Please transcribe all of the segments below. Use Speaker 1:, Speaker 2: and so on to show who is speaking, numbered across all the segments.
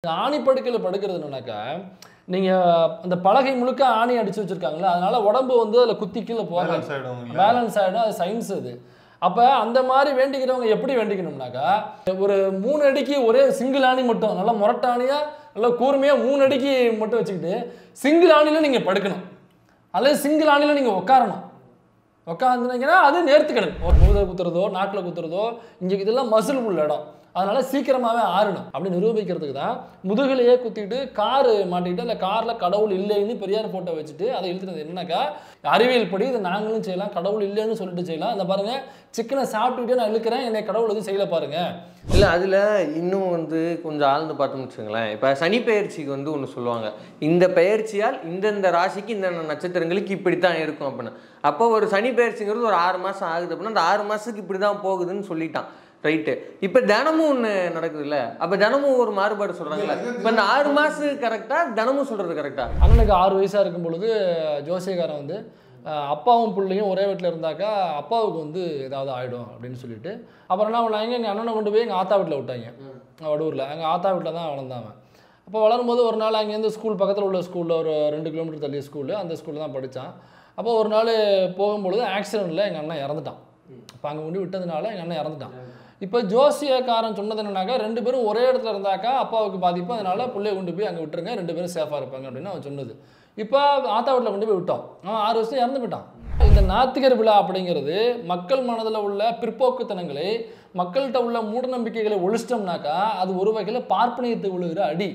Speaker 1: ஆணி படுக்கையில் படுக்கிறது என்னன்னாக்கா நீங்கள் அந்த பலகை முழுக்க ஆணி அடித்து வச்சுருக்காங்களா, அதனால் உடம்பு வந்து அதில் குத்தி கீழே போகாது, பேலன்ஸ் ஆகிடும். அது சயின்ஸ் அது. அப்போ அந்த மாதிரி வேண்டிக்கிறவங்க எப்படி வேண்டிக்கணும்னாக்கா, ஒரு 3 அடிக்கு ஒரே சிங்கிள் ஆணி மட்டும் நல்லா முரட்டாணியாக நல்லா கூர்மையாக 3 அடிக்கு மட்டும் வச்சுக்கிட்டு சிங்கிள் ஆணியில் நீங்கள் படுக்கணும், அல்லது சிங்கிள் ஆணியில் நீங்கள் உட்காரணும். உட்காந்துனீங்கன்னா அது நேர்த்துக்கடல். மூதை குத்துறதோ நாக்கில் குத்துறதோ இங்கே இதெல்லாம் மசில் உள்ள இடம், அதனால சீக்கிரமாகவே ஆறணும் அப்படி நிரூபிக்கிறதுக்கு தான் முதுகிலேயே குத்திட்டு காரு மாட்டிக்கிட்டு அந்த காரில் கடவுள் இல்லைன்னு பெரியார் போட்டோ வச்சுட்டு அதை இழுத்துறது. என்னன்னாக்கா அறிவியல் படி இதை நாங்களும் செய்யலாம், கடவுள் இல்லைன்னு சொல்லிட்டு செய்யலாம். அந்த பாருங்க சிக்கனை சாப்பிட்டுக்கிட்டே நான் இழுக்கிறேன், என்னை கடவுள் எதுவும் செய்யல பாருங்க.
Speaker 2: இல்லை அதில் இன்னும் வந்து கொஞ்சம் ஆழ்ந்து பார்த்தோம்னு வச்சுக்கோங்களேன். இப்போ சனி பெயர்ச்சிக்கு வந்து ஒன்று சொல்லுவாங்க, இந்த பெயர்ச்சியால் இந்தந்த ராசிக்கு இந்த நட்சத்திரங்களுக்கு இப்படித்தான் இருக்கும் அப்படின்னு. அப்போ ஒரு சனி பெயர்ச்சிங்கிறது ஒரு 6 மாதம் ஆகுது அப்படின்னா அந்த 6 மாதத்துக்கு இப்படி தான் போகுதுன்னு சொல்லிட்டான், ரைட்டு. இப்போ தினமும் ஒன்று நடக்குது இல்லை, அப்போ தினமும் ஒரு மாறுபாடு சொல்கிறாங்களே, இப்போ இந்த 6 மாதம் கரெக்டாக தினமும் சொல்கிறது கரெக்டாக?
Speaker 1: அண்ணனுக்கு 6 வயசாக இருக்கும் பொழுது ஜோசியக்காரன் வந்து அப்பாவும் பிள்ளையும் ஒரே வீட்டில் இருந்தாக்கா அப்பாவுக்கு வந்து ஏதாவது ஆகிடும் அப்படின்னு சொல்லிட்டு அப்புறம் என்ன பண்ணாங்க, எங்கள் அண்ணனை கொண்டு போய் எங்கள் ஆத்தா வீட்டில் விட்டாங்க, வடூரில். எங்கள் ஆத்தா வீட்டில் தான் வளர்ந்தாங்க. அப்போ வளரும்போது ஒரு நாள் அங்கேருந்து ஸ்கூல் பக்கத்தில் உள்ள ஸ்கூலில் ஒரு 2 கிலோமீட்டர் தள்ளிய ஸ்கூலு, அந்த ஸ்கூலில் தான் படித்தான். அப்போ ஒரு நாள் போகும்பொழுது ஆக்சிடெண்ட்டில் எங்கள் அண்ணன் இறந்துட்டான். அப்போ அங்கே கொண்டு விட்டதுனால எங்கள் அண்ணன் இறந்துட்டான். இப்போ ஜோசியக்காரன் சொன்னது என்னன்னாக்கா 2 பேரும் ஒரே இடத்துல இருந்தாக்கா அப்பாவுக்கு பாதிப்பு, அதனால பிள்ளைய கொண்டு போய் அங்கே விட்டுருங்க, 2 பேரும் சேஃபாக இருப்பாங்க அப்படின்னு அவன் சொன்னது. இப்போ ஆத்தா வீட்டில் கொண்டு போய் விட்டோம், அவன் 6 வருஷம் இறந்து போயிட்டான். இந்த நாத்திகர் விழா அப்படிங்கிறது மக்கள் மனதில் உள்ள பிற்போக்குத்தனங்களை, மக்கள்கிட்ட உள்ள மூடநம்பிக்கைகளை ஒழிச்சிட்டோம்னாக்கா அது ஒரு வகையில் பார்ப்பனியத்தை விழுகிற அடி.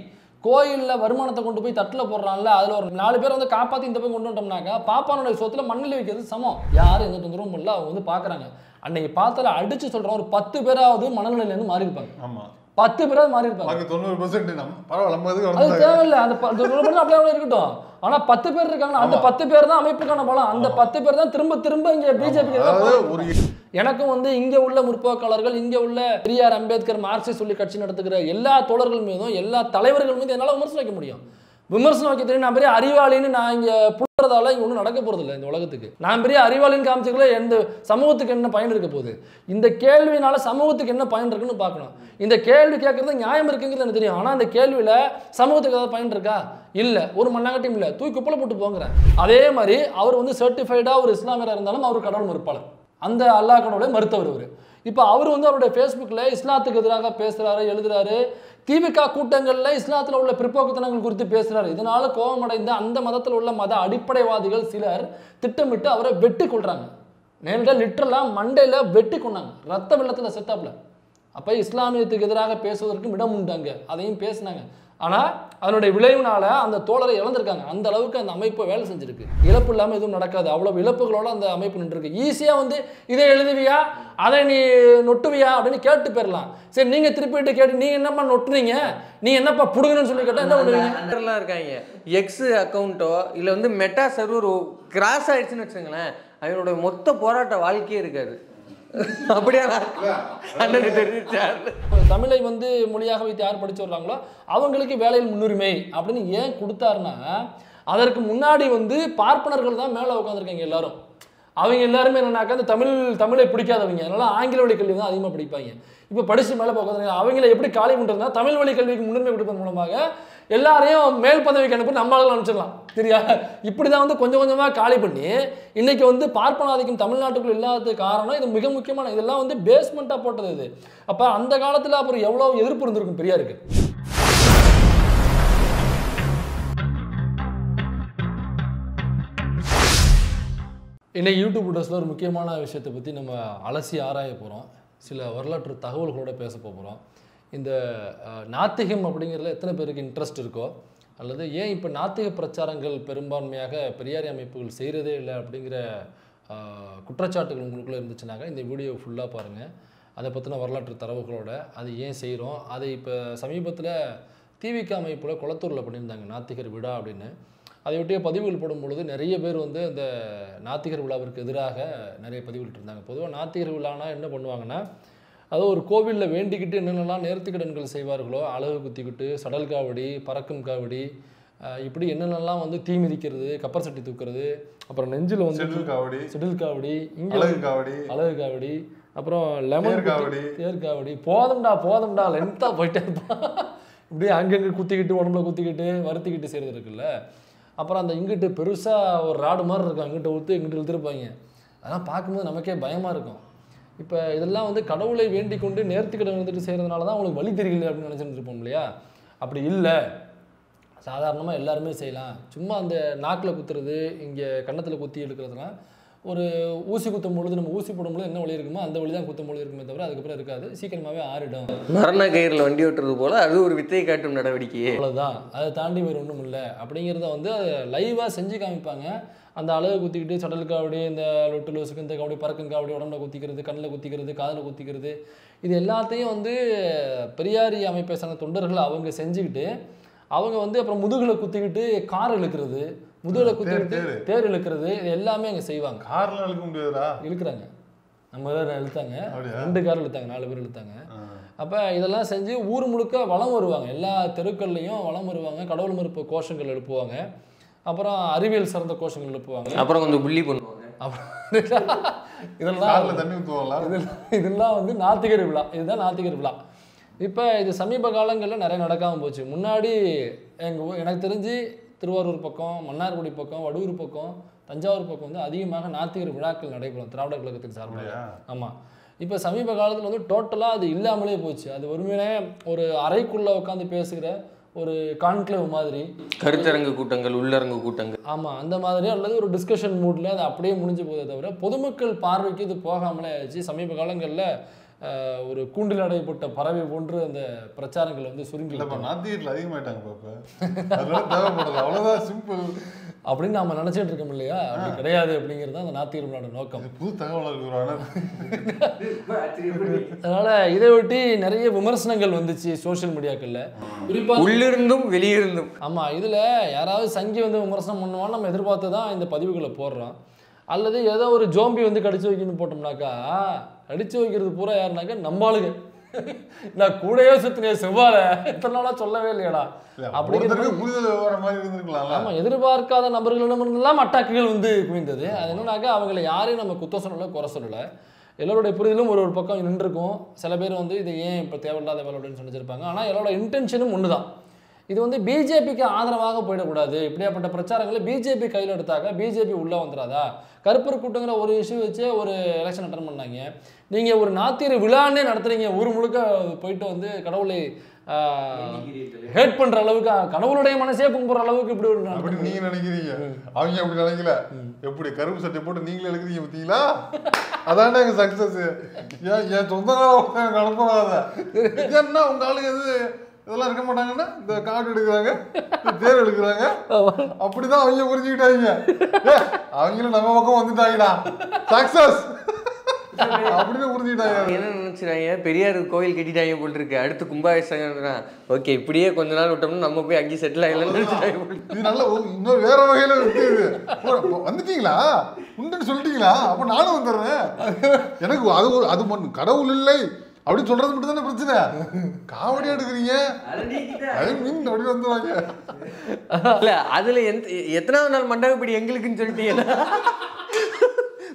Speaker 1: கோயிலில் வருமானத்தை கொண்டு போய் தட்டில் போடுறான்ல, அதில் ஒரு 4 பேர் வந்து காப்பாற்றி இந்த போய் கொண்டு வந்துட்டோம்னாக்கா பாப்பானுடைய சொத்தில் மண்ணில் வைக்கிறது சமம். யாரும் எந்த தொந்தரவும் இல்லை, அவங்க வந்து பார்க்குறாங்க. அன்னைக்கு பார்த்தால அடிச்சு சொல்கிறோம், ஒரு 10 பேராவது மனநிலையிலேருந்து மாறி இருப்பாங்க. ஆமாம், 10 பேராவது மாறி இருப்பாங்க.
Speaker 3: 90% பரவாயில்ல,
Speaker 1: அது தேவையில்லை. அந்த 90% அப்படியே இருக்கட்டும். ஆனால் 10 பேர் இருக்காங்க, அந்த 10 பேர் தான் அமைப்புக்கான பலம். அந்த 10 பேர் தான் திரும்ப திரும்ப இங்கே பிஜேபி. எனக்கும் வந்து இங்கே உள்ள முற்போக்காளர்கள், இங்கே உள்ள பெரியார், அம்பேத்கர், மார்க்சிஸ்ட் சொல்லி கட்சி நடத்துகிற எல்லா தோழர்கள் மீதும் எல்லா தலைவர்கள் மீதும் என்னால் விமர்சனம் வைக்க முடியும். விமர்சனம் வைக்க தெரியும். நான் பெரிய அறிவாளின்னு நான் இங்கே புடுறதால இங்கே ஒன்றும் நடக்க போகிறது இல்லை இந்த உலகத்துக்கு. நான் பெரிய அறிவாளின்னு காமிச்சிக்கல எந்த சமூகத்துக்கு என்ன பயன் இருக்க போகுது? இந்த கேள்வினால சமூகத்துக்கு என்ன பயன் இருக்குன்னு பார்க்கணும். இந்த கேள்வி கேட்கறது நியாயம் இருக்குங்கிறது எனக்கு தெரியும். ஆனால் அந்த கேள்வியில் சமூகத்துக்கு ஏதாவது பயன் இருக்கா? இல்லை, ஒரு மண்ணாங்கட்டியும் இல்லை, தூக்கி குப்பலை போட்டு போங்கிறேன். அதே மாதிரி அவர் வந்து சர்டிஃபைடாக ஒரு இஸ்லாமியராக இருந்தாலும் அவர் கடவுள் மறுப்பாளர், அந்த அல்லாஹ் கடவுளை மறுத்தவர் அவர். இப்போ அவர் வந்து அவருடைய ஃபேஸ்புக்கில் இஸ்லாத்துக்கு எதிராக பேசுகிறாரு, எழுதுறாரு. திமுக கூட்டங்களில் இஸ்லாத்தில் உள்ள பிற்போக்குத்தனங்கள் குறித்து பேசுகிறார். இதனால் கோபமடைந்த அந்த மதத்தில் உள்ள மத அடிப்படைவாதிகள் சிலர் திட்டமிட்டு அவரை வெட்டி கொள்றாங்க. நேரடியாக லிட்டரலாக மண்டையில் வெட்டி கொண்டாங்க, ரத்த வெள்ளத்தில் செத்தாப்புல. அப்போ இஸ்லாமியத்துக்கு எதிராக பேசுவதற்கும் இடம் உண்டாங்க, அதையும் பேசினாங்க. ஆனால் அதனுடைய விளைவுனால அந்த தோழரை இழந்திருக்காங்க. அந்த அளவுக்கு அந்த அமைப்பு வேலை செஞ்சிருக்கு. இழப்பு இல்லாமல் எதுவும் நடக்காது, அவ்வளோ இழப்புகளோடு அந்த அமைப்பு நின்றுருக்கு. ஈஸியாக வந்து இதை எழுதுவியா, அதை நீ நொட்டுவியா அப்படின்னு கேட்டு போயிடலாம். சரி, நீங்கள் திருப்பிட்டு கேட்டு நீங்கள் என்னப்பா நொட்டுறீங்க, நீ என்னப்பா புடுங்கன்னு சொல்லி கேட்டால் என்ன பண்ணுவீங்க?
Speaker 2: இருக்காங்க எக்ஸ் அக்கௌண்ட்டோ இல்லை வந்து மெட்டா சர்வர் கிராஸ் ஆயிடுச்சுன்னு வச்சுங்களேன், அவனோட மொத்த போராட்ட வாழ்க்கையே இருக்காது. அப்படியா?
Speaker 1: தமிழை வந்து மொழியாக வைத்து யார் படிச்சு வர்றாங்களோ அவங்களுக்கு வேலையில் முன்னுரிமை அப்படின்னு ஏன் கொடுத்தாருன்னா, அதற்கு முன்னாடி வந்து பார்ப்பனர்கள் தான் மேலே உட்காந்துருக்காங்க எல்லாரும். அவங்க எல்லாருமே என்னன்னாக்கா அந்த தமிழை பிடிக்காதவங்க, அதனால ஆங்கில வழி கல்வி தான் அதிகமாக படிப்பாங்க. இப்போ படித்து மேலே உட்காந்துருக்காங்க. அவங்கள எப்படி காலி பண்ணுறதுனா தமிழ் வழி கல்விக்கு முன்னுரிமை கொடுப்பதன் மூலமாக எல்லாரையும் மேல் பதவிக்கு அனுப்பி நம்மளால அனுப்பிச்சிடலாம். சரியா? இப்படி தான் வந்து கொஞ்சம் கொஞ்சமாக காலி பண்ணி இன்னைக்கு வந்து பார்ப்பனாதிக்கம் தமிழ்நாட்டுக்குள்ள இல்லாததுக்கு காரணம் இது மிக முக்கியமான, இதெல்லாம் வந்து பேஸ்மெண்ட்டாக போட்டது இது. அப்போ அந்த காலத்தில் அப்புறம் எவ்வளோ எதிர்ப்பு இருந்திருக்கும் பெரியாருக்கு. இன்னைக்கு யூடியூப் வீடியோஸில் ஒரு முக்கியமான விஷயத்தை பற்றி நம்ம அலசி ஆராய போகிறோம். சில வரலாற்று தகவல்களோட பேச போகிறோம். இந்த நாத்திகம் அப்படிங்கிறதுல எத்தனை பேருக்கு இன்ட்ரெஸ்ட் இருக்கோ, அல்லது ஏன் இப்போ நாத்திக பிரச்சாரங்கள் பெரும்பான்மையாக பெரியாரி அமைப்புகள் செய்கிறதே இல்லை அப்படிங்கிற குற்றச்சாட்டுகள் உங்களுக்குள்ளே இருந்துச்சுனாக்கா இந்த வீடியோ ஃபுல்லாக பாருங்கள். அதை பற்றின வரலாற்று தரவுகளோட அது ஏன் செய்கிறோம். அதை இப்போ சமீபத்தில் திமுக அமைப்பில் குளத்தூரில் பண்ணியிருந்தாங்க நாத்திகர் விழா அப்படின்னு. அதை ஒட்டிய பதிவுகள் போடும்பொழுது நிறைய பேர் வந்து அந்த நாத்திகர் விழாவிற்கு எதிராக நிறைய பதிவுகள் இருந்தாங்க. பொதுவாக நாத்திகர் விழானா என்ன பண்ணுவாங்கன்னா, அது ஒரு கோவிலில் வேண்டிக்கிட்டு என்னென்னலாம் நேர்த்திக்கடன்கள் செய்வார்களோ, அழகு குத்திக்கிட்டு, சடல் காவடி, பறக்கும் காவடி, இப்படி என்னென்னலாம் வந்து தீ மிதிக்கிறது, கப்பர் சட்டி தூக்குறது, அப்புறம் நெஞ்சில் வந்து செடில் காவடி, இங்கே அழகு காவடி, அப்புறம் லெமன் காவடி, தேர் காவடி, போதும்டா லென்த்தாக போயிட்டே இருப்பான். இப்படியே அங்கங்கே குத்திக்கிட்டு உடம்புல குத்திக்கிட்டு வருத்திக்கிட்டு செய்கிறது இருக்குல்ல. அப்புறம் அந்த இங்கிட்டு பெருசாக ஒரு ராடு மாதிரி இருக்கும், அங்கிட்ட ஊற்று இங்கிட்டு இழுத்துருப்பாங்க. அதெல்லாம் பார்க்கும்போது நமக்கே பயமாக இருக்கும். இப்போ இதெல்லாம் வந்து கடவுளை வேண்டிக் கொண்டு நேர்த்திக்கடன் வந்துட்டு செய்கிறதுனால தான் அவங்களுக்கு வழி தெரியல அப்படின்னு நினச்சிட்டு இருப்போம் இல்லையா? அப்படி இல்லை, சாதாரணமாக எல்லாருமே செய்யலாம். சும்மா அந்த நாக்கில் குத்துறது, இங்கே கன்னத்தில் குத்தி எடுக்கிறதுலாம் ஒரு ஊசி குத்தும் பொழுது நம்ம ஊசி போடும்போது என்ன வழி இருக்குமோ அந்த வழி தான் குத்தும் பொழுது இருக்குமே தவிர அதுக்கப்புறம் இருக்காது, சீக்கிரமாகவே ஆறிடும்.
Speaker 2: மரண கயிறில் வண்டி ஓட்டுறது போல் அது ஒரு வித்தை காட்டும் நடவடிக்கையே,
Speaker 1: அவ்வளோதான். அதை தாண்டி வேறு ஒன்றும் இல்லை அப்படிங்கிறத வந்து அதை லைவாக செஞ்சு காமிப்பாங்க. அந்த அளவு குத்திக்கிட்டு சடல் காவடி, இந்த லொட்டு லூசுக்கு இந்த காவடி, பறக்கும் காவடி, உடம்புல குத்திக்கிறது, கண்ணில் குத்திக்கிறது, காதில் குத்திக்கிறது, இது எல்லாத்தையும் வந்து பெரியாரி அமைப்பை சார்ந்த தொண்டர்கள் அவங்க செஞ்சுக்கிட்டு அவங்க வந்து அப்புறம் முதுகில் குத்திக்கிட்டு கார் இழுக்கிறது, முதுகில் குத்திக்கிட்டு தேர் இழுக்கிறது, இது எல்லாமே அங்கே செய்வாங்க.
Speaker 3: கார்லாம் இழுக்க முடியாதுடா,
Speaker 1: இழுக்கிறாங்க. நம்ம தான் இழுத்தாங்க, 2 கார் இழுத்தாங்க, 4 பேர் இழுத்தாங்க. அப்போ இதெல்லாம் செஞ்சு ஊர் முழுக்க வளம் வருவாங்க, எல்லா தெருக்கள்லையும் வளம் வருவாங்க, கடவுள் மறுப்பு கோஷங்கள் எழுப்புவாங்க, அப்புறம் அறிவியல் சார்ந்த கோஷங்கள் எழுப்புவாங்க,
Speaker 2: அப்புறம் கொஞ்சம் புள்ளி பண்ணுவாங்க.
Speaker 1: இதெல்லாம் வந்து நாத்திகர் விழா. இதுதான் நாத்திகர் விழா. இப்போ இது சமீப காலங்களில் நிறைய நடக்காமல் போச்சு. முன்னாடி எனக்கு தெரிஞ்சு திருவாரூர் பக்கம், மன்னார்குடி பக்கம், வடூர் பக்கம், தஞ்சாவூர் பக்கம் வந்து அதிகமாக நாத்திகர் விழாக்கள் நடைபெறும் திராவிடர் கழகத்தின் சார்பாக. ஆமாம். இப்போ சமீப காலத்தில் வந்து டோட்டலாக அது இல்லாமலே போச்சு. அது ஒருமையிலே ஒரு அறைக்குள்ளே உட்காந்து பேசுகிற ஒரு கான்க்ளேவ் மாதிரி,
Speaker 2: கருத்தரங்கு கூட்டங்கள், உள்ளரங்கு கூட்டங்கள்,
Speaker 1: ஆமாம், அந்த மாதிரி அல்லது ஒரு டிஸ்கஷன் மூடில் அது அப்படியே முடிஞ்சு போதே தவிர பொதுமக்கள் பார்வைக்கு இது போகாமலே ஆச்சு. சமீப காலங்களில் ஒரு கூண்டில் அடையப்பட்ட பறவை போன்று அந்த பிரச்சாரங்கள் வந்து சுருங்கி
Speaker 3: நாத்திகர்கள் அதிகமாயிட்டாங்க. அவ்வளோதான், சிம்பிள்
Speaker 1: அப்படின்னு நாம நினைச்சிட்டு இருக்கோம் இல்லையா? அப்படி கிடையாது அப்படிங்கிறது அந்த நாத்திகர் விழாவோட நோக்கம்.
Speaker 3: புது தகவல்.
Speaker 1: அதனால இதை ஒட்டி நிறைய விமர்சனங்கள் வந்துச்சு சோசியல் மீடியாக்கள்ல, குறிப்பா
Speaker 2: உள்ளிருந்தும் வெளியிருந்தும்.
Speaker 1: ஆமா, இதுல யாராவது சங்கி வந்து விமர்சனம் பண்ணுவான்னு நம்ம எதிர்பார்த்து தான் இந்த பதிவுகளை போடுறோம். அல்லது ஏதோ ஒரு ஜோம்பி வந்து கடிச்சு வைக்கணும்னு போட்டோம்னாக்கா, கடிச்சு வைக்கிறது பூரா யாருனாக்கா நம்மளுக்கு நான் கூடவே சுத்தினேன் செவ்வாழை இத்தனை நாளா சொல்லவே இல்லையாடா அப்படிங்கிறது
Speaker 3: புரிதல் விவரம் மாதிரி இருந்திருக்கலாம்.
Speaker 1: ஆமா, எதிர்பார்க்காத நபர்களிடமெல்லாம் அட்டாக்குகள் வந்து குவிந்தது. அது என்னன்னாக்கா அவங்களை யாரையும் நம்ம குத்த சொல்லலை, குறை சொல்லலை. எல்லோருடைய புரிதலும் ஒரு பக்கம் நின்றுருக்கும். சில பேர் வந்து இது ஏன் இப்போ தேவையில்லாத வேலை அப்படின்னு நினைச்சிருப்பாங்க. ஆனால் எல்லாரோட இன்டென்ஷனும் ஒன்று தான். இது வந்து பிஜேபிக்கு ஆதரவாக போயிடக்கூடாது. இப்படியாப்பட்ட பிரச்சாரங்களை பிஜேபி கையில் எடுத்தாக்க பிஜேபி உள்ளே வந்துடாதா? கருப்பர் கூட்டங்கிற ஒரு இஷ்யூ வச்சு ஒரு எலெக்ஷன் அட்டன் பண்ணாங்க. நீங்கள் ஒரு நாத்திகர் விழான்னே நடத்துறீங்க, ஊர் முழுக்க போயிட்டு வந்து கடவுளை ஹேட் பண்ற அளவுக்கு, கடவுளுடைய மனசே கும்பிடுற அளவுக்கு இப்படி ஒரு
Speaker 3: அப்படி நீங்க நினைக்கிறீங்க. அவங்க அப்படி நினைக்கல. எப்படி கருப்பு சட்டை போட்டு நீங்களே எழுக்கிறீங்க பார்த்தீங்களா? அதான்டா எங்க சக்சஸ். என் சொந்த காலம் அனுப்புறாத என்ன உங்க ஆளுங்க எது இதெல்லாம் இருக்க மாட்டாங்கன்னா இந்த கார்டு எடுக்கிறாங்க, தேர் எடுக்கிறாங்க, அப்படிதான் அவங்க புரிஞ்சுக்கிட்டாங்க. அவங்களும் நம்ம பக்கம் வந்துட்டாங்கடா, சக்சஸ் அப்படின்னு புரிஞ்சுக்கிட்டாங்க.
Speaker 2: என்ன நினைச்சிட்டாங்க, பெரியார் கோயில் கட்டிட்டாங்க போல் இருக்கு, அடுத்து கும்பாபிஷேகம், ஓகே இப்படியே கொஞ்ச நாள் விட்டோம்னா நம்ம போய் அங்கேயே செட்டில் ஆகலாம்னு நினைச்சிட்டாங்க.
Speaker 3: இது நல்ல இன்னொரு வேற வகையில இருக்குது. வந்துட்டீங்களா, உண்டுன்னு சொல்லிட்டீங்களா, அப்ப நானும் வந்துடுறேன். எனக்கு அது மட்டும் கடவுள் இல்லை அப்படின்னு சொல்றது மட்டும் தானே பிரச்சனை. காவடி எடுக்கிறீங்க அப்படி வந்துவாங்க.
Speaker 2: இல்ல அதுல எத்தனாவது நாள் மண்டபப்படி எங்களுக்குன்னு சொல்லிட்டீங்க.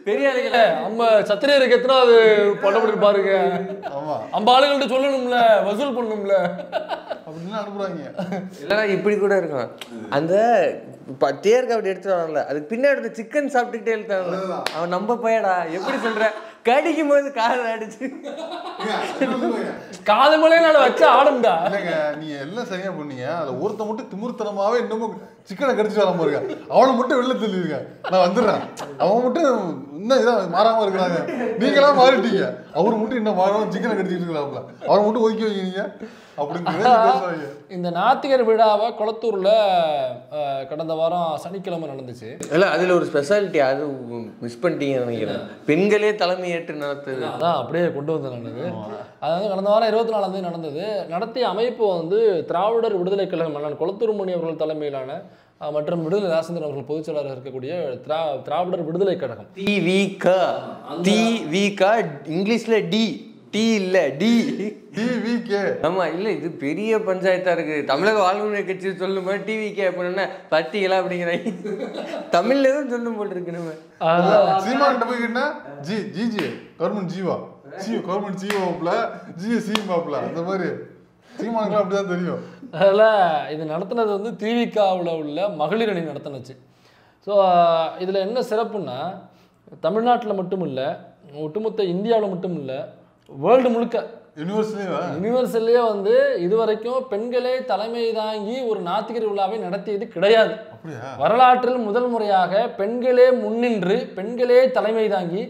Speaker 2: பெரியாருங்கள
Speaker 1: நம்ம சத்திரியருக்கு எத்தனாவது பண்ணப்படி பாருங்க. நம்ம ஆளுங்கள்ட்ட சொல்லணும்ல, வசூல் பண்ணணும்ல
Speaker 3: அப்படின்னு அனுப்புறாங்க.
Speaker 2: இல்லைன்னா இப்படி கூட இருக்கும், அந்த தேர்க்கு அப்படி எடுத்துட்டு வரல, அதுக்கு பின்னாடி சிக்கன் சாப்பிட்டுக்கிட்டே எழுத்தாங்க. அவன் நம்ம பையடா எப்படி சொல்ற, கடிக்கும் போது காது அடிச்சு
Speaker 1: காது மலையே நான் வச்சு ஆடும்டா.
Speaker 3: இல்லைங்க, நீங்க எல்லாம் சரியா பண்ணீங்க. அதுல ஒருத்த மட்டும் திமிர்த்தனமாவே இன்னமும் சிக்கனை கடிச்சு வராம இருக்க, அவனை மட்டும் வெளில தள்ளிருக்க, நான் வந்துடுறேன். அவன் மட்டும் இன்னும் இதான் மாறாம இருக்கிறாங்க. நீங்களா மாறிட்டீங்க, அவரு மட்டும் இன்னும் மாறாம சிக்கனை கடிச்சிட்டு இருக்கிறாப்ல, அவரை மட்டும் ஒதுக்கி வைக்கிறீங்க அப்படின்னு.
Speaker 1: இந்த நாத்திகர் விழாவை கொளத்தூர்ல கடந்த வாரம் சனிக்கிழமை நடந்துச்சு.
Speaker 2: இல்ல அதுல ஒரு ஸ்பெஷாலிட்டி, அது மிஸ் பண்ணிட்டீங்கன்னு நினைக்கிறேன். பெண்களே தலைமை ஏற்று நடத்துது,
Speaker 1: அதான் அப்படியே கொண்டு வந்து நடந்தது. அதாவது கடந்த வாரம் 24ஆம் தேதி நடந்தது. நடத்திய அமைப்பு வந்து திராவிடர் விடுதலை கழகம் அண்ணன் கொளத்தூர் மணி அவர்கள் தலைமையிலான மற்றும் விடுதலை ராசேந்திரன் அவர்கள் பொதுச்செயலாளர் இருக்கக்கூடிய திராவிடர் விடுதலை கழகம்,
Speaker 2: TVK, இங்கிலீஷ்ல டி டி இல்ல டி
Speaker 3: டிவிகே.
Speaker 2: ஆமா, இல்ல இது பெரிய பஞ்சாயத்தா இருக்கு. தமிழக வாழ்வுரிமை கட்சி சொல்லும் போது டிவிகே அப்படின்னா பத்திகளா அப்படிங்கிறாங்க. தமிழ்ல தான் சொல்லும் போல் இருக்கு. நம்ம
Speaker 3: சீமான் போய்கிட்டா ஜி கவர்மெண்ட் ஜீவா கவர்மெண்ட் ஜீவாப்ல ஜி சீமாப்ல அந்த மாதிரி சீமானுக்குலாம் அப்படிதான் தெரியும்.
Speaker 1: அதில் இது நடத்துனது வந்து திவிகாவில் உள்ள மகளிர் அணி நடத்துனுச்சு. ஸோ இதில் என்ன சிறப்புன்னா தமிழ்நாட்டில் மட்டும் இல்லை, ஒட்டுமொத்த இந்தியாவில் மட்டும் இல்லை, வேர்ல்டு முழுக்க யூனிவர்சல்லையே வந்து இதுவரைக்கும் பெண்களே தலைமை தாங்கி ஒரு நாத்திகர் விழாவை நடத்தியது கிடையாது. வரலாற்றில் முதல் முறையாக பெண்களே முன்னின்று பெண்களே தலைமை தாங்கி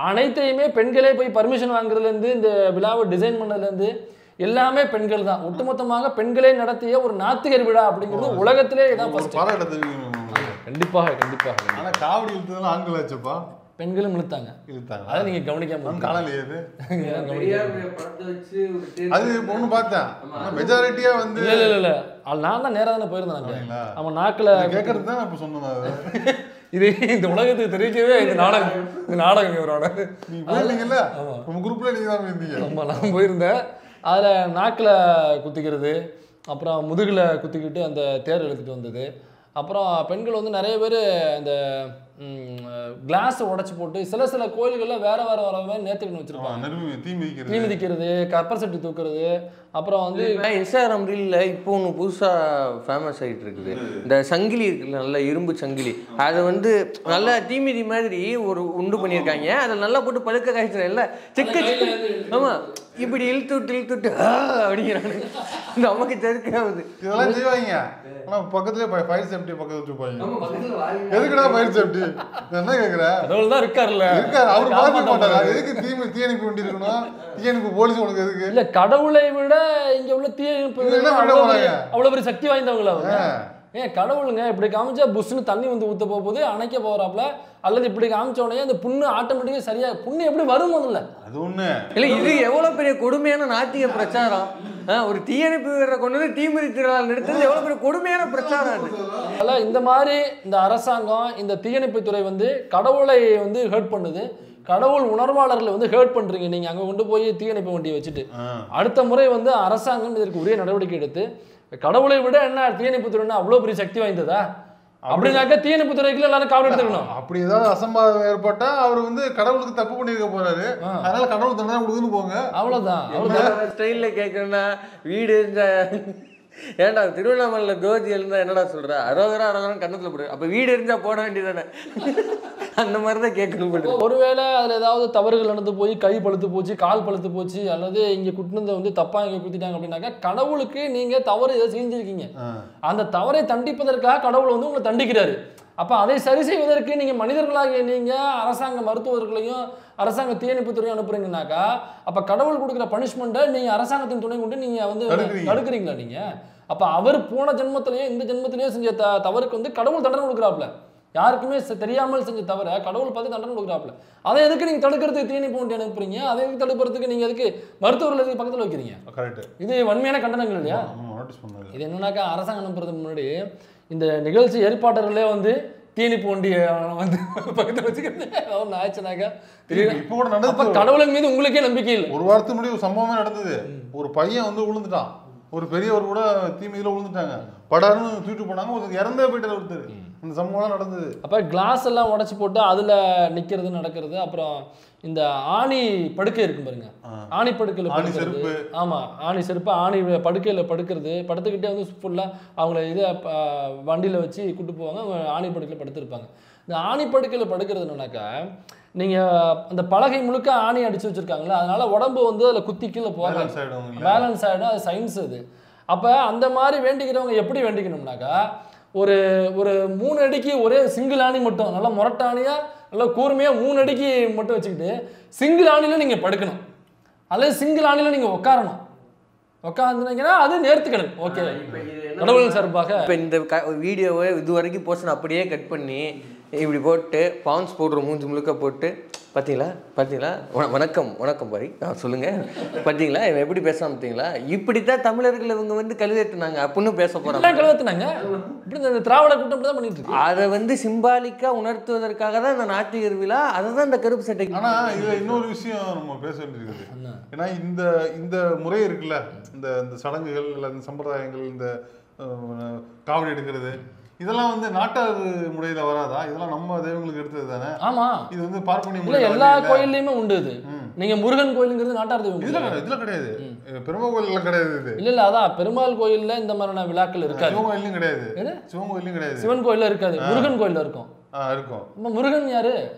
Speaker 1: அனைத்தையுமே பெண்களே போய் பர்மிஷன் வாங்குறதுலேருந்து இந்த விழாவை டிசைன் பண்ணதுலேருந்து எல்லாமே பெண்கள் தான். ஒட்டுமொத்தமாக பெண்களே நடத்திய ஒரு நாத்திகர் விழா அப்படிங்கிறது உலகத்திலே இதான் கண்டிப்பாக கண்டிப்பாக.
Speaker 3: ஆனால் காவடி இழுத்ததெல்லாம் ஆண்கள் ஆச்சுப்பா, பெண்களும் இழுத்தாங்க.
Speaker 1: அதை நீங்க கவனிக்காம
Speaker 3: காணலையே அது ஒண்ணு பார்த்தேன். மெஜாரிட்டியா வந்து
Speaker 1: இல்ல இல்ல இல்ல நான் தான் நேரா தானே போயிருந்தேன். அவன் நாக்குல
Speaker 3: கேட்கறது தான் இப்ப சொன்னேன்.
Speaker 1: இது இந்த உலகத்துக்கு தெரிவிக்கவே இந்த நாடகம் இவரோட
Speaker 3: நீ போயிருந்தீங்கல்ல, உங்க குரூப்ல நீங்க தான் போயிருந்தீங்க.
Speaker 1: ஆமா நான் போயிருந்தேன். அதில் நாக்கில் குத்திக்கிறது, அப்புறம் முதுகில் குத்திக்கிட்டு அந்த தேர் எழுத்துட்டு வந்தது. அப்புறம் பெண்கள் வந்து நிறைய பேர் இந்த கிளாஸை உடச்சி போட்டு சில கோயில்களில் வேற மாதிரி நேர்த்திக்கணும் வச்சிருப்பாங்க. தீ மிதிக்கிறது, கப்பர் சட்டி தூக்குறது. அப்புறம் வந்து
Speaker 2: இன்ஸ்டாகிராம் ரீலில் இப்போ ஒன்று புதுசாக ஃபேமஸ் ஆகிட்டு இருக்குது. இந்த சங்கிலி இருக்குல்ல, நல்ல இரும்பு சங்கிலி, அதை வந்து நல்லா தீமிதி மாதிரி ஒரு உண்டு பண்ணியிருக்காங்க. அதை நல்லா போட்டு பழுக்க காய்ச்சல இல்லை செக்கு. ஆமாம், இப்படி இழுத்துட்டு அப்படிங்கிறாங்க. நமக்கு தெருக்காகுது.
Speaker 3: இதெல்லாம் செய்வாங்க. ஆனால் பக்கத்துலேயே ஃபயர் சேஃப்டி பக்கத்தில் வச்சுப்பாங்க. எதுக்குடா ஃபயர் சேஃப்டி? என்ன கேட்குறேன் தான் இருக்காருல்ல, இருக்காரு. அவர் பார்க்க மாட்டாரு. எதுக்கு தீயணைப்பு வண்டி இருக்கணும்? தீயணைப்பு போலீஸ் உனக்கு எதுக்கு?
Speaker 1: இல்லை, கடவுளை விட இங்கே உள்ள தீயணைப்பு அவ்வளோ பெரிய சக்தி வாய்ந்தவங்களா அவங்க? ஏன் கடவுளுங்க இப்படி காமிச்சா புஷ்னு தண்ணி வந்து ஊற்ற போகுது, அணைக்க போகிறாப்புல, அல்லது இப்படி காமிச்ச உடனே அந்த புண்ணு ஆட்டோமேட்டிக்காக சரியா புண்ணு எப்படி வரும் முதல்ல?
Speaker 3: அது ஒன்று
Speaker 2: இல்லை, இது எவ்வளோ பெரிய கொடுமையான நாட்டிய பிரச்சாரம். ஒரு தீயணைப்பு வீரரை கொண்டு வந்து தீமிதி திருவிழா நடத்துறது எவ்வளோ பெரிய கொடுமையான பிரச்சாரம் அது.
Speaker 1: அதில் இந்த மாதிரி இந்த அரசாங்கம், இந்த தீயணைப்பு துறை வந்து கடவுளை வந்து ஹர்ட் பண்ணுது. கடவுள் உணர்வாளர்களை வந்து ஹர்ட் பண்றீங்க நீங்க. அங்கே கொண்டு போய் தீயணைப்பு வண்டியை வச்சுட்டு அடுத்த முறை வந்து அரசாங்கம் இதற்கு உரிய நடவடிக்கை எடுத்து, கடவுளை விட என்ன தீயணைப்பு துறைன்னா அவ்வளோ பெரிய சக்தி வாய்ந்ததா அப்படின்னாக்க தீயணைப்பு துறைக்குள்ள எல்லாரும் காவல் எடுத்துக்கணும்.
Speaker 3: அப்படி ஏதாவது அசம்பாதம் ஏற்பட்டா அவர் வந்து கடவுளுக்கு தப்பு பண்ணிருக்க போறாரு, அதனால கடவுள் தண்டனை கொடுக்குன்னு போங்க.
Speaker 1: அவ்வளவுதான்.
Speaker 2: ஸ்டைல்ல கேட்கணும்னா வீடு இருந்த ஏன்டா திருவண்ணாமலையில் கோதி இருந்தா என்னடா சொல்ற, அரோகரா கண்ணத்துல போடு, அப்ப வீடு இருந்தா போட வேண்டியதானே, அந்த மாதிரி தான் கேட்கணும்.
Speaker 1: ஒருவேளை அதுல ஏதாவது தவறுகள் நடந்து போய் கை பழுத்து போச்சு, கால் பழுத்து போச்சு, அல்லது இங்க குட்டினதை வந்து தப்பா இங்க குத்திட்டாங்க அப்படின்னாக்கா கடவுளுக்கு நீங்க தவறு எதை செஞ்சிருக்கீங்க, அந்த தவறை தண்டிப்பதற்காக கடவுள் வந்து உங்களை தண்டிக்கிறாரு. அப்ப அதை சரி செய்வதற்கு நீங்க மனிதர்களாகிய நீங்க அரசாங்க மருத்துவர்களையும் அரசாங்க தீயணைப்புத்துறையும் அனுப்புறீங்கன்னாக்கா அப்ப கடவுள் கொடுக்குற பனிஷ்மெண்ட்டை நீங்க அரசாங்கத்தின் துணை கொண்டு நீங்க வந்து தடுக்கிறீங்களா நீங்க? அப்ப அவர் போன ஜென்மத்திலேயே இந்த ஜென்மத்திலேயே செஞ்ச தவறுக்கு வந்து கடவுள் தண்டனை கொடுக்குறாப்புல. யாருக்குமே தெரியாமல் செஞ்ச தவிர கடவுள் பார்த்து தண்டனை கொடுக்குறாப்புல. அதை எதுக்கு நீங்க தடுக்கிறதுக்கு தீயணைப்பு வண்டி அனுப்புறீங்க? அதை எதுக்கு தடுக்கிறதுக்கு நீங்க எதுக்கு மருத்துவர்கள் எதுக்கு பக்கத்தில் வைக்கிறீங்க? இது வன்மையான கண்டனங்கள் இல்லையா? இது என்னன்னாக்கா அரசாங்கம் அனுப்புறதுக்கு முன்னாடி இந்த நிகழ்ச்சி ஏற்பாட்டர்களே வந்து தீயணைப்பு வண்டியை வந்து பக்கத்தில் வச்சுக்கிறது ஆச்சுனாக்கா
Speaker 3: இப்போ கூட நடந்தது.
Speaker 1: கடவுளின் மீது உங்களுக்கே நம்பிக்கை இல்லை.
Speaker 3: ஒரு வாரத்துக்கு முன்னாடி ஒரு சம்பவமே நடந்தது. ஒரு பையன் வந்து விழுந்துட்டான், ஒரு பெரியவர் கூட தீமையில விழுந்துட்டாங்க, படாருன்னு தூக்கிட்டு போனாங்க, ஒரு இறந்தே போயிட்டு ஒருத்தர். இந்த சம்பவம்லாம் நடந்தது.
Speaker 1: அப்போ கிளாஸ் எல்லாம் உடச்சி போட்டு அதில் நிற்கிறது நடக்கிறது. அப்புறம் இந்த ஆணி படுக்கை இருக்கும் பாருங்க, ஆணி படுக்கையில் படுக்கிறது. ஆமாம், ஆணி செருப்பு ஆணி படுக்கையில் படுக்கிறது, படுத்துக்கிட்டே வந்து ஃபுல்லாக அவங்கள இதை வண்டியில் வச்சு கூட்டு போவாங்க, அவங்க ஆணி படுக்கையில் படுத்துருப்பாங்க. இந்த ஆணி படுக்கையில் படுக்கிறது என்னன்னாக்கா நீங்கள் அந்த பலகை முழுக்க ஆணி அடித்து வச்சுருக்காங்களா, அதனால உடம்பு வந்து அதில் குத்தி கீழே போகாது, பேலன்ஸ் ஆகிடும். அது சயின்ஸ் அது. அப்போ அந்த மாதிரி வேண்டிக்கிறவங்க எப்படி வேண்டிக்கணும்னாக்கா ஒரு ஒரு 3 அடிக்கு ஒரே சிங்கிள் ஆணி மட்டும் நல்லா முரட்டாணியாக நல்லா கூர்மையாக 3 அடிக்கு மட்டும் வச்சுக்கிட்டு சிங்கிள் ஆணியில் நீங்கள் படுக்கணும், அல்லது சிங்கிள் ஆணியில் நீங்கள் உட்காரணும். உட்காந்துனீங்கன்னா அது நேர்த்துக்கணும். ஓகே, கடவுள் சார்பாக.
Speaker 2: இப்போ இந்த வீடியோவை இது வரைக்கும் போஸ்ட் அப்படியே கட் பண்ணி இப்படி போட்டு பவுன்ஸ் போடுற மூஞ்சி முழுக்க போட்டு பார்த்தீங்களா வணக்கம் பாரி சொல்லுங்க, பார்த்தீங்களா இவன் எப்படி பேசாம, பார்த்தீங்களா இப்படித்தான் தமிழர்கள் இவங்க வந்து கழுவேற்றினாங்க அப்படின்னு பேச போறாங்க.
Speaker 1: கழுவேற்றினாங்க இப்படி இந்த திராவிட கூட்டம் தான் பண்ணிட்டு இருக்கு.
Speaker 2: அதை வந்து சிம்பாலிக்கா உணர்த்துவதற்காக தான் இந்த நாட்டியர் விழா, அதை தான் இந்த கருப்பு சட்டை.
Speaker 3: ஆனா இதுல இன்னொரு விஷயம் நம்ம பேச வேண்டியிருக்குது. ஏன்னா இந்த முறை இருக்குல்ல, இந்த சடங்குகள் இல்லை இந்த சம்பிரதாயங்கள், இந்த காவடி எடுக்கிறது, இதெல்லாம் வந்து நாட்டார் முறையில வராதா? இதெல்லாம் நம்ம தெய்வங்களுக்கு எடுத்தது தானே.
Speaker 1: ஆமா,
Speaker 3: இது வந்து பார்ப்பனிய
Speaker 1: முறை எல்லா கோயில்லையுமே உண்டு. இது நீங்க முருகன் கோயிலுங்கிறது நாட்டார் தெய்வம்
Speaker 3: இதுல கிடையாது, பெருமாள் கோயில்ல கிடையாது இது.
Speaker 1: இல்ல அதான் பெருமாள் கோயில்ல இந்த மாதிரியான விழாக்கள் இருக்காது.
Speaker 3: சிவன் கோயிலும் கிடையாது, சிவன் கோயிலும் கிடையாது,
Speaker 1: சிவன் கோயில்ல இருக்காது, முருகன் கோயில்ல இருக்கும்.
Speaker 3: இருக்கும்.
Speaker 1: அப்ப முருகன் யாரு?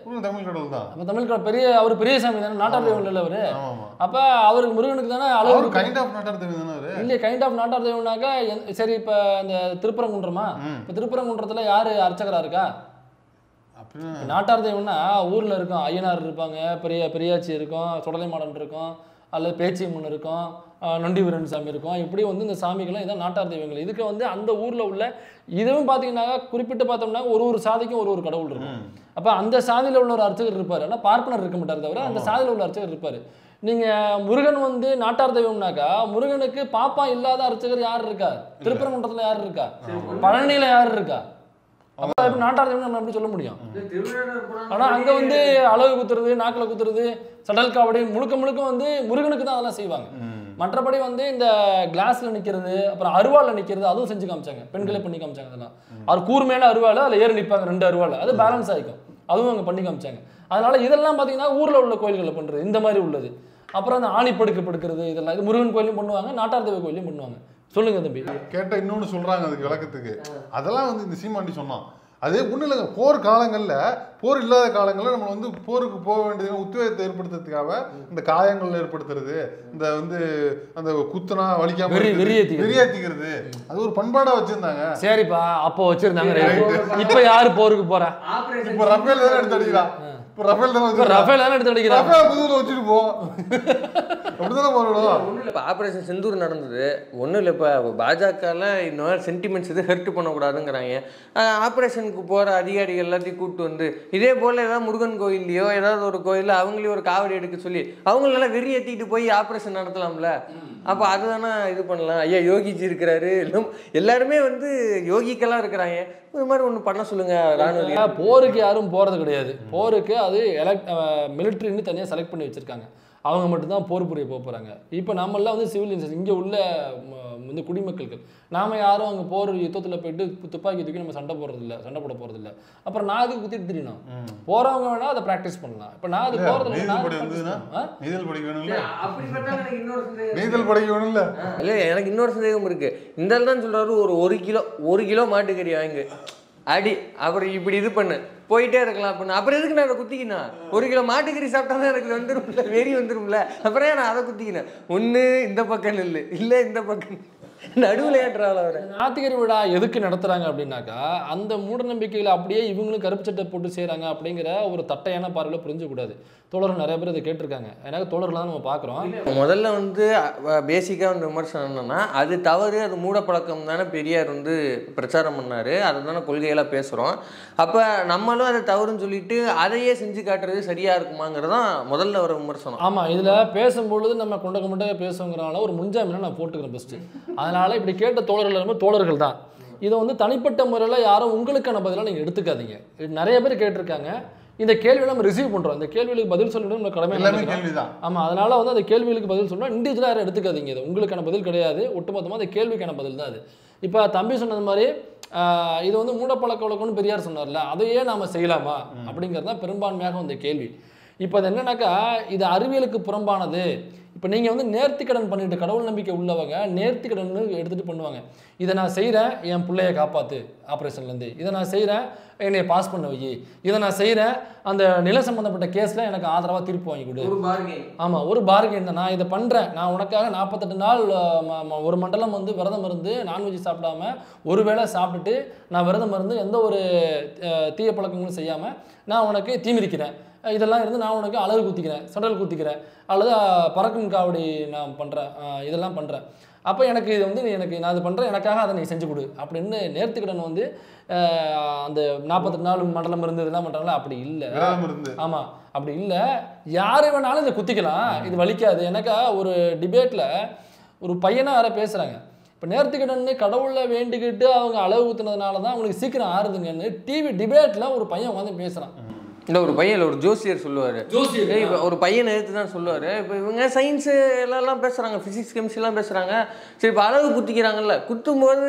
Speaker 3: தமிழ் கடவுள் தான்.
Speaker 1: அப்ப தமிழ் கடவுள் பெரிய அவர் பெரிய சாமி தானே, நாட்டார் தெய்வம் இல்ல அவரு. அப்ப அவருக்கு முருகனுக்கு தானே
Speaker 3: அளவு கைண்ட் ஆஃப் நாட்டார் தெய்வம் தானே அவரு.
Speaker 1: இல்ல கைண்ட் ஆஃப் நாட்டார் தெய்வம்னாக்க சரி. இப்ப இந்த திருப்பரங்குன்றமா, இப்ப திருப்பரங்குன்றத்துல யாரு அர்ச்சகரா இருக்கா? நாட்டார் தெய்வம்னா ஊர்ல இருக்கும், ஐயனார் இருப்பாங்க, பெரியாச்சி இருக்கும், சுடலை மாடன் இருக்கும், அல்லது பேச்சியம்மன் இருக்கும், நொண்டிவீரன் சாமி இருக்கும். இப்படி வந்து இந்த சாமிகளும் இதான் நாட்டார் தெய்வங்கள். இதுக்கு வந்து அந்த ஊர்ல உள்ள இதுவும் பார்த்தீங்கன்னா குறிப்பிட்டு பார்த்தோம்னா ஒரு சாதிக்கும் ஒரு கடவுள் இருக்கும். அப்ப அந்த சாதியில உள்ள ஒரு அர்ச்சகர் இருப்பாரு, ஆனால் பார்ப்பனர் இருக்க மாட்டார் தவிர அந்த சாதியில உள்ள அர்ச்சகர் இருப்பாரு. நீங்க முருகன் வந்து நாட்டார் தெய்வம்னாக்கா முருகனுக்கு பாப்பா இல்லாத அர்ச்சகர் யார் இருக்கா? திருப்பரங்குன்றத்துல யார் இருக்கா? பழனியில யார் இருக்கா? அப்ப நாட்டார் தெய்வம் நம்ம எப்படி சொல்ல முடியும்? ஆனா அங்க வந்து அளவு குத்துறது, நாக்கில் குத்துறது, சடல் காவடி முழுக்க வந்து முருகனுக்கு தான் அதெல்லாம் செய்வாங்க. மற்றபடி வந்து இந்த கிளாஸ்ல நிக்கிறது, அப்புறம் அருவாள்ல நிக்கிறது, அதுவும் செஞ்சு காமிச்சாங்க, பெண்களே பண்ணி காமிச்சாங்க. அதெல்லாம் அது கூர்மையான அருவாள், அதில் ஏறி நிற்பாங்க 2 அருவாள், அது பேலன்ஸ் ஆகிக்கும், அதுவும் அங்கே பண்ணி காமிச்சாங்க. அதனால இதெல்லாம் பார்த்தீங்கன்னா ஊர்ல உள்ள கோயில்களில் பண்றது இந்த மாதிரி உள்ளது. அப்புறம் அந்த ஆணிப்படுக்கு படுக்கிறது, இதெல்லாம் இது முருகன் கோயிலையும் பண்ணுவாங்க, நாட்டார் தெய்வ கோயிலையும் பண்ணுவாங்க. சொல்லுங்க தம்பி.
Speaker 3: கேட்ட இன்னொன்னு சொல்றாங்க அதுக்கு விளக்கத்துக்கு. அதெல்லாம் வந்து இந்த சீமாண்டி சொன்னான். அதே ஒன்றும் இல்லைங்க, போர் காலங்களில், போர் இல்லாத காலங்களில் நம்ம வந்து போருக்கு போக வேண்டியது உத்வேகத்தை ஏற்படுத்துறதுக்காக இந்த காயங்கள் ஏற்படுத்துறது, இந்த வந்து அந்த குத்துனா வலிக்காம வெறியேற்றிக்கிறது, அது ஒரு பண்பாடா வச்சிருந்தாங்க.
Speaker 1: சரிப்பா, அப்போ வச்சிருந்தாங்க. இப்ப யாரு போருக்கு போறா?
Speaker 3: இப்ப ரஃபேல் தானே எடுத்து அடிக்கிறான். இப்போ ரஃபேல் தானே
Speaker 1: எடுத்து அடிக்கிறான்.
Speaker 3: புதுல வச்சுட்டு போ, அப்படிதானே போறோம்.
Speaker 2: இப்போ ஆப்ரேஷன் செந்தூர் நடந்தது ஒன்றும் இல்லை. இப்போ பாஜகவில் இந்த மாதிரி சென்டிமெண்ட்ஸ் இது ஹெர்ட் பண்ணக்கூடாதுங்கிறாங்க. ஆப்ரேஷனுக்கு போகிற அதிகாரிகள் எல்லாத்தையும் கூப்பிட்டு வந்து இதே போல் ஏதாவது முருகன் கோயில்லையோ ஏதாவது ஒரு கோயிலில் அவங்களையும் ஒரு காவடி எடுக்க சொல்லி அவங்களெல்லாம் வெறி ஏற்றிட்டு போய் ஆப்ரேஷன் நடத்தலாம்ல. அப்போ அதுதானே இது பண்ணலாம். ஐயா யோகிஜி இருக்கிறாரு, எல்லாருமே வந்து யோகிக்கெல்லாம் இருக்கிறாங்க. இது மாதிரி ஒன்று பண்ண சொல்லுங்க. ராணுவ
Speaker 1: போருக்கு யாரும் போகிறது கிடையாது. போருக்கு அது மிலிட்ரின்னு தனியாக செலக்ட் பண்ணி வச்சுருக்காங்க. அவங்க மட்டும்தான் போர் புரிய போகிறாங்க. இப்போ நம்மளாம் வந்து சிவிலியன்ஸ், இங்கே உள்ள இந்த குடிமக்கள்கள், நாம் யாரும் அங்கே போர் யுத்தத்தில் போயிட்டு துப்பாக்கி தூக்கி நம்ம சண்டை போட போகிறதில்ல. அப்புறம் நான் அதுக்கு குத்திட்டு தெரியணும். போகிறவங்க வேணா அதை ப்ராக்டிஸ் பண்ணலாம். இப்போ நான் அது போகிறதில்ல.
Speaker 2: இல்லை, எனக்கு இன்னொரு சந்தேகம் இருக்கு. இந்த தான் சொல்றாரு, ஒரு கிலோ மாட்டுக்கறி வாங்கி அடி, அப்புறம் இப்படி இது பண்ணு, போயிட்டே இருக்கலாம் அப்படின்னு. அப்புறம் எதுக்கு நான் அதை குத்திக்கினேன்? 1 கிலோ மாட்டுக்கறி சாப்பிட்டா தான் எனக்கு வந்துடும்ல, வெறி வந்துடும்ல. அப்புறம் நான் அதை குத்திக்கினேன். ஒன்று இந்த பக்கம் இல்லை இந்த பக்கம் நடுவில் ஏற்றாள். அவர்
Speaker 1: ஞாயிற்றுக்கிழமை விழா எதுக்கு நடத்துறாங்க அப்படின்னாக்கா, அந்த மூட நம்பிக்கைகளை அப்படியே இவங்களும் கருப்பு சட்டை போட்டு செய்கிறாங்க அப்படிங்கிற ஒரு தட்டையான பார்வையில் புரிஞ்சக்கூடாது. தோழர்கள் நிறைய பேர் இதை கேட்டிருக்காங்க. எனக்கு தோழர்களாக நம்ம பார்க்குறோம்.
Speaker 2: முதல்ல வந்து பேசிக்காக வந்து விமர்சனம் என்னன்னா, அது தவறு, அது மூட பழக்கம் தானே பெரியார் வந்து பிரச்சாரம் பண்ணார், அதை தானே கொள்கையெல்லாம் பேசுகிறோம். அப்போ நம்மளும் அதை தவறுன்னு சொல்லிட்டு அதையே செஞ்சு காட்டுறது சரியாக இருக்குமாங்கிறது தான் முதல்ல ஒரு விமர்சனம்.
Speaker 1: ஆமாம், இதில் பேசும்பொழுது நம்ம கொண்ட கொண்டாக பேசுங்கிறனால ஒரு முன்ஜாமீனை நான் போட்டுக்கிறேன் பெஸ்ட்டு. அதனால் இப்படி கேட்ட தோழர்கள் தோழர்கள் தான். இதை வந்து தனிப்பட்ட முறையில் யாரும் உங்களுக்கான பதிலாக நீங்கள் எடுத்துக்காதீங்க. நிறைய பேர் கேட்டிருக்காங்க. இந்த கேள்வியை நம்ம ரிசீவ் பண்ணுறோம். இந்த கேள்விகளுக்கு பதில் சொல்லணும் நம்ம கடமை. ஆமாம், அதனால் வந்து அந்த கேள்விகளுக்கு பதில் சொல்லணும். இண்டிவிஜுவலாக யாரும் எடுத்துக்காதீங்க. இது உங்களுக்கான பதில் கிடையாது, ஒட்டுமொத்தமாக அந்த கேள்விக்கான பதில் தான் அது. இப்போ தம்பி சொன்னது மாதிரி இது வந்து மூடப்பழக்க வழக்கம்னு பெரியார் சொன்னார்ல, அதையே நாம் செய்யலாமா அப்படிங்கிறது தான் பெரும்பான்மையாக வந்த கேள்வி. இப்போ அது என்னன்னாக்கா, இது அறிவியலுக்கு புறம்பானது. இப்போ நீங்கள் வந்து நேர்த்திக்கடன் பண்ணிட்டு, கடவுள் நம்பிக்கை உள்ளவங்க நேர்த்திக்கடன் எடுத்துகிட்டு பண்ணுவாங்க. இதை நான் செய்கிறேன், என் பிள்ளையை காப்பாற்று ஆப்ரேஷன்லேருந்து, இதை நான் செய்கிறேன், என்னை பாஸ் பண்ண வை, இதை நான் செய்கிறேன், அந்த நில சம்மந்தப்பட்ட கேஸில் எனக்கு ஆதரவாக தீர்ப்பு வாங்கி கொடு. ஆமாம், ஒரு பார்கெயின் தான். நான் இதை பண்ணுறேன், நான் உனக்காக 48 நாள் ஒரு மண்டலம் வந்து விரதம் இருந்து நான்வெஜ் சாப்பிடாம ஒரு வேளை சாப்பிட்டுட்டு நான் விரதம் இருந்து எந்த ஒரு தீய பழக்கங்களும் செய்யாமல் நான் உனக்கு தீமிதிக்கிறேன், இதெல்லாம் இருந்து நான் உனக்கு அழகு குத்திக்கிறேன், சடல் குத்திக்கிறேன், அல்லது பறக்கும் காவடி நான் பண்ணுறேன், இதெல்லாம் பண்ணுறேன். அப்போ எனக்கு இது வந்து நான் இது பண்ணுறேன், எனக்காக அதை நீ செஞ்சு கொடு அப்படின்னு நேர்த்திக்கடன் வந்து அந்த 48 நாள் மண்டலம் இருந்து இதெல்லாம் பண்ணுறாங்களா? அப்படி இல்லை. ஆமாம், அப்படி இல்லை. யார் வேணாலும் இதை குத்திக்கலாம், இது வலிக்காது. எனக்கா ஒரு டிபேட்டில் ஒரு பையனாக வேற பேசுகிறாங்க. இப்போ நேர்த்திக்கடன் கடவுளில் வேண்டிக்கிட்டு அவங்க அளவு ஊற்றுனதுனால தான் அவங்களுக்கு சீக்கிரம் ஆறுதுங்கன்னு டிவி டிபேட்டில் ஒரு பையன் உட்காந்து பேசுகிறான்.
Speaker 2: இல்லை ஒரு பையன் ஒரு ஜோசியர் சொல்லுவார், இப்போ ஒரு பையனை எடுத்து தான் சொல்லுவார். இப்போ இவங்க சயின்ஸு எல்லாம் பேசுகிறாங்க, ஃபிசிக்ஸ் கெமிஸ்ட்ரிலாம் பேசுகிறாங்க. சரி இப்போ அளவு குத்திக்கிறாங்கல்ல, குத்தும்போது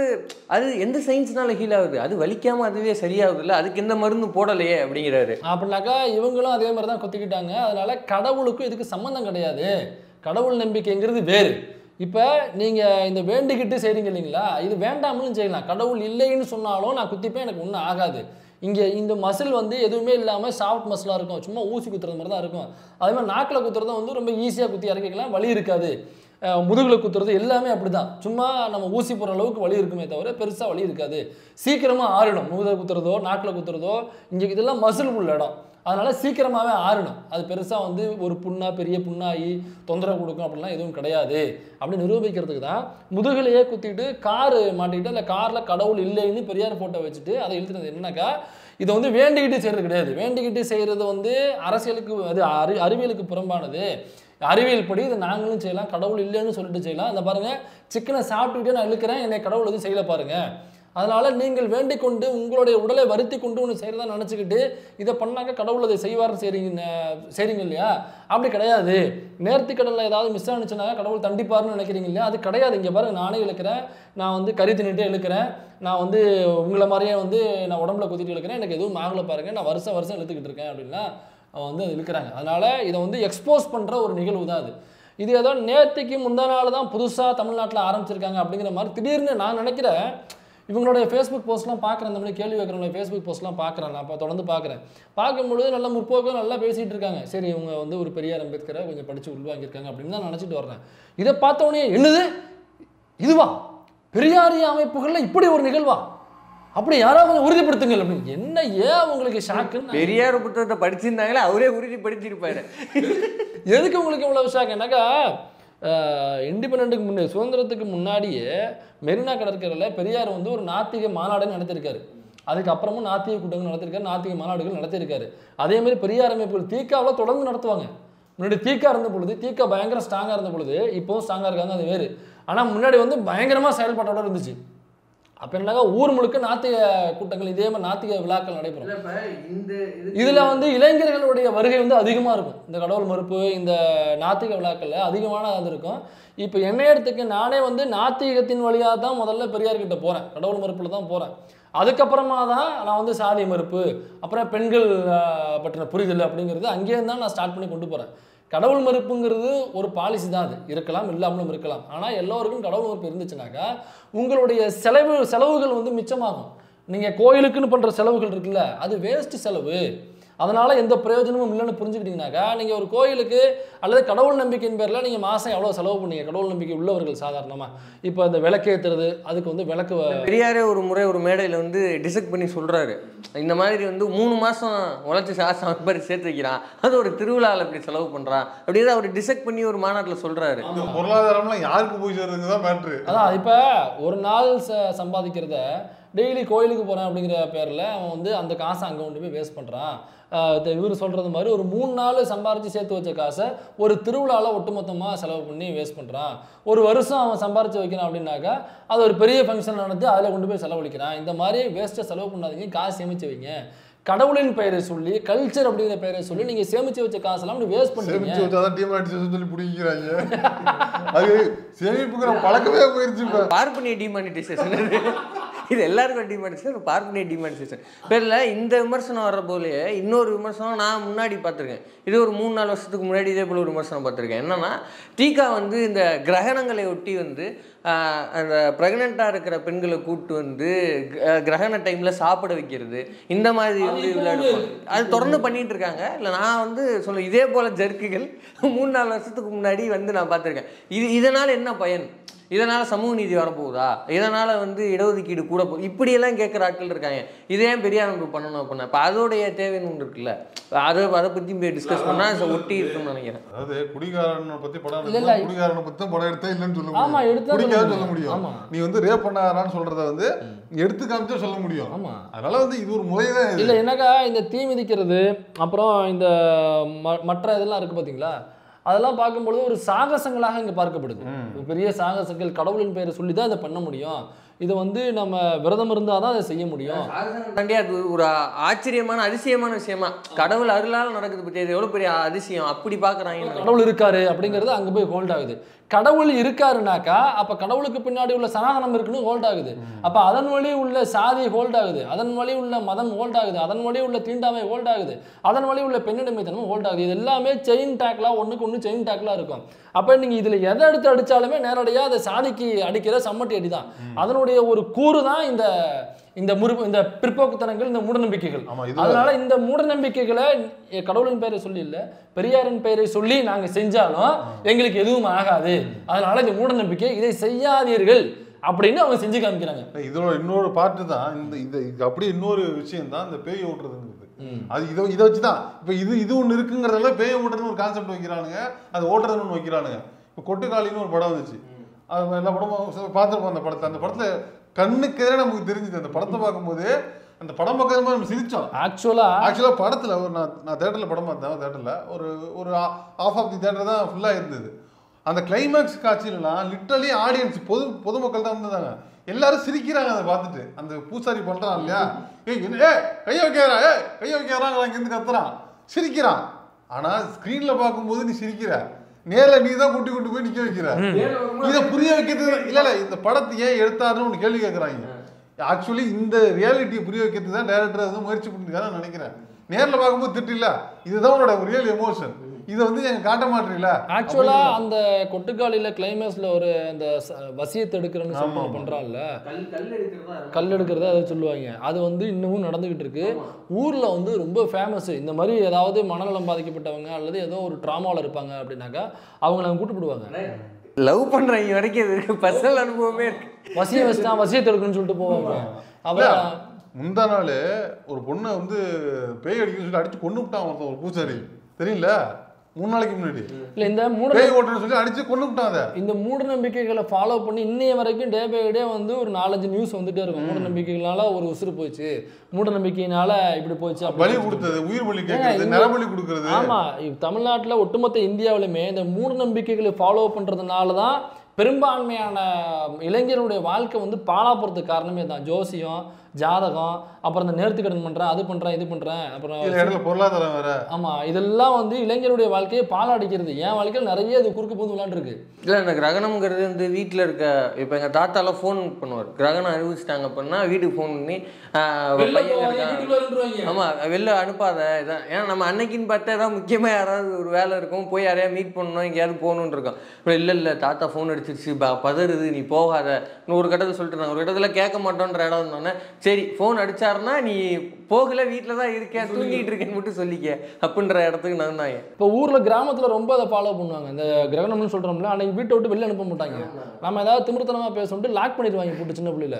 Speaker 2: அது எந்த சயின்ஸ்னால ஹீல் ஆகுது, அது வலிக்காமல் அதுவே சரியாகுது இல்லை, அதுக்கு எந்த மருந்து போடலையே அப்படிங்கிறாரு.
Speaker 1: அப்படின்னாக்கா இவங்களும் அதே மாதிரி தான் குத்திக்கிட்டாங்க. அதனால கடவுளுக்கும் இதுக்கு சம்மந்தம் கிடையாது. கடவுள் நம்பிக்கைங்கிறது வேறு. இப்போ நீங்கள் இந்த வேண்டிக்கிட்டு செய்கிறீங்க இல்லைங்களா, இது வேண்டாம்னு செய்யலாம். கடவுள் இல்லைன்னு சொன்னாலும் நான் குத்திப்பேன், எனக்கு ஒன்றும் ஆகாது. இங்கே இந்த மசில் வந்து எதுவுமே இல்லாமல் சாஃப்ட் மசிலாக இருக்கும், சும்மா ஊசி குத்துறது மாதிரி தான் இருக்கும். அதே மாதிரி நாக்கில் குத்துறதும் வந்து ரொம்ப ஈஸியாக குத்தி இறக்கிக்கலாம், வலி இருக்காது. முதுகில் குத்துறது எல்லாமே அப்படி தான், சும்மா நம்ம ஊசி போடுற அளவுக்கு வலி இருக்குமே தவிர பெருசாக வலி இருக்காது. சீக்கிரமாக ஆறிடும். முதுகில் குத்துறதோ நாக்கில் குத்துறதோ இங்கே இதெல்லாம் மசில் உள்ள இடம், அதனால் சீக்கிரமாகவே ஆறிடும். அது பெருசாக வந்து ஒரு புண்ணா பெரிய புண்ணாகி தொந்தரவு கொடுக்கும் அப்படிலாம் எதுவும் கிடையாது. அப்படி நிரூபிக்கிறதுக்கு தான் முதுகிலேயே குத்திட்டு காரு மாட்டிக்கிட்டு இல்லை காரில் கடவுள் இல்லைன்னு பெரியார் ஃபோட்டோ வச்சுட்டு அதை எழுதுறது. என்னன்னாக்கா இதை வந்து வேண்டிக்கிட்டு செய்கிறது கிடையாது. வேண்டிக்கிட்டு செய்கிறது வந்து அரசியலுக்கு அது அறிவியலுக்கு புறம்பானது. அறிவியல் படி இதை நாங்களும் செய்யலாம், கடவுள் இல்லைன்னு சொல்லிட்டு செய்யலாம். இந்த பாருங்கள், சிக்கனை சாப்பிட்டுக்கிட்டே நான் இழுக்கிறேன், என்னை கடவுள் எதுவும் செய்யலை பாருங்கள். அதனால் நீங்கள் வேண்டிக் கொண்டு உங்களுடைய உடலை வருத்தி கொண்டு ஒன்று செய்கிறதா நினச்சிக்கிட்டு இதை பண்ணாக்க கடவுள் அதை செய்வார்னு செய்கிறீங்க இல்லையா, அப்படி கிடையாது. நேர்த்திக்கடலில் ஏதாவது மிஸ் ஆனிச்சுனாக்கா கடவுள் தண்டிப்பார்னு நினைக்கிறீங்க இல்லையா, அது கிடையாது. இங்கே பாருங்கள், நானே இழுக்கிறேன், நான் வந்து கறி தின்னுட்டே இழுக்கிறேன், நான் வந்து உங்களை மாதிரியே வந்து நான் உடம்புல குத்திட்டு இழுக்கிறேன், எனக்கு எதுவும் ஆகலை பாருங்கள், நான் வருஷம் இழுத்துக்கிட்டு இருக்கேன் அப்படின்னா வந்து அது இழுக்கிறாங்க. அதனால் இதை வந்து எக்ஸ்போஸ் பண்ணுற ஒரு நிகழ்வு தான் அது. இது ஏதோ நேர்த்திக்கு முந்தா நாள் தான் புதுசாக தமிழ்நாட்டில் ஆரம்பிச்சிருக்காங்க அப்படிங்கிற மாதிரி திடீர்னு நான் நினைக்கிறேன். இவங்களுடைய ஃபேஸ்புக் போஸ்ட்லாம் பார்க்குறேன், இந்த மாதிரி கேள்வி வைக்கிறவங்களுடைய ஃபேஸ்புக் போஸ்ட்லாம் பார்க்குறேன், நான் இப்போ தொடர்ந்து பார்க்குறேன். பார்க்கும்பொழுது நல்ல முற்போக்கம் நல்லா பேசிகிட்டு இருக்காங்க. சரி, இவங்க வந்து ஒரு பெரியார் அம்பேத்கரை கொஞ்சம் படித்து உள்வாங்கியிருக்காங்க அப்படின்னு தான் நினச்சிட்டு வர்றேன். இதை பார்த்தவொடனே என்னது இதுவா, பெரியாரிய அமைப்புகளில் இப்படி ஒரு நிகழ்வா, அப்படி யாராவது கொஞ்சம் உறுதிப்படுத்துங்கள் அப்படின்னு. என்ன ஏன் உங்களுக்கு ஷாக்குன்னு,
Speaker 2: பெரியார் புத்தகத்தை படிச்சிருந்தாங்களே அவரே உறுதிப்படுத்தியிருப்பாரு.
Speaker 1: எதுக்கு உங்களுக்கு இவ்வளோ ஷாக்கு? என்னக்கா இண்டிபெண்ட்டுக்கு முன்னே சுதந்திரத்துக்கு முன்னாடியே மெரினா கடற்கரையில் பெரியார் வந்து ஒரு நாத்திக மாநாடுன்னு நடத்திருக்காரு. அதுக்கப்புறமும் நாத்திக கூட்டங்கள் நடத்திருக்காரு, நாத்திக மாநாடுகள் நடத்திருக்காரு. அதேமாதிரி பெரியார் அமைப்புகள் தீக்காவில் தொடர்ந்து நடத்துவாங்க. முன்னாடி தீக்கா இருந்த பொழுது, தீக்கா பயங்கர ஸ்ட்ராங்காக இருந்த பொழுது, இப்போவும் ஸ்ட்ராங்காக இருக்காங்க, அது வேறு. ஆனால் முன்னாடி வந்து பயங்கரமாக செயல்பாட்டோட இருந்துச்சு. அப்போ என்னக்கா ஊர் முழுக்க நாத்திக கூட்டங்கள், இதே மாதிரி நாத்திக விழாக்கள் நடைபெறும். இதில் வந்து இளைஞர்களுடைய வருகை வந்து அதிகமாக இருக்கும். இந்த கடவுள் மறுப்பு, இந்த நாத்திக விழாக்களில் அதிகமான அது இருக்கும். இப்போ என்னை எடுத்துக்க, நானே வந்து நாத்திகத்தின் வழியாக தான் முதல்ல பெரியார்கிட்ட போகிறேன், கடவுள் மறுப்பில் தான் போகிறேன். அதுக்கப்புறமா தான் நான் வந்து சாதி மறுப்பு, அப்புறம் பெண்கள் பற்றின புரிதல் அப்படிங்கிறது அங்கேருந்து தான் நான் ஸ்டார்ட் பண்ணி கொண்டு போகிறேன். கடவுள் மறுப்புங்கிறது ஒரு பாலிசி தான், அது இருக்கலாம் இல்லாமலும் இருக்கலாம். ஆனால் எல்லோருக்கும் கடவுள் மறுப்பு இருந்துச்சுனாக்கா உங்களுடைய செலவுகள் வந்து மிச்சமாகும். நீங்கள் கோயிலுக்குன்னு பண்ணுற செலவுகள் இருக்குல்ல, அது வேஸ்ட் செலவு, அதனால் எந்த பிரயோஜனமும் இல்லைன்னு புரிஞ்சுக்கிட்டீங்கன்னாக்கா நீங்கள் ஒரு கோயிலுக்கு அல்லது கடவுள் நம்பிக்கையின் பேரில் நீங்கள் மாதம் எவ்வளோ செலவு பண்ணீங்க, கடவுள் நம்பிக்கை உள்ளவர்கள் சாதாரணமாக. இப்போ இந்த விளக்கேற்றுறது, அதுக்கு வந்து விளக்கு
Speaker 2: பெரியாரே ஒரு முறை ஒரு மேடையில் வந்து டிசைட் பண்ணி சொல்கிறாரு, இந்த மாதிரி வந்து 3 மாதம் உழைச்சி சம்பாதிச்சு சேர்த்து வைக்கிறான், அது ஒரு திருவிழாவில் இப்படி செலவு பண்ணுறான் அப்படின்னு அவர் டிசைட் பண்ணி ஒரு மாநாட்டில் சொல்கிறாரு.
Speaker 3: பொருளாதாரம்லாம் யாருக்கு போய் சேர்றதுக்கு தான் மேட்ரு.
Speaker 1: அதான் இப்போ ஒரு நாள் சம்பாதிக்கிறத டெய்லி கோயிலுக்கு போகிறேன் அப்படிங்கிற பேரில் அவன் வந்து அந்த காசை அங்கே கொண்டு போய் வேஸ்ட் பண்ணுறான். இவர் சொல்கிறது மாதிரி ஒரு 3 நாள் சம்பாரித்து சேர்த்து வச்ச காசை ஒரு திருவிழாவில் ஒட்டுமொத்தமாக செலவு பண்ணி வேஸ்ட் பண்ணுறான். ஒரு வருஷம் அவன் சம்பாரித்து வைக்கிறான் அப்படின்னாக்கா அது ஒரு பெரிய ஃபங்க்ஷன் நடந்து அதில் கொண்டு போய் செலவழிக்கிறான். இந்த மாதிரி வேஸ்ட்டை செலவு பண்ணாதீங்க, காசு சேமித்து வைங்க. கடவுளின் பெயரை சொல்லி, கல்ச்சர் அப்படிங்கிற பெயரை சொல்லி நீங்கள் சேமித்து வச்ச காசெல்லாம் அப்படி வேஸ்ட் பண்ணுறீங்க.
Speaker 3: சொல்லி பிடிக்கிறாங்க. அது சேமிப்புங்கிற பழக்கமே போயிருச்சு.
Speaker 2: பார்ப்பனிய டிமானிட்டைசேஷன், இது எல்லாருக்கும் டிமானிட்டைசேஷன், பார்ப்பனிய டிமானிட்டைசேஷன் பேரில் இந்த விமர்சனம் வர்ற போலே இன்னொரு விமர்சனம் நான் முன்னாடி பார்த்துருக்கேன். இது ஒரு 3-4 வருஷத்துக்கு முன்னாடி இதே போல் ஒரு விமர்சனம் பார்த்துருக்கேன். என்னன்னா, டீகா வந்து இந்த கிரகணங்களை ஒட்டி வந்து அந்த ப்ரெக்னெண்ட்டாக இருக்கிற பெண்களை கூப்பிட்டு வந்து கிரகண டைமில் சாப்பிட வைக்கிறது, இந்த மாதிரி வந்து விளையாடுவாங்க. அது தொடர்ந்து பண்ணிகிட்டு இருக்காங்க. இல்லை நான் வந்து சொல்ல இதே போல் ஜர்க்குகள் 3-4 வருஷத்துக்கு முன்னாடி வந்து நான் பார்த்துருக்கேன். இதனால் என்ன பயன், இதனால் சமூக நீதி வரப்போகுதா, இதனால் வந்து இடஒதுக்கீடு கூட இப்படியெல்லாம் கேட்குற ஆட்கள் இருக்காங்க. இதே பெரியார் நம்ம பண்ணணும் அப்படின்னா இப்போ அதோடைய தேவைன்னு ஒன்று இருக்குல்ல, அதை பற்றி டிஸ்கஸ் பண்ணால் ஒட்டி இருக்குன்னு நினைக்கிறேன்.
Speaker 3: அதாவது குடிகாரனை பற்றி படம் எடுத்தா, குடிகாரனை பற்றி தான் படம் எடுத்தா இல்லைன்னு சொல்ல முடியும், குடிக்காத சொல்ல முடியும். நீ வந்து ரேப் பண்ணாரான்னு சொல்கிறத வந்து எடுத்து காமிச்சா சொல்ல முடியும். ஆமாம், அதனால வந்து இது ஒரு முறை தான்.
Speaker 1: இல்லை என்னக்கா இந்த தீ மிதிக்கிறது அப்புறம் இந்த மற்ற இதெல்லாம் இருக்குது பார்த்தீங்களா, அதெல்லாம் பார்க்கும்பொழுது ஒரு சாகசங்களாக இங்கே பார்க்கப்படுது. பெரிய சாகசங்கள், கடவுளின் பெயரை சொல்லி தான் இதை பண்ண முடியும். இது வந்து நம்ம விரதம் இருந்தால் தான் அதை செய்ய முடியும்.
Speaker 2: தாண்டி அது ஒரு ஆச்சரியமான அதிசயமான விஷயமா, கடவுள் அருளால் நடக்குது பற்றி அது எவ்வளோ பெரிய அதிசயம் அப்படி பார்க்குறாங்க.
Speaker 1: கடவுள் இருக்காரு அப்படிங்கிறது அங்கே போய் ஹோல்ட் ஆகுது. கடவுள் இருக்காருனாக்கா அப்போ கடவுளுக்கு பின்னாடி உள்ள சனாதனம் இருக்குன்னு ஹோல்ட் ஆகுது. அப்போ அதன் வழி உள்ள சாதி ஹோல்ட் ஆகுது, அதன் வழி உள்ள மதம் ஹோல்ட் ஆகுது, அதன் வழி உள்ள தீண்டாமை ஹோல்ட் ஆகுது, அதன் வழி உள்ள பெண்ணிடமைத்தனமும் ஹோல்ட் ஆகுது. இது எல்லாமே செயின் டேக்லாம் ஒன்றுக்கு ஒன்று செயின் டேக்லாம் இருக்கும். அப்போ நீங்கள் இதில் எதை எடுத்து அடித்தாலுமே நேரடியாக அதை சாதிக்கு அடிக்கிற சம்மட்டி அடி தான். அதனுடைய ஒரு கூறு தான் இந்த பிற்போக்குத்தனங்கள், இந்த மூடநம்பிக்கைகள். அதனால இந்த மூடநம்பிக்கைகளை கடவுளின் பெயரை சொல்லி இல்லை, பெரியாரின் பெயரை சொல்லி நாங்கள் செஞ்சாலும் எங்களுக்கு எதுவும் ஆகாது. அதனால இந்த மூடநம்பிக்கை, இதை செய்யாதீர்கள் அப்படின்னு அவங்க செஞ்சு காமிக்கிறாங்க.
Speaker 3: இதோட இன்னொரு பாட்டு தான் இது அப்படியே இன்னொரு விஷயம் தான் இந்த பேய் ஓட்டுறதுங்கிறது. அது இதை வச்சுதான் இப்போ இது ஒன்று இருக்குங்கிறதெல்லாம் பேய் ஓட்டுறதுன்னு ஒரு கான்செப்ட் வைக்கிறானுங்க, அது ஓட்டுறதுன்னு ஒன்று வைக்கிறானுங்க. இப்போ கொட்டுக்காலின்னு ஒரு படம் வந்துச்சு, அது எல்லா படமும் பார்த்துருப்போம். அந்த படத்துல கண்ணுக்கே நமக்கு தெரிஞ்சுது. அந்த படத்தை பார்க்கும்போது அந்த படம் பார்க்கறது நம்ம சிரிச்சோம். ஆக்சுவலா படத்துல நான் தேட்டர்ல படம் பார்த்தேன். தேட்டர்ல ஒரு ஆஃப் ஆஃப் தி தேட்டர் தான் ஃபுல்லா இருந்தது. அந்த கிளைமேக்ஸ் காட்சியிலாம் லிட்டரலி ஆடியன்ஸ் பொதுமக்கள் தான் வந்தாங்க. எல்லாரும் சிரிக்கிறாங்க அதை பார்த்துட்டு. அந்த பூசாரி பண்றான் இல்லையா, கையை வைக்கிறாங்க, இங்கிருந்து கத்துறான், சிரிக்கிறான். ஆனா ஸ்கிரீன்ல பார்க்கும்போது நீ சிரிக்கிற, நேர்ல நீ தான் கூட்டி போய் நிக்க வைக்கிற. இதை புரிய வைக்கிறது இல்ல, இந்த படத்தை ஏன் எடுத்தாருன்னு ஒன்று கேள்வி கேட்கறாங்க. ஆக்சுவலி இந்த ரியாலிட்டியை புரிய வைக்கிறதுக்கு தான் டைரக்டர் வந்து முயற்சி பண்ணிருக்காரு நினைக்கிறேன். நேர்ல பார்க்கும்போது திட்டு இல்ல, இதுதான் உன்னோட ரியல் எமோஷன், இதை வந்து எங்க காட்ட மாட்டீங்கள.
Speaker 1: ஆக்சுவலா அந்த கொட்டுக்காலியில கிளைமேக்ஸ்ல ஒரு அந்த வசியத்தை எடுக்கிறேன்னு சொல்லி பண்றான்ல, கல் எடுக்கிறத அதை சொல்லுவாங்க. அது வந்து இன்னமும் நடந்துகிட்டு இருக்கு. ஊர்ல வந்து ரொம்ப ஃபேமஸ். இந்த மாதிரி ஏதாவது மனநலம் பாதிக்கப்பட்டவங்க அல்லது ஏதோ ஒரு ட்ராமாவில் இருப்பாங்க அப்படின்னாக்கா அவங்களை கூட்டு போடுவாங்க.
Speaker 2: லவ் பண்றவங்க வரைக்கும் இருக்கு, பர்சனல் அனுபவமே இருக்கு.
Speaker 1: வசியம் வச்சுட்டா வசியத்தை எடுக்கணும்னு சொல்லிட்டு போவாங்க. அவன்
Speaker 3: முந்தா நாள் ஒரு பொண்ணை வந்து பேய் அடிக்கணும்னு சொல்லி அடிச்சு கொண்டு விட்டான் ஒருத்தன், ஒரு பூசாரி தெரியல, 3 நாளைக்கு முன்னாடி.
Speaker 1: இல்லை, இந்த
Speaker 3: பேய் ஓட்டுன்னு சொல்லி அடிச்சு கொண்டு விட்டாங்க.
Speaker 1: இந்த மூட நம்பிக்கைகளை ஃபாலோ பண்ணி இன்னைய வரைக்கும் டே பை டே வந்து ஒரு 4-5 நியூஸ் வந்துட்டே இருக்கும். மூட நம்பிக்கைகளால ஒரு உசுறு போச்சு, மூட நம்பிக்கையினால இப்படி போச்சு,
Speaker 3: பலி கொடுத்தது, உயிர் பலி கேட்கறது, நரபலி கொடுக்கறது.
Speaker 1: ஆமா, தமிழ்நாட்டில் ஒட்டுமொத்த இந்தியாவிலுமே இந்த மூட நம்பிக்கைகளை ஃபாலோ பண்றதுனால தான் பெரும்பான்மையான இளைஞருடைய வாழ்க்கை வந்து பாழா போகிறதுக்கு காரணமே தான். ஜோசியம், ஜாதகம், அப்புறம் இந்த நேர்த்திக்கடன் பண்ணுறேன், அது பண்ணுறேன், இது பண்ணுறேன், அப்புறம்
Speaker 3: பொருளாதாரம் வேற.
Speaker 1: ஆமாம், இதெல்லாம் வந்து இளைஞருடைய வாழ்க்கையை பாலாடிக்கிறது. என் வாழ்க்கையில் நிறைய இது குறுக்கு போது விளாண்டுருக்கு.
Speaker 2: இல்லை, இந்த கிரகணம்ங்கிறது வந்து வீட்டில் இருக்க, இப்போ எங்கள் தாத்தாலாம் ஃபோன் பண்ணுவார், கிரகணம் அறிவிச்சிட்டாங்க அப்படின்னா வீட்டுக்கு ஃபோன் பண்ணி ஆமாம் வெளில அனுப்பாத இதான். ஏன்னா நம்ம அன்னைக்குன்னு பார்த்தா தான் முக்கியமாக யாராவது ஒரு வேலை இருக்கும், போய் யாரையா மீட் பண்ணணும், எங்கேயாவது போகணுன்னு இருக்கோம். இப்போ இல்லை தாத்தா ஃபோன் அடிச்சிருச்சு, பதறுது, நீ போகாத. ஒரு கட்டத்தில் சொல்லிட்டு இருந்தாங்க, ஒரு இடத்துல கேட்க மாட்டோன்ற இடம் இருந்தோன்னே, சரி ஃபோன் அடிச்சாருன்னா நீ போகல, வீட்டில் தான் இருக்கேன், தூங்கிட்டு இருக்கேன்னு மட்டும் சொல்லிக்க அப்படின்ற இடத்துக்கு நகர்ந்தாங்க.
Speaker 1: இப்போ ஊரில் கிராமத்தில் ரொம்ப அதை ஃபாலோ பண்ணுவாங்க. இந்த கிரகணம்னு சொல்கிறோம்ல, அன்னைக்கு வீட்டை விட்டு வெளில அனுப்ப மாட்டாங்க. நம்ம ஏதாவது திமிர்த்தனமாக பேசணுட்டு லாக் பண்ணிடுவாங்க போட்டு சின்ன பிள்ளைல.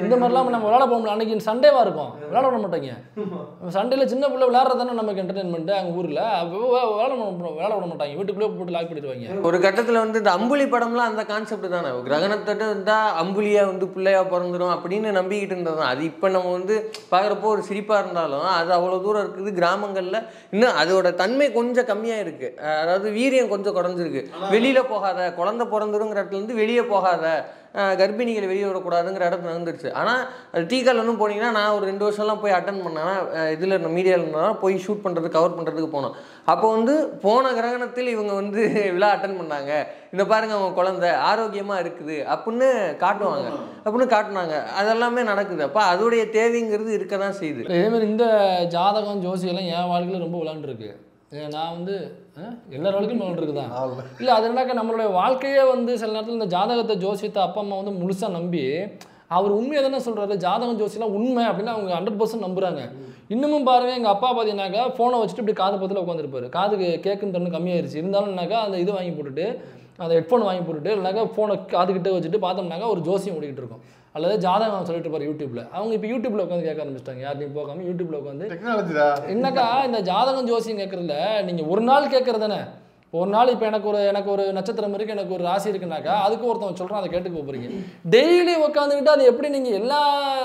Speaker 1: இந்த மாதிரிலாம் நம்ம விளாட போக முடியல. அன்னைக்கு சண்டேவா இருக்கும், விளாட விட மாட்டாங்க. சண்டேல சின்ன பிள்ளை விளையாடுறதானே நமக்கு என்டர்டைன்மெண்ட். அங்கே ஊரில் விளாட விட மாட்டாங்க, வீட்டுக்குள்ளே போட்டு லாக் பண்ணிடுவாங்க.
Speaker 2: ஒரு கட்டத்தில் வந்து இந்த அம்புலி படம்லாம் அந்த கான்செப்ட் தானே, கிரகணத்தட்டு இருந்தால் அம்புலியா வந்து பிள்ளையா பிறந்துடும் அப்படின்னு நம்பிக்கிட்டு இருந்தது தான். அது இப்போ நம்ம வந்து பார்க்குறப்போ ஒரு சிரிப்பாக இருந்தாலும் அது அவ்வளோ தூரம் இருக்குது. கிராமங்களில் இன்னும் அதோட தன்மை கொஞ்சம் கம்மியாக இருக்குது. அதாவது வீரியம் கொஞ்சம் குறைஞ்சிருக்கு. வெளியில் போகாத, குழந்தை பிறந்துருங்கிற இடத்துலேருந்து வெளியே போகாத, கர்ப்பிணிகளை வெளியே விடக்கூடாதுங்கிற இடத்துல வந்துடுச்சு. ஆனால் அது டீக்காலன்னு போனீங்கன்னா, நான் ஒரு 2 வருஷம்லாம் போய் அட்டன் பண்ணேன்னா, இதில் மீடியாவில் இருந்தாலும் போய் ஷூட் பண்ணுறதுக்கு, கவர் பண்ணுறதுக்கு போனோம். அப்போ வந்து போன கிரகணத்தில் இவங்க வந்து விழா அட்டன் பண்ணாங்க, இந்த பாருங்க அவங்க குழந்தை ஆரோக்கியமாக இருக்குது அப்படின்னு காட்டுனாங்க. அதெல்லாமே நடக்குது. அப்போ அதோடைய தேவைங்கிறது இருக்க தான் செய்யுது.
Speaker 1: இதேமாதிரி இந்த ஜாதகம், ஜோசியெல்லாம் என் வாழ்க்கையில் ரொம்ப விளாண்டுருக்கு. நான் வந்து எல்லார் வாழ்க்கையும் விளாண்டுருக்கு தான். இல்லை, அது என்னக்கா நம்மளுடைய வாழ்க்கையே வந்து சில நேரத்தில் இந்த ஜாதகத்தை, ஜோசியத்தை அப்பா அம்மா வந்து முழுசாக நம்பி, அவர் உண்மையை தானே சொல்கிறாரு, ஜாதகம் ஜோசியெல்லாம் உண்மை அப்படின்னு அவங்க 100% நம்புகிறாங்க. இன்னமும் பாருங்கள், எங்கள் அப்பா பார்த்தீங்கன்னாக்கா ஃபோனை வச்சுட்டு இப்படி காது பக்கத்தில் உட்காந்துருப்பாரு. காதுக்கு கேட்கும் தண்ணு கம்மியாயிருச்சு, இருந்தாலும்னாக்கா அந்த இது வாங்கி போட்டுட்டு, அந்த ஹெட்ஃபோன் வாங்கி போட்டுட்டு, இல்லைனாக்கா ஃபோனை காதுகிட்ட வச்சுட்டு பார்த்தோம்னாக்கா ஒரு ஜோசியம் ஓடிக்கிட்டு இருக்கும், அல்லது ஜாதகம் சொல்லிட்டு இருப்பார் யூடியூப்பில். அவங்க இப்போ யூடியூப்பில் உட்காந்து கேட்க ஆரம்பிச்சிட்டாங்க. யார்ட்டையும் போகாமல் யூடியூப்பில் உட்காந்து என்னக்கா இந்த ஜாதகம் ஜோசியம் கேட்குறதுல நீங்கள் ஒரு நாள் கேட்குறது தானே. ஒரு நாள் இப்போ எனக்கு ஒரு நட்சத்திரம் இருக்குது, எனக்கு ஒரு ராசி இருக்குனாக்கா அதுக்கு ஒருத்தவங்க சொல்கிறான், அதை கேட்டுக்க போகிறீங்க. டெய்லி உட்காந்துக்கிட்டு அது எப்படி நீங்கள் எல்லா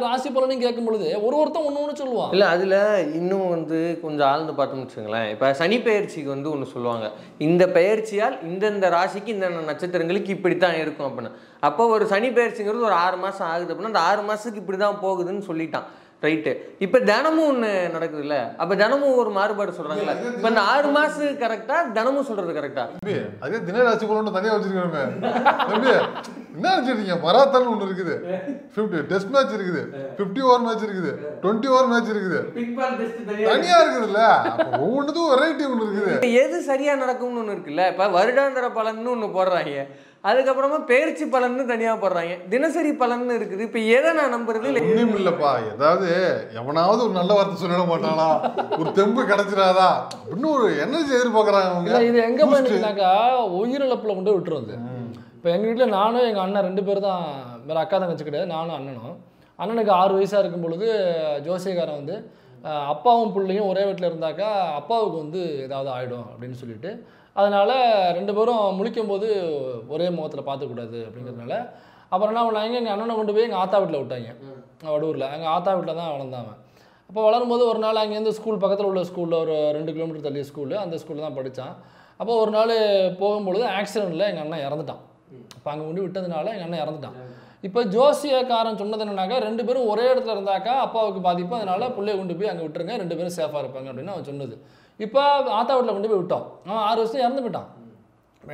Speaker 1: ராசி பலனையும் கேட்கும் பொழுது ஒருத்தன் ஒன்று சொல்லுவான்.
Speaker 2: இல்லை, அதில் இன்னும் வந்து கொஞ்சம் ஆழ்ந்து பார்த்தோம்னு வச்சுங்களேன். இப்போ சனி பெயர்ச்சிக்கு வந்து ஒன்று சொல்லுவாங்க, இந்த பெயர்ச்சியால் இந்தந்த ராசிக்கு இந்த நட்சத்திரங்களுக்கு இப்படித்தான் இருக்கும் அப்படின்னு. அப்போ ஒரு சனி பெயர்ச்சிங்கிறது ஒரு 6 மாதம் ஆகுது அப்படின்னா அந்த 6 மாதத்துக்கு இப்படி தான் போகுதுன்னு சொல்லிட்டான். ரைட்டு. இப்போ தினமும் ஒன்று நடக்குதுல்ல, அப்போ தினமும் ஒரு மாறுபாடு சொல்கிறாங்களே, இப்போ இந்த 6 மாதம் கரெக்டாக தினமும் சொல்கிறது கரெக்டா?
Speaker 3: அதே தினராசி போலன்னு தனியாக வச்சிருக்கோமே தம்பி. என்ன நினச்சிருக்கீங்க, மராத்தான் ஒன்று இருக்குது, 50 டெஸ்ட் மேட்ச் இருக்குது, 50 ஓவர் மேட்ச் இருக்குது, 20 ஓவர் மேட்ச் இருக்குது, தனியாக இருக்குதுல்ல. ஒவ்வொன்றுக்கும் வெரைட்டி ஒன்று இருக்குது.
Speaker 2: எது சரியாக நடக்கும்னு ஒன்று இருக்குல்ல. இப்போ வருடாந்திர பலன்னு ஒன்று போடுறாங்க, அதுக்கப்புறமா பெயர்ச்சி பலன்னு தனியாக போடுறாங்க, தினசரி பலன்னு இருக்குது. இப்போ எதை நான் நம்புறது? இல்லை
Speaker 3: ஒன்றும் இல்லைப்பா, ஏதாவது எவனாவது ஒரு நல்ல வார்த்தை சொல்லிட மாட்டானா, ஒரு தெம்பு கிடைச்சிடாதா அப்படின்னு ஒரு எனர்ஜி எதிர்பார்க்குறாங்க அவங்க.
Speaker 1: இது எங்கே போயிருந்தாக்கா உயிரிழப்பில் கொண்டு விட்டுருவது. இப்போ எங்கள் வீட்டில் நானும் எங்கள் அண்ணன் 2 பேர் தான், வேறு அக்கா தங்கச்சி கிடையாது, நானும் அண்ணனும். அண்ணனுக்கு 6 வயசாக இருக்கும் பொழுது ஜோசியக்காரன் வந்து அப்பாவும் பிள்ளையும் ஒரே வீட்டில் இருந்தாக்கா அப்பாவுக்கு வந்து ஏதாவது ஆகிடும் அப்படின்னு சொல்லிட்டு, அதனால் 2 பேரும் முழிக்கும் போது ஒரே முகத்தில் பார்த்துக்கூடாது அப்படிங்கிறதுனால அப்புறம் என்ன பண்ணாங்க, எங்கள் அண்ணனை கொண்டு போய் எங்கள் ஆத்தா வீட்டில் விட்டாங்க, வடூரில். எங்கள் ஆத்தா வீட்டில் தான் வளர்ந்தாங்க. அப்போ வளரும்போது ஒரு நாள் அங்கேருந்து ஸ்கூல் பக்கத்தில் உள்ள ஸ்கூலில் ஒரு 2 கிலோமீட்டர் தள்ளி ஸ்கூலு, அந்த ஸ்கூலில் தான் படித்தான். அப்போ ஒரு நாள் போகும்பொழுது ஆக்சிடெண்ட்டில் எங்கள் அண்ணன் இறந்துட்டான். இப்போ அங்கே கொண்டு விட்டதுனால எங்கள் அண்ணன் இறந்துட்டான். இப்போ ஜோசியக்காரன் சொன்னது என்னன்னாக்கா 2 பேரும் ஒரே இடத்துல இருந்தாக்கா அப்பாவுக்கு பாதிப்பு, அதனால் பிள்ளைய கொண்டு போய் அங்கே விட்டுருங்க, 2 பேரும் சேஃபாக இருப்பாங்க அப்படின்னு அவன் சொன்னது. இப்போ ஆத்தா வீட்டில் கொண்டு போய் விட்டோம். அவன் 6 வருஷம் இறந்து போயிட்டான்.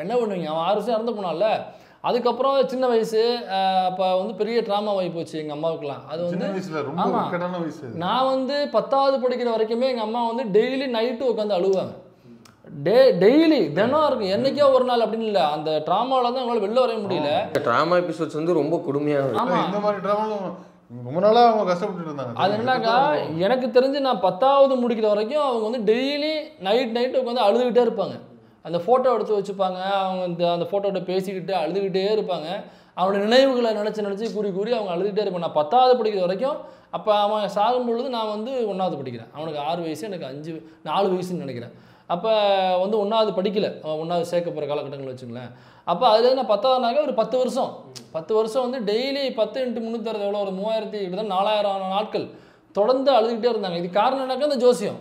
Speaker 1: என்ன பண்ணுவீங்க, அவன் 6 வருஷம் இறந்து போனான்ல. அதுக்கப்புறம் சின்ன வயசு, அப்போ வந்து பெரிய ட்ராமா ஆகி போச்சு எங்கள் அம்மாவுக்குலாம். அது வந்து ஆமாம், நான் வந்து 10வது படிக்கிற வரைக்குமே எங்கள் அம்மா வந்து டெய்லி நைட்டு உட்காந்து அழுவாங்க. டெய்லி தினம் இருக்கும், என்னைக்கோ ஒரு நாள் அப்படின்னு இல்லை. அந்த ட்ராமாவில் தான் அவங்களால வெளில வரைய முடியல.
Speaker 2: ட்ராமா எபிசோட்ஸ் வந்து ரொம்ப கொடுமையாக.
Speaker 1: ஆமாம்,
Speaker 3: இந்த மாதிரி ட்ராமாவும் ரொம்ப நாளாக அவங்க கஷ்டப்பட்டு இருந்தாங்க.
Speaker 1: அது என்னக்கா, எனக்கு தெரிஞ்சு நான் 10வது முடிக்கிற வரைக்கும் அவங்க வந்து டெய்லி நைட்டு உட்காந்து அழுதுகிட்டே இருப்பாங்க. அந்த ஃபோட்டோ எடுத்து வச்சுப்பாங்க, அவங்க அந்த ஃபோட்டோட்ட பேசிக்கிட்டு அழுதுகிட்டே இருப்பாங்க. அவனோட நினைவுகளை நினச்சி கூறி அவங்க அழுதுகிட்டே இருப்பாங்க. நான் 10வது படிக்கிற வரைக்கும், அப்போ அவன் சாகும் பொழுது நான் வந்து 1வது படிக்கிறேன். அவனுக்கு 6 வயசு, எனக்கு 4 வயசுன்னு நினைக்கிறேன். அப்போ வந்து 1வது படிக்கல, 1வது சேர்க்க போகிற காலகட்டங்கள் வச்சுங்களேன். அப்போ அதுலேருந்து நான் 10வதுனாக்க ஒரு 10 வருஷம் வந்து டெய்லி 10 × 360 எவ்வளோ, ஒரு 4000 நாட்கள் தொடர்ந்து அழுதுகிட்டே இருந்தாங்க. இது காரணம் என்னக்கா அந்த ஜோசியம்.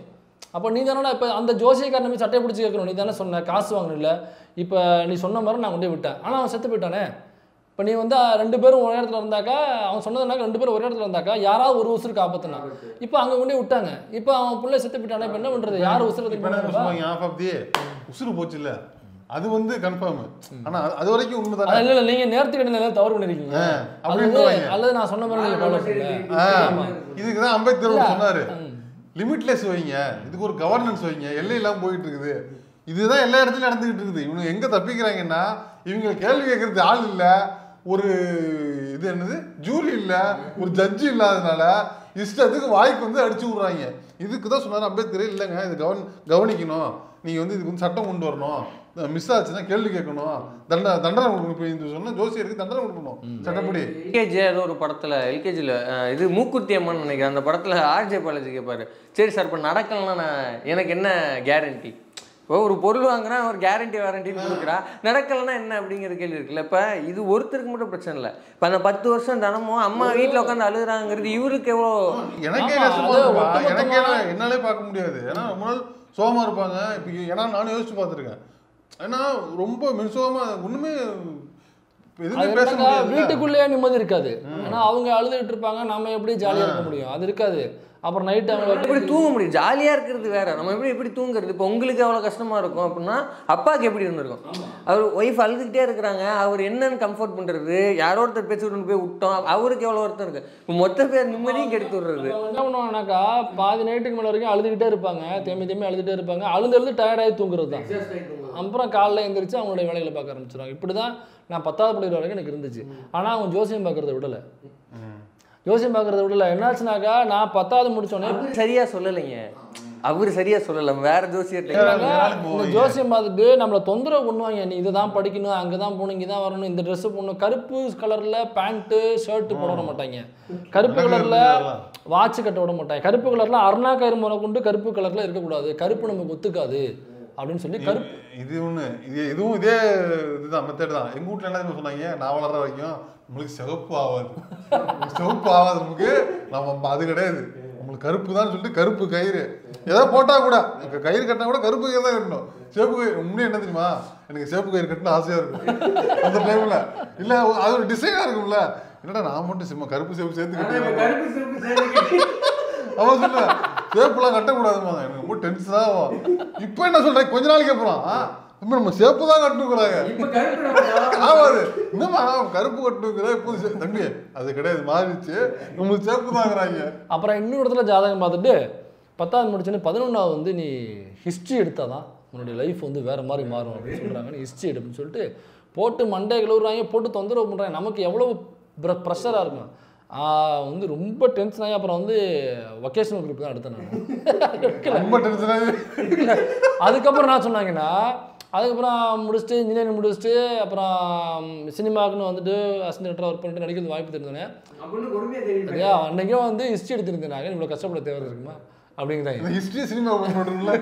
Speaker 1: அப்போ நீ தானே இப்போ அந்த ஜோசியக்காரன் போய் சட்டையை பிடிச்சி கேட்கணும், நீ தானே சொன்ன காசு வாங்கணும் இல்லை, இப்போ நீ சொன்ன மாதிரி நான் கொண்டே விட்டேன், ஆனால் அவன் செத்து போயிட்டானே. இப்போ நீ வந்து 2 பேரும் ஒரே இடத்துல இருந்தாக்கா, அவன் சொன்னதுனாக்க 2 பேரும் ஒரே இடத்துல இருந்தாக்கா யாராவது ஒரு உசுருக்கு ஆபத்துனா, இப்போ அங்கே கொண்டே விட்டாங்க. இப்போ அவன் பிள்ளை செத்து போயிட்டானே, இப்போ என்ன பண்ணுறது, யார்
Speaker 3: உசுறு போச்சு இல்லை, அது வந்து கன்ஃபார்ம். ஆனா அது வரைக்கும் உண்மைதானே.
Speaker 1: இல்ல இல்ல, நீங்க நேர்த்திக்கு ஏதாவது தவறு பண்ணிருக்கீங்க அல்லது நான் சொன்ன மாதிரி நீங்க ஃபாலோ பண்ணுங்க.
Speaker 3: இதுக்கு தான் அம்பேத்கர் சொன்னாரு, லிமிட்லெஸ் வைங்க, இதுக்கு ஒரு கவர்னன்ஸ் வைங்க, எல்லை இல்லாம போயிட்டு இருக்குது. இதுதான் எல்லா இடத்துலயும் நடந்துகிட்டு இருக்குது. இவங்க எங்க தப்பிக்கிறாங்கன்னா, இவங்க கேள்வி கேட்கறது ஆள் இல்ல, ஒரு இது என்னது ஜூரி இல்ல, ஒரு ஜட்ஜி இல்லாதனால இஷ்டத்துக்கு வாய்க்கு வந்து அடிச்சு விடுறாங்க. இதுக்கு தான் சொன்னாரு அம்பேத்கர், இல்லைங்க இது கவனிக்கணும், நீங்க வந்து இதுக்கு வந்து சட்டம் கொண்டு வரணும், மிஸ் ஆச்சுன்னா கேள்வி கேட்கணும், தண்டனை கொடுக்கணும். இப்போ இந்த சொன்ன ஜோசியருக்கு தண்டனை கொடுக்கணும் சட்டப்படி.
Speaker 2: எல்கேஜி ஏதோ ஒரு படத்தில், எல்கேஜியில் இது மூக்குத்தி அம்மன் நினைக்கிறேன், அந்த படத்தில் ஆர்ஜே பாலாஜி கேட்பாரு, சரி சார் இப்போ நடக்கலன்னா நான் எனக்கு என்ன கேரண்டி, இப்போ ஒரு பொருள் வாங்குறேன் ஒரு கேரண்டி வாரண்டின்னு கொடுக்குறா, நடக்கலைன்னா என்ன அப்படிங்கிற கேள்வி இருக்குல்ல. இப்போ இது ஒருத்தருக்கு மட்டும் பிரச்சனை இல்லை, இப்போ அந்த 10 வருஷம் தினமும் அம்மா வீட்டில் உட்காந்து அழுகுறாங்கிறது இவருக்கு எவ்வளோ,
Speaker 3: எனக்கே என்னாலே பார்க்க முடியாது. ஏன்னா ரொம்ப நாள் சோகமா இருப்பாங்க. இப்போ ஏன்னா நானும் யோசிச்சு பார்த்துருக்கேன், ஏன்னா ரொம்ப மின்சோகமா ஒண்ணுமே
Speaker 1: வீட்டுக்குள்ளேயே நிம்மதி இருக்காது. ஏன்னா அவங்க அழுதுகிட்டு இருப்பாங்க, நம்ம எப்படி ஜாலியா இருக்க முடியும், அது இருக்காது. அப்புறம் நைட்டு அவங்க
Speaker 2: எப்படி தூங்க முடியும், ஜாலியாக இருக்கிறது வேற, நம்ம எப்படி தூங்குறது. இப்போ உங்களுக்கு எவ்வளோ கஷ்டமாக இருக்கும் அப்படின்னா அப்பாவுக்கு எப்படி இருந்திருக்கும், அவர் ஒய்ஃப் அழுதுகிட்டே இருக்கிறாங்க, அவர் என்னன்னு கம்ஃபர்ட் பண்ணுறது, யாரோ ஒருத்தர் பேச்சு விட்டு போய் விட்டோம், அவருக்கு எவ்வளோ வருத்தம் இருக்குது. இப்போ மொத்த பேர் நிம்மதியும் கெடுத்து விடுறது.
Speaker 1: என்ன பண்ணுவாங்கனாக்கா, பாதி நைட்டுக்கு மேலே வரைக்கும் அழுதுகிட்டே இருப்பாங்க, தேம்பி அழுதுகிட்டே இருப்பாங்க, அழுது டயர்டாகி தூங்குறது தான். அப்புறம் காலைல எழுந்திரிச்சு அவங்களுடைய வேலைகளை பார்க்க ஆரம்பிச்சிடுவாங்க. இப்படி தான் நான் 10வது படிக்கிற வரைக்கும் எனக்கு இருந்துச்சு. ஆனால் அவங்க ஜோசியம் பார்க்குறத விடலை, ஜோசியம் பார்க்குறத விடல. என்னாச்சுனாக்கா, நான் 10வது முடிச்சோடனே
Speaker 2: சரியாக சொல்லலைங்க, அவர் சரியாக சொல்லலை, வேற ஜோசியத்தை
Speaker 1: இந்த ஜோசியம் பார்த்துட்டு நம்மளை தொந்தரவு பண்ணுவாங்க, நீ இதை தான் படிக்கணும், அங்கே தான் போகணும், இங்கே தான் வரணும், இந்த ட்ரெஸ்ஸு போடணும், கருப்பு கலரில் பேண்ட்டு ஷர்ட்டு போட விட மாட்டாங்க, கருப்பு கலரில் வாட்ச் கட்ட விட மாட்டாங்க, கருப்பு கலரில் அருணா கயிறு முறை கொண்டு கருப்பு கலரில் இருக்கக்கூடாது, கருப்பு நமக்கு ஒத்துக்காது அப்படின்னு சொல்லி கருப்பு.
Speaker 3: இது ஒன்று, இதுவும் இதே இதுதான் மெத்தட் தான். எங்கள் வீட்டில் என்ன சொன்னாங்க, நான் வளர்ற வரைக்கும் நம்மளுக்கு சிவப்பு ஆகாது, சிவப்பு ஆகாது நமக்கு, நம்ம அது கிடையாது, உங்களுக்கு கருப்பு தான் சொல்லிட்டு கருப்பு கயிறு ஏதாவது போட்டா கூட கயிறு கட்டினா கூட கருப்பு கயிறு தான் கட்டணும். சேப்பு கயிறு முன்னே என்ன தெரியுமா, எனக்கு சேப்பு கயிறு கட்டினா ஆசையா இருக்கும் அந்த டைம்ல. இல்ல அது ஒரு டிசைனா இருக்கும்ல, என்னடா நான் மட்டும் சும்மா கருப்பு சேப்பு சேர்த்து கட்டி அவன் சொல்ல சேப்புலாம் கட்டக்கூடாதுமா, எனக்கு ரொம்ப டென்ஷன் ஆகும். இப்போ என்ன சொல்றேன், கொஞ்ச நாளைக்கு அப்புறம் நம்ம சேப்பு தான் கட்டுக்கிறாங்க. ஆமாது இன்னும் கருப்பு கட்டுங்கிற இப்போ தம்பி அது கிடையாது, மாறிடுச்சு, நம்மளுக்கு சேப்பு தாங்கிறாங்க.
Speaker 1: அப்புறம் இன்னொரு இடத்துல ஜாதகம் பார்த்துட்டு 10வது முடிச்சுன்னு 11வது வந்து நீ ஹிஸ்ட்ரி எடுத்தாதான் உன்னுடைய லைஃப் வந்து வேறு மாதிரி மாறும் அப்படின்னு சொல்கிறாங்க. ஹிஸ்ட்ரி எடுப்புன்னு சொல்லிட்டு போட்டு மண்டே கிளவுறாங்க, போட்டு தொந்தரவு பண்ணுறாங்க. நமக்கு எவ்வளோ ப்ரெஷராக இருக்கும். வந்து ரொம்ப டென்ஷன் ஆகி அப்புறம் வந்து வொகேஷனல் குரூப் தான் எடுத்தேன் நான்.
Speaker 3: ரொம்ப டென்ஷன் ஆகி
Speaker 1: அதுக்கப்புறம் நான் சொன்னாங்கன்னா, அதுக்கப்புறம் முடிச்சுட்டு இன்ஜினியரிங் முடிச்சுட்டு அப்புறம் சினிமாவுக்குன்னு வந்துட்டு அசிஸ்டன்ட் ஒர்க் பண்ணிட்டு நடிக்கிறது வாய்ப்பு தெரிஞ்சோன்னே ஐயா அன்றைக்கும் வந்து ஹிஸ்ட்ரி எடுத்துருந்தேனாங்க, இவ்வளோ கஷ்டப்பட தேவை இருக்குமா அப்படிங்கிறாங்க.
Speaker 3: ஹிஸ்ட்ரி சினிமா பண்ணுறதுல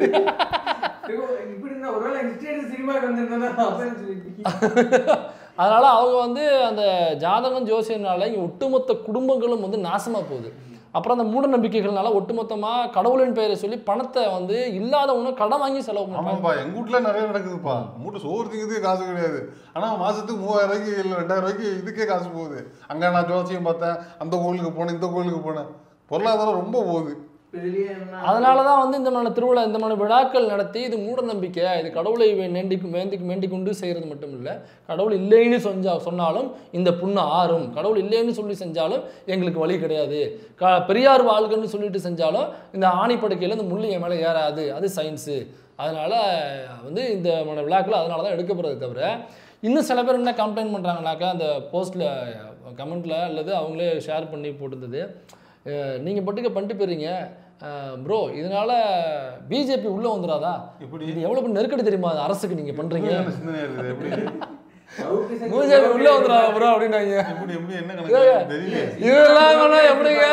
Speaker 1: அதனால அவங்க வந்து அந்த ஜாதகம் ஜோசியனால இங்கே ஒட்டுமொத்த குடும்பங்களும் வந்து நாசமாக போகுது. அப்புறம் அந்த மூட நம்பிக்கைகள்னால ஒட்டுமொத்தமாக கடவுளின் பெயரை சொல்லி பணத்தை வந்து இல்லாதவங்க கடன் வாங்கி செலவு பண்ணுவாங்க.
Speaker 3: ஆமாப்பா, எங்கள் வீட்டில் நிறைய நடக்குதுப்பா. மூட்டை சோறு திங்கிறதுக்கு காசு கிடையாது, ஆனால் மாதத்துக்கு 3000 ரூபாய்க்கு இல்லை 2000 ரூபாய்க்கு இதுக்கே காசு போகுது. அங்கே நான் ஜோசியம் பார்த்தேன், அந்த கோயிலுக்கு போனேன், இந்த கோயிலுக்கு போனேன், பொருளாதாரம் ரொம்ப போகுது.
Speaker 1: அதனால தான் வந்து இந்த மாதிரி திருவிழா, இந்த மாதிரி விழாக்கள் நடத்தி இது மூட நம்பிக்கை, இது கடவுளை வேண்டிக் கொண்டு செய்கிறது மட்டும் இல்லை, கடவுள் இல்லைன்னு சொன்னாலும் இந்த புண்ணு ஆறும், கடவுள் இல்லைன்னு சொல்லி செஞ்சாலும் எங்களுக்கு வழி கிடையாது, பெரியார் வாழ்கன்னு சொல்லிட்டு செஞ்சாலும் இந்த ஆணிப்படுக்கையில் இந்த முள்ளிய மேலே ஏறாது, அது சயின்ஸு. அதனால் வந்து இந்த விழாக்கள் அதனால தான் எடுக்கப்படுறது. தவிர இன்னும் சில பேர் என்ன கம்ப்ளைண்ட் பண்ணுறாங்கனாக்கா, அந்த போஸ்ட்டில் கமெண்ட்டில் அல்லது அவங்களே ஷேர் பண்ணி போட்டிருந்தது, நீங்கள் பண்ணிட்டு போயிடுறீங்க ப்ரோ, இதனால பிஜேபி உள்ளே வந்துடாதா, இது எவ்வளோ நெருக்கடி தெரியுமா அரசுக்கு நீங்கள் பண்ணுறீங்க, பிஜேபி உள்ளே வந்துடாதா ப்ரோ அப்படின்னாங்க. இதெல்லாம் எப்படிங்க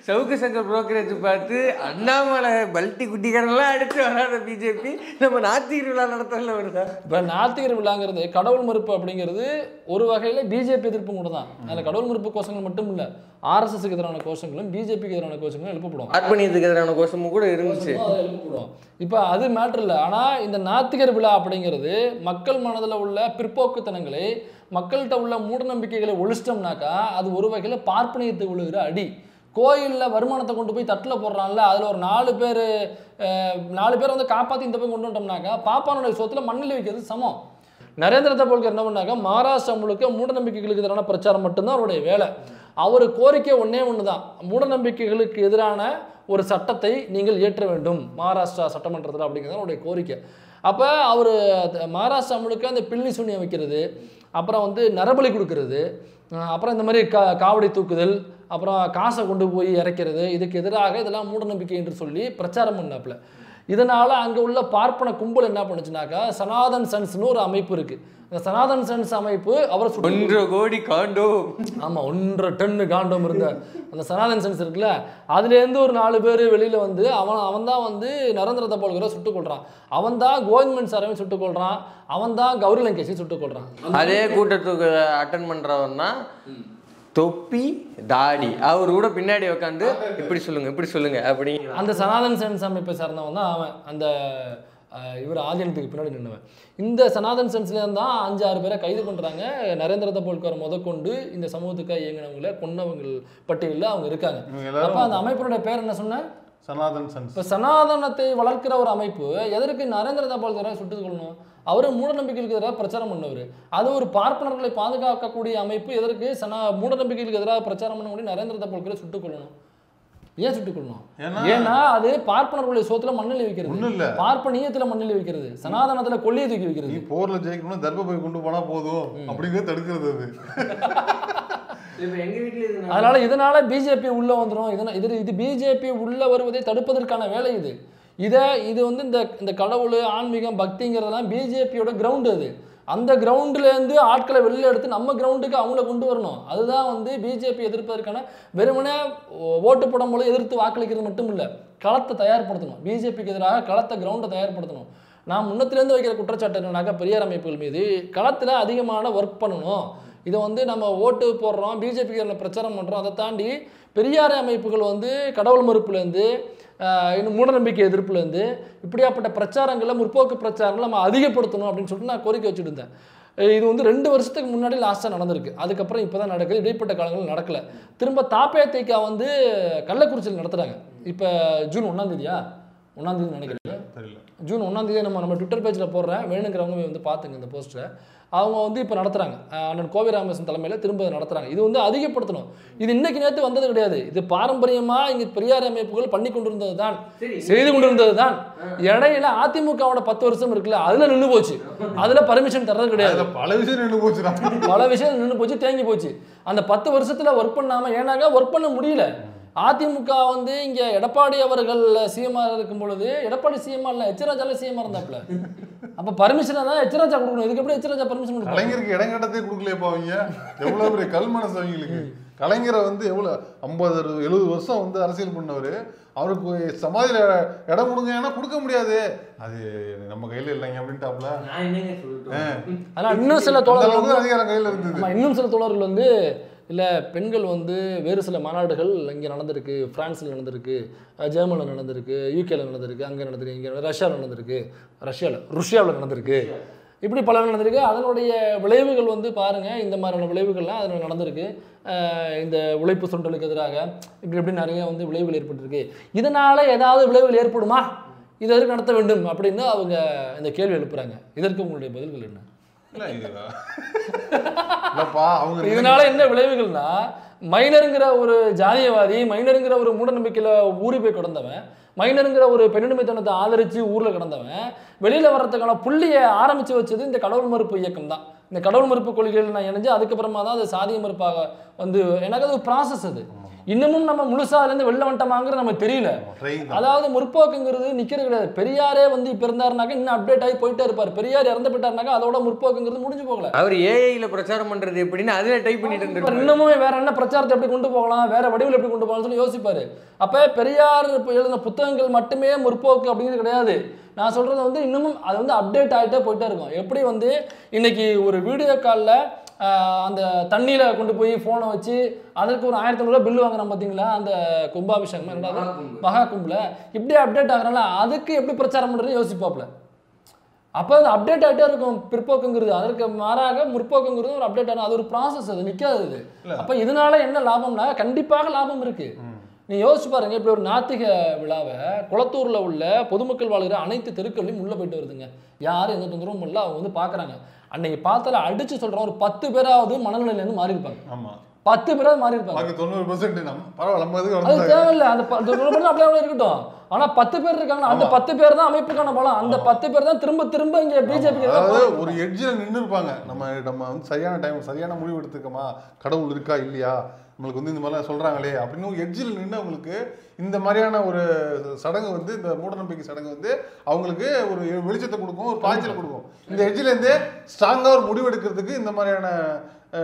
Speaker 2: சவுக்கு சங்கர் புரோக்கரேஜ் பார்த்து அண்ணாமலை பல்ட்டி குட்டிக்காரெல்லாம் அடிச்சு வராத பிஜேபி நம்ம நாத்திகர் விழா நடத்தல வருதா?
Speaker 1: இப்போ நாத்திகர் விழாங்கிறது கடவுள் மறுப்பு அப்படிங்கிறது ஒரு வகையில் பிஜேபி எதிர்ப்பும் கூட தான். அதில் கடவுள் மறுப்பு கோஷங்கள் மட்டும் இல்லை, ஆர்எஸ்எஸ்க்கு எதிரான கோஷங்களும் பிஜேபிக்கு எதிரான கோஷங்களும் எழுப்பப்படும்.
Speaker 2: ஆர்ப்பணியத்துக்கு எதிரான கோஷமும் கூட இருந்துச்சு,
Speaker 1: எழுப்பப்படும். இப்போ அது மேட்ரு இல்லை. ஆனால் இந்த நாத்திகர் விழா அப்படிங்கிறது மக்கள் மனதில் உள்ள பிற்போக்குத்தனங்களை, மக்கள்கிட்ட உள்ள மூடநம்பிக்கைகளை ஒழிச்சிட்டோம்னாக்கா அது ஒரு வகையில் பார்ப்பனியத்துக்கு விழுகிற அடி. கோயிலில் வருமானத்தை கொண்டு போய் தட்டில் போடுறான்ல, அதில் ஒரு 4 பேர் வந்து காப்பாற்றி இந்த போய் கொண்டு வந்துட்டோம்னாக்கா பாப்பானுடைய சொத்தில் மண்ணில் வைக்கிறது சமம். நரேந்திர தாபோல்கர் என்ன பண்ணாங்க, மகாராஷ்டிரா முழுக்க மூடநம்பிக்கைகளுக்கு எதிரான பிரச்சாரம் மட்டும்தான் அவருடைய வேலை. அவர் கோரிக்கை ஒன்று தான், மூடநம்பிக்கைகளுக்கு எதிரான ஒரு சட்டத்தை நீங்கள் இயற்ற வேண்டும் மகாராஷ்டிரா சட்டமன்றத்தில் அப்படிங்கிறது அவருடைய கோரிக்கை. அப்போ அவர் மகாராஷ்டிரா முழுக்க அந்த பில்லி சூனியம் வைக்கிறது, அப்புறம் வந்து நரபலி கொடுக்கறது, அப்புறம் இந்த மாதிரி காவடி தூக்குதல், அப்புறம் காசை கொண்டு போய் இறைக்கிறது, இதுக்கு எதிராக இதெல்லாம் மூடநம்பிக்கை என்று சொல்லி பிரச்சாரம் பண்ணாப்புல. இதனால் அங்கே உள்ள பார்ப்பன கும்பல் என்ன பண்ணுச்சுனாக்கா, சனாதன் சன்ஸ்னு ஒரு அமைப்பு இருக்குது. இந்த சனாதன் சன்ஸ் அமைப்பு அவரை
Speaker 2: 1.5 கோடி காண்டோம்,
Speaker 1: ஆமாம் 1.5 டன் காண்டோம் இருந்த அந்த சனாதன் சன்ஸ் இருக்குல்ல, அதுலேருந்து ஒரு 4 பேர் வெளியில் வந்து அவன் தான் வந்து நரேந்திர தாபோல்கரை சுட்டுக் கொள்கிறான், அவன் தான் கோவிந்த் சாரையும் சுட்டுக் கொள்கிறான், அவன் தான் கௌரி லங்கேஷையும் சுட்டுக் கொள்கிறான்.
Speaker 2: அதே கூட்டத்துக்கு அட்டன் பண்ணுறவன்னா தொப்பி தாடி அவர் கூட பின்னாடி உட்காந்து இப்படி சொல்லுங்க அப்படி
Speaker 1: அந்த சனாதன் சன்ஸ் அமைப்பை சார்ந்தவன் தான் அவன், அந்த இவர் ஆதீனத்துக்கு பின்னாடி நின்றுவன். இந்த சனாதன் சன்ஸ்லேருந்து தான் 5-6 பேரை கைது பண்ணுறாங்க. நரேந்திர தாபோல்கர் முதற்கொண்டு இந்த சமூகத்துக்காக இயங்கினவங்கள கொன்னவங்க பட்டியலில் அவங்க இருக்காங்க. அப்போ அந்த அமைப்பினுடைய பேர் என்ன சொன்ன,
Speaker 3: சனாதன் சன்ஸ்.
Speaker 1: இப்போ சனாதனத்தை வளர்க்கிற ஒரு அமைப்பு எதற்கு நரேந்திர தாபோல்கரை சுட்டுக் கொள்ளணும்? அவர் மூடநம்பிக்கைகளுக்கு எதிராக பிரச்சாரம் பண்ணவர். அது ஒரு பார்ப்பனர்களை பாதுகாக்கக்கூடிய அமைப்பு எதற்கு மூடநம்பிக்கைகளுக்கு எதிராக பிரச்சாரம் பண்ண முடியும் நரேந்திர தாபோல்கரை சுட்டுக் கொள்ளணும்? ஏன் சுட்டுக் கொள்ளணும்? ஏன்னா அது பார்ப்பனர்களுடைய சோத்துல மண்ணில் வைக்கிறது, பார்ப்பனியத்துல மண்ணில் வைக்கிறது, சனாதனத்துல கொள்ளையை தூக்கி வைக்கிறது.
Speaker 3: போர்ல ஜெயிக்கணும் தர்மபுரி கொண்டு போனா போதும் அப்படிங்கிறது தடுக்கிறது அது.
Speaker 1: அதனால இதனால பிஜேபி உள்ள வந்துடும். இது பிஜேபி உள்ள வருவதை தடுப்பதற்கான வேலை இது. இது வந்து இந்த கடவுள் ஆன்மீகம் பக்திங்கிறதெல்லாம் பிஜேபியோட கிரவுண்டு. அது அந்த கிரவுண்ட்லேருந்து ஆட்களை வெளியில் எடுத்து நம்ம கிரவுண்டுக்கு அவங்கள கொண்டு வரணும். அதுதான் வந்து பிஜேபி எதிர்ப்பதற்கான, வெறுமனே ஓட்டு போடும் போல எதிர்த்து வாக்களிக்கிறது மட்டும் இல்லை, களத்தை தயார்படுத்தணும். பிஜேபிக்கு எதிராக களத்தை கிரவுண்டை தயார்படுத்தணும். நான் முன்னத்திலேருந்து வைக்கிற குற்றச்சாட்டு என்னன்னாக்கா, பெரியார் அமைப்புகள் மீது களத்தில் அதிகமான ஒர்க் பண்ணணும். இதை வந்து நம்ம ஓட்டு போடுறோம், பிஜேபிக்கு பிரச்சாரம் பண்ணுறோம். அதை தாண்டி பெரியார் அமைப்புகள் வந்து கடவுள் மறுப்புலேருந்து இன்னும் மூடநம்பிக்கை எதிர்ப்புலேருந்து இப்படியாப்பட்ட பிரச்சாரங்களை, முற்போக்கு பிரச்சாரங்களை நம்ம அதிகப்படுத்தணும் அப்படின்னு சொல்லிட்டு நான் கோரிக்கை வச்சுட்டு இருந்தேன். இது வந்து 2 வருஷத்துக்கு முன்னாடி லாஸ்ட்டாக நடந்திருக்கு. அதுக்கப்புறம் இப்போ தான் நடக்குது. இடைப்பட்ட காலங்களில் நடக்கலை. திரும்ப தாப்பேத்தைக்கா வந்து கள்ளக்குறிச்சியில் நடத்துகிறாங்க. இப்போ ஜூன் 1ஆம் தேதியா 1ஆம் தேதி நினைக்கிறேன், ஜூன் 1ஆம் தேதி நம்ம ட்விட்டர் பேஜில் போடுறேன், வேணுங்கிறவங்க வந்து பார்த்துங்க இந்த போஸ்டரை. அவங்க வந்து இப்போ நடத்துகிறாங்க, அண்ணன் கோவை ராமகிருஷ்ணன் தலைமையில் திரும்ப நடத்துகிறாங்க. இது வந்து அதிகப்படுத்தணும். இது இன்னைக்கு நேற்று வந்தது கிடையாது. இது பாரம்பரியமாக இங்கே பெரியார் அமைப்புகள் பண்ணி கொண்டிருந்தது தான், செய்து கொண்டிருந்தது தான். இடையில அதிமுகவோட 10 வருஷம் இருக்குல்ல, அதில் நின்று போச்சு. அதில் பர்மிஷன் தர்றது கிடையாது.
Speaker 3: பல விஷயம் நின்று போச்சு,
Speaker 1: பல விஷயம் நின்று போச்சு, தேங்கி போச்சு. அந்த 10 வருஷத்தில் ஒர்க் பண்ணாமல், ஏன்னாக்கா ஒர்க் பண்ண முடியல. அதிமுக வந்து இங்க எடப்பாடி அவர்கள் சிஎம்ஆ இருக்கும் பொழுது, எடப்பாடி சிஎம்ஆ இல்ல, எச்ராஜால சிஎம்ஆ இருந்தாப்ல. அப்ப பர்மிஷன் தான் எச்ராஜா கொடுக்கணும். இதுக்கு எப்படி எச்ராஜா பர்மிஷன் கொடுக்கணும்?
Speaker 3: கலைஞருக்கு இடங்கட்டத்தை கொடுக்கலையப்பா அவங்க. எவ்வளவு பெரிய கல் மனசு அவங்களுக்கு. கலைஞரை வந்து எவ்வளவு 50-70 வருஷம் வந்து அரசியல் பண்ணவர், அவருக்கு சமாதியில இடம் கொடுங்க, ஏன்னா கொடுக்க முடியாது, அது நம்ம கையில இல்லைங்க அப்படின்ட்டாப்ல.
Speaker 1: ஆனா இன்னும் சில தோழர்கள்
Speaker 3: அதிகாரம் கையில இருந்தது.
Speaker 1: இன்னும் சில தோழர்கள் வந்து இல்லை, பெண்கள் வந்து வேறு சில மாநாடுகள் இங்கே நடந்திருக்கு, ஃப்ரான்ஸில் நடந்திருக்கு, ஜெர்மனியில் நடந்திருக்கு, யூகேல நடந்திருக்கு, அங்கே நடந்திருக்கு, இங்கே ரஷ்யாவில் நடந்திருக்கு, ருஷ்யாவில் நடந்திருக்கு, இப்படி பல நடந்திருக்கு. அதனுடைய விளைவுகள் வந்து பாருங்கள், இந்த மாதிரியான விளைவுகள்லாம் அதில் நடந்திருக்கு. இந்த உழைப்பு சுண்டலுக்கு எதிராக இப்படி எப்படி நிறைய வந்து விளைவுகள் ஏற்பட்டிருக்கு. இதனால் ஏதாவது விளைவுகள் ஏற்படுமா, இதை எதற்கு நடத்த வேண்டும் அப்படின்னு அவங்க இந்த கேள்வி எழுப்புறாங்க. இதற்கு உங்களுடைய பதில்கள் என்ன? இதனால என்ன விளைவுகள்னா, மைனருங்கிற ஒரு ஜாதியவாதி, மைனருங்கிற ஒரு மூடநம்பிக்கையில ஊறி போய் கிடந்தவன், மைனருங்கிற ஒரு பெண்ணிமைத்தனத்தை ஆதரிச்சு ஊர்ல கிடந்தவன் வெளியில வர்றதுக்கான புள்ளியை ஆரம்பிச்சு வச்சது இந்த கடவுள் மறுப்பு இயக்கம் தான். இந்த கடவுள் மறுப்பு கொள்கைகள் நான் இணைஞ்சு அதுக்கப்புறமா தான் அது சாதிய மறுப்பாக வந்து, எனக்கு அது ப்ராசஸ். அது இன்னமும் நம்ம முழுசா அதுலேருந்து வெளில வந்துட்டோமாங்கிறது நமக்கு தெரியல. அதாவது முற்போக்குங்கிறது நிற்கிறது கிடையாது. பெரியாரே வந்து இப்போ இருந்தாருனாக்கா இன்னும் அப்டேட் ஆகி போயிட்டே இருப்பார். பெரியார் இறந்து போயிட்டாருனாக்கா அதோட முற்போக்குங்கிறது முடிஞ்சு போகல.
Speaker 2: அவர் ஏஐல பிரச்சாரம் பண்றது எப்படின்னு அதில் டைப் பண்ணிட்டு இருந்தார்.
Speaker 1: இன்னமும் வேற என்ன பிரச்சாரத்தை எப்படி கொண்டு போகலாம், வேற வடிவில் எப்படி கொண்டு போகலாம்னு சொல்லி யோசிப்பாரு. அப்போ பெரியார் எழுதின புத்தகங்கள் மட்டுமே முற்போக்கு அப்படிங்கிறது கிடையாது. நான் சொல்றது வந்து இன்னமும் அது வந்து அப்டேட் ஆகிட்டே போயிட்டே இருக்கும். எப்படி வந்து இன்னைக்கு ஒரு வீடியோ காலில் அந்த தண்ணியில் கொண்டு போய் ஃபோனை வச்சு அதற்கு ஒரு 1500 பில்லு வாங்குறான் பார்த்தீங்களா, அந்த கும்பாபிஷேகம் ரெண்டாவது மகா கும்பில், இப்படியே அப்டேட் ஆகுறனால அதுக்கு எப்படி பிரச்சாரம் பண்ணுறது யோசிப்பாப்புல. அப்போ அது அப்டேட் ஆகிட்டே இருக்கும் பிற்போக்குங்கிறது. அதற்கு மாறாக முற்போக்குங்கிறது ஒரு அப்டேட் ஆகும். அது ஒரு ப்ராசஸ், அது நிற்காது. அப்போ இதனால என்ன லாபம்னா, கண்டிப்பாக லாபம் இருக்கு. நீ யோசிச்சு பாருங்க, இப்படி ஒரு நாத்திக விழாவை குளத்தூர்ல உள்ள பொதுமக்கள் வாழ்கிற அனைத்து தெருக்கள்லையும் உள்ள போயிட்டு வருதுங்க. யாரும் எந்த தொந்தரவும் இல்லை. அவங்க வந்து பாக்குறாங்க. அன்னைக்கு பார்த்தால அடிச்சு சொல்றோம், ஒரு 10 பேராவது மனநிலையில இருந்து மாறி இருப்பாங்க. 10 பேராவது மாறி இருப்பாங்க.
Speaker 3: 90% பரவாயில்ல,
Speaker 1: அது தேவையில்லை. அந்த 90% அப்படியே இருக்கட்டும். ஆனா 10 பேர் இருக்காங்க. அந்த 10 பேர் தான் அமைப்புக்கான பலம். அந்த 10 பேர் தான் திரும்ப திரும்ப இங்க பிஜேபி
Speaker 3: ஒரு எட்ஜில் நின்று இருப்பாங்க. நம்ம வந்து சரியான டைம் சரியான முடிவு எடுத்துக்கோமா, கடவுள் இருக்கா இல்லையா, நம்மளுக்கு வந்து இந்த மாதிரிலாம் சொல்கிறாங்களே அப்படின்னு எட்ஜில் நின்று அவங்களுக்கு இந்த மாதிரியான ஒரு சடங்கு வந்து, இந்த மூடநம்பிக்கை சடங்கு வந்து அவங்களுக்கு ஒரு வெளிச்சத்தை கொடுக்கும், ஒரு பாய்ச்சலை கொடுக்கும். இந்த எட்ஜிலேருந்தே ஸ்ட்ராங்காக ஒரு முடிவு எடுக்கிறதுக்கு இந்த மாதிரியான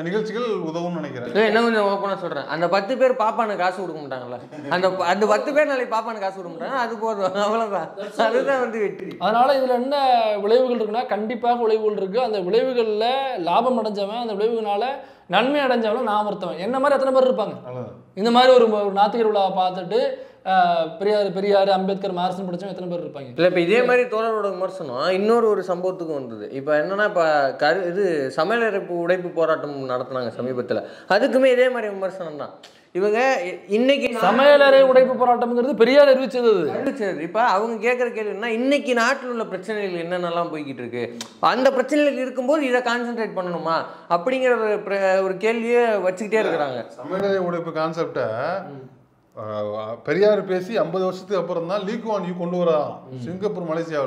Speaker 3: நிகழ்ச்சிகள் உதவும்னு நினைக்கிறேன்.
Speaker 2: என்ன கொஞ்சம் ஓப்பனாக சொல்கிறேன், அந்த 10 பேர் பாப்பானு காசு கொடுக்க மாட்டாங்களா? அந்த 10 பேர் நாளைக்கு பாப்பானு காசு கொடுக்க மாட்டாங்க, அது போதும், அவ்வளோதான். அதுதான் வந்து வெற்றி.
Speaker 1: அதனால இதில் என்ன விளைவுகள் இருக்குன்னா, கண்டிப்பாக விளைவுகள் இருக்குது. அந்த விளைவுகளில் லாபம் அடைஞ்சவன், அந்த விளைவுகளால் நன்மை அடைஞ்சவன் நான் ஒருத்தவன். என்ன மாதிரி எத்தனை பேர் இருப்பாங்க இந்த மாதிரி ஒரு நாத்திகர் விழாவை பார்த்துட்டு பெரியார் அம்பேத்கர் மார்க்சியம் படிச்சவங்க எத்தனை பேர் இருப்பாங்க?
Speaker 2: இல்லை, இப்போ இதே மாதிரி தோழரோட விமர்சனம் இன்னொரு ஒரு சம்பவத்துக்கும் வந்தது. இப்போ என்னன்னா, இப்போ இது சமையலறைப்பு உடைப்பு போராட்டம் நடத்தினாங்க சமீபத்தில். அதுக்குமே இதே மாதிரி விமர்சனம் தான். இவங்க இன்னைக்கு
Speaker 1: சமையலறை உடைப்பு போராட்டம்ங்கிறது பெரியார் அறிவிச்சது.
Speaker 2: இப்போ அவங்க கேட்குற கேள்வின்னா, இன்னைக்கு நாட்டில் உள்ள பிரச்சனைகள் என்னென்னலாம் போய்கிட்டு இருக்கு, அந்த பிரச்சனைகள் இருக்கும்போது இதை கான்சென்ட்ரேட் பண்ணணுமா அப்படிங்கிற ஒரு கேள்வியை வச்சுக்கிட்டே இருக்கிறாங்க.
Speaker 3: சமையலறை உடைப்பு கான்செப்டை பெரியார் பேசி 50 வருஷத்துக்கு அப்புறம் தான் லீ குவான் யூ கொண்டு வரான் Singapore Malaysia.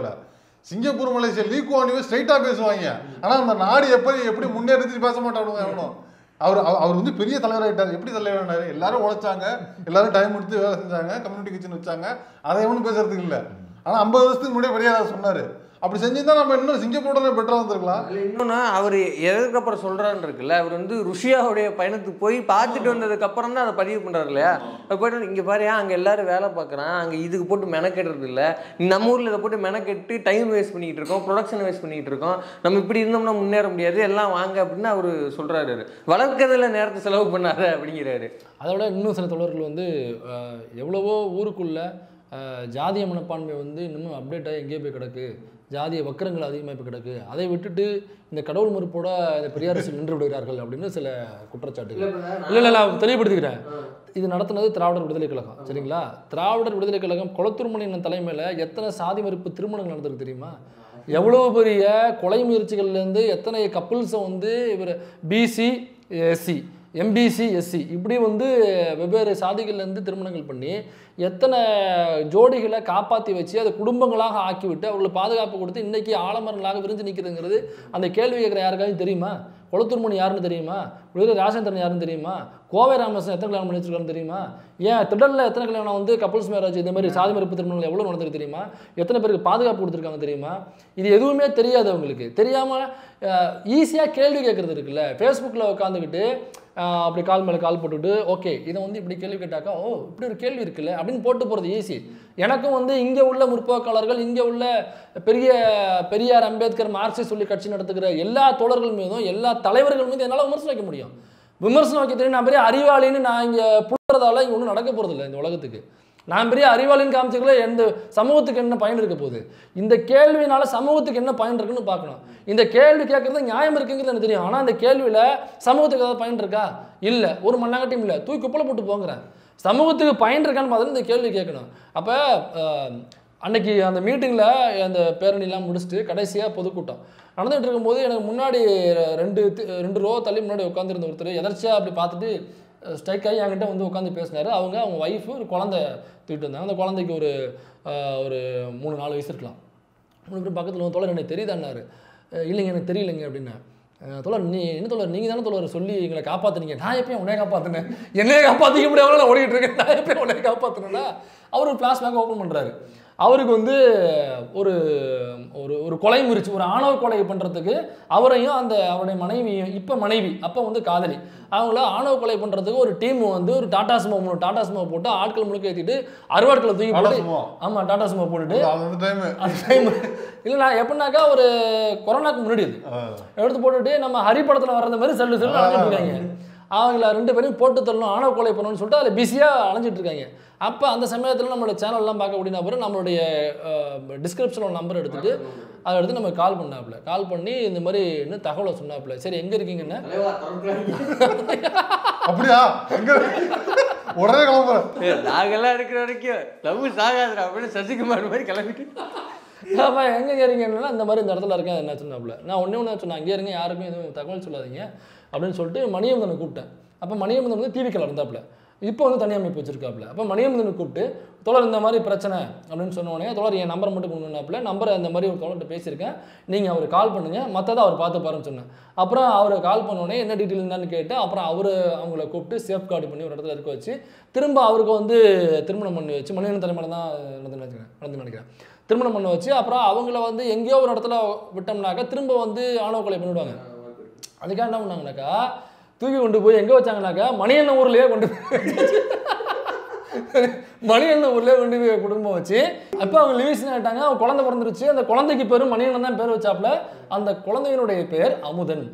Speaker 3: Lee Kuan Yew ஸ்ட்ரைட்டா பேசுவாங்க. ஆனா அந்த நாடு எப்படி முன்னேறி பேச மாட்டாங்க. எவனும் அவர் வந்து பெரிய தலைவராயிட்டார். எப்படி தலைவரானாரு? எல்லாரும் உழைச்சாங்க, எல்லாரும் டைம் எடுத்து வேலை செஞ்சாங்க, கம்யூனிட்டி கிச்சன் வச்சாங்க. அதை எவனும் பேசுறதுக்கு இல்லை. ஆனா 50 வருஷத்துக்கு முன்னாடியே பெரியார் சொன்னாரு. அப்படி செஞ்சிருந்தா நம்ம இன்னும் சிங்கப்பூரோட பெட்டரா வந்திருக்கலாம்.
Speaker 2: இன்னொன்னு அவர் எதுக்கப்புறம் சொல்றான்னு இருக்குல்ல, அவர் வந்து ருஷ்யாவுடைய பயணத்துக்கு போய் பார்த்துட்டு வந்ததுக்கு அப்புறம் தான் அதை பதிவு பண்றாரு இல்லையா. போயிட்டு இங்க பாரு அங்க எல்லாரும் வேலை பார்க்குறான், அங்க இதுக்கு போட்டு மெனக்கெடுறது இல்லை, நம்ம ஊர்ல இதை போட்டு மெனக்கெட்டு டைம் வேஸ்ட் பண்ணிட்டு இருக்கோம், ப்ரொடக்ஷன் வேஸ்ட் பண்ணிட்டு இருக்கோம், நம்ம இப்படி இருந்தோம்னா முன்னேற முடியாது, எல்லாம் வாங்க அப்படின்னு அவர் சொல்றாரு. வளர்க்கறதுல நேரத்தை செலவு பண்ணாத அப்படிங்கிறாரு.
Speaker 1: அதை விட இன்னும் சில தொடர்கள் வந்து எவ்வளவோ ஊருக்குள்ள ஜாதிய மனப்பான்மை வந்து இன்னமும் அப்டேட் ஆகி எங்கேயோ போய் கிடக்கு, ஜாதிய வக்கரங்கள் அதிகமாக போய் கிடக்கு, அதை விட்டுட்டு இந்த கடவுள் மறுப்போட இந்த பெரியார் நின்று விடுகிறார்கள் அப்படின்னு சில குற்றச்சாட்டுகள். இல்லை நான் தெளிவுபடுத்திக்கிறேன். இது நடத்துனது திராவிடர் விடுதலை கழகம், சரிங்களா? திராவிடர் விடுதலை கழகம் குளத்தூர்மணியின் தலைமையில் எத்தனை சாதி மறுப்பு திருமணங்கள் நடந்திருக்கு தெரியுமா? எவ்வளோ பெரிய கொலை முயற்சிகள்லேருந்து எத்தனை கப்புள்ஸை வந்து இவர் பிசி எஸ்சி எம்பிசி எஸ்சி இப்படி வந்து வெவ்வேறு சாதிகள்லேருந்து திருமணங்கள் பண்ணி எத்தனை ஜோடிகளை காப்பாற்றி வச்சு அதை குடும்பங்களாக ஆக்கிவிட்டு அவர்களுக்கு பாதுகாப்பு கொடுத்து இன்றைக்கி ஆலமரங்களாக விரிஞ்சு நிற்கிறதுங்கிறது அந்த கேள்வி கேட்குற யாருக்காவது தெரியுமா? குளத்தூர்மணி யாருன்னு தெரியுமா? விடுதலை ராஜேந்திரன் யாருன்னு தெரியுமா? கோவை ராமகிருஷ்ணன் எத்தனை கல்யாணம் பண்ணி வச்சிருக்காருன்னு தெரியுமா? ஏன் திடலில் எத்தனை கல்யாணம் வந்து கப்புள்ஸ் மேரேஜ் இந்த மாதிரி சாதி மறுப்பு திருமணங்கள் எவ்வளோ நடந்திருக்கு தெரியுமா? எத்தனை பேருக்கு பாதுகாப்பு கொடுத்துருக்காங்க தெரியுமா? இது எதுவுமே தெரியாது அவங்களுக்கு. தெரியாமல் ஈஸியாக கேள்வி கேட்குறது இருக்குல்ல, ஃபேஸ்புக்கில் உட்காந்துக்கிட்டு அப்படி கால் மேலே கால் போட்டுவிட்டு ஓகே இதை வந்து இப்படி கேள்வி கேட்டாக்கா ஓ இப்படி ஒரு கேள்வி இருக்குல்ல அப்படின்னு போட்டு போகிறது ஈஸி. எனக்கும் வந்து இங்கே உள்ள முற்போக்காளர்கள், இங்கே உள்ள பெரியார், அம்பேத்கர், மார்க்சிஸ்ட் சொல்லி கட்சி நடத்துகிற எல்லா தோழர்கள் மீதும் எல்லா தலைவர்கள் மீதும் என்னால் விமர்சனம் வைக்க முடியும். விமர்சனம் வைக்க தெரியும். நான் பெரிய அறிவாளின்னு நான் இங்கே புடுறதால இங்கே ஒன்றும் நடக்க போகிறது இல்லை இந்த உலகத்துக்கு. நான் பெரிய அறிவாளின்னு காமிச்சிக்கல எந்த சமூகத்துக்கு என்ன பயன் இருக்க போகுது? இந்த கேள்வினால சமூகத்துக்கு என்ன பயன் இருக்குன்னு பார்க்கணும். இந்த கேள்வி கேட்கறது நியாயம் இருக்குங்கிறது எனக்கு தெரியும். ஆனால் இந்த கேள்வியில் சமூகத்துக்கு ஏதாவது பயன் இருக்கா? இல்லை, ஒரு மண்ணாங்கட்டியும் இல்லை, தூக்கி குப்பலை போட்டு போங்கிறேன். சமூகத்துக்கு பயன் இருக்கான்னு பார்த்தா இந்த கேள்வி கேட்கணும். அப்போ அன்னைக்கு அந்த மீட்டிங்கில் அந்த பேரணிலாம் முடிச்சுட்டு கடைசியாக பொதுக்கூட்டம் நடந்துகிட்டு இருக்கும்போது எனக்கு முன்னாடி ரெண்டு ரோ தள்ளி முன்னாடி உட்காந்துருந்த ஒருத்தர் எதர்ச்சியாக அப்படி பார்த்துட்டு ஸ்ட்ரைக் ஆகி என்கிட்ட வந்து உட்காந்து பேசினார். அவங்க ஒய்ஃபு ஒரு குழந்தை தூக்கிட்டு வந்தாங்க. அந்த குழந்தைக்கு ஒரு 3-4 வயசு இருக்கலாம். 3 பேரும் பக்கத்தில் தோழர் எனக்கு தெரியுதான்னாரு. இல்லைங்க எனக்கு தெரியலைங்க அப்படின்னா. தோழர் என்ன தோழர் நீங்கள் தானே தோழர் சொல்லி எங்களை காப்பாற்றுனீங்க. நான் எப்பயும் உன்னைய காப்பாற்றினேன், என்னையே காப்பாற்றிக்க முடியாமல் நான் ஓடிக்கிட்டு இருக்கேன், நான் எப்பயும் உன்னைய காப்பாற்றினேன்னா அவர் ஒரு ஃப்ளாஷ்பேக் ஓப்பன் பண்ணுறாரு. அவருக்கு வந்து ஒரு ஒரு கொலை முயற்சி, ஒரு ஆணவ கொலை பண்ணுறதுக்கு அவரையும் அவருடைய மனைவியும், இப்போ மனைவி அப்போ வந்து காதலி, அவங்கள ஆணவ கொலை பண்ணுறதுக்கு ஒரு டீம் வந்து ஒரு டாடா சுமோ போட்டு ஆட்கள் முழுக்க ஏற்றிட்டு அறுவாட்களை தூக்கி போட்டு, ஆமாம் டாடா சுமோ போட்டுட்டு அந்த டைம் இல்லைண்ணா எப்படின்னாக்கா ஒரு கொரோனாக்கு முன்னாடி எடுத்து போட்டுட்டு நம்ம ஹரி படத்தில் வர்றது மாதிரி செல்லு அலைஞ்சிட்டு இருக்காங்க. அவங்கள 2 பேரையும் போட்டு தரணும், ஆணவ கொலை பண்ணணும்னு சொல்லிட்டு அதில் பிஸியாக அலைஞ்சிட்டு இருக்காங்க. அப்போ அந்த சமயத்தில் நம்மளோட சேனல்லாம் பார்க்க அப்படின்னா பிறகு நம்மளுடைய டிஸ்கிரிப்ஷனில் நம்பர் எடுத்துகிட்டு அதை எடுத்து நம்ம கால் பண்ணி இந்த மாதிரி இன்னும் தகவலை சொன்னாப்புல. சரி எங்கே இருக்கீங்கன்னு
Speaker 3: அப்படியா உடனே கிளம்புறேன்
Speaker 2: நாங்கெல்லாம் இருக்கிற வரைக்கும் லவ் சாகாதுடா அப்படின்னு சசிகுமார் மாதிரி கிளம்பிட்டு
Speaker 1: எங்கே இருங்கன்னா இந்த மாதிரி இந்த இடத்துல இருக்கேன் என்ன சொன்னாப்புல. நான் ஒன்று சொன்னேன், அங்கே இருங்க, யாருக்கும் எதுவும் தகவல் சொல்லாதீங்க அப்படின்னு சொல்லிட்டு மணியமுதனை கூப்பிட்டேன். அப்போ மணியமுதன் வந்து டிவிக்கில் இருந்தாப்புல, இப்போ வந்து தனி அமைப்பு வச்சிருக்காப்புல. அப்போ மணியமுதனை கூப்பிட்டு தோழர் இந்த மாதிரி பிரச்சனை அப்படின்னு சொன்ன உடனே தோழர் என் நம்பரை மட்டும் கொண்டுனாப்புல, நம்பரை அந்த மாதிரி ஒரு தோழர்கிட்ட பேசியிருக்கேன், நீங்கள் அவர் கால் பண்ணுங்கள், மற்றதை அவர் பார்த்து பாருன்னு சொன்னேன். அப்புறம் அவர் கால் பண்ணோடனே என்ன டீட்டெயில் இருந்தான்னு கேட்டு அப்புறம் அவங்கள கூப்பிட்டு சேஃப் கார்டு பண்ணி ஒரு இடத்துல இருக்க வச்சு திரும்ப அவருக்கு வந்து திருமணம் பண்ணி வச்சு மணியன் தலைமையில் தான் நடந்து நினைக்கிறேன் திருமணம் பண்ண வச்சு அப்புறம் அவங்கள வந்து எங்கேயோ ஒரு இடத்துல விட்டோம்னாக்கா திரும்ப வந்து ஆணவ கொலை பண்ணிவிடுவாங்க. அதுக்காக என்ன பண்ணாங்கனாக்கா தூக்கி கொண்டு போய் எங்கே வச்சாங்கனாக்கா மணியண்ணன் ஊர்லேயே கொண்டு போய் குடும்பம் வச்சு அப்போ அவங்க லிவிஷன் ஆகிட்டாங்க. அவங்க குழந்தை பிறந்துருச்சு. அந்த குழந்தைக்கு பேரும் மணியண்ணன் தான் பேர் வச்சாப்புல. அந்த குழந்தையினுடைய பேர் அமுதன்.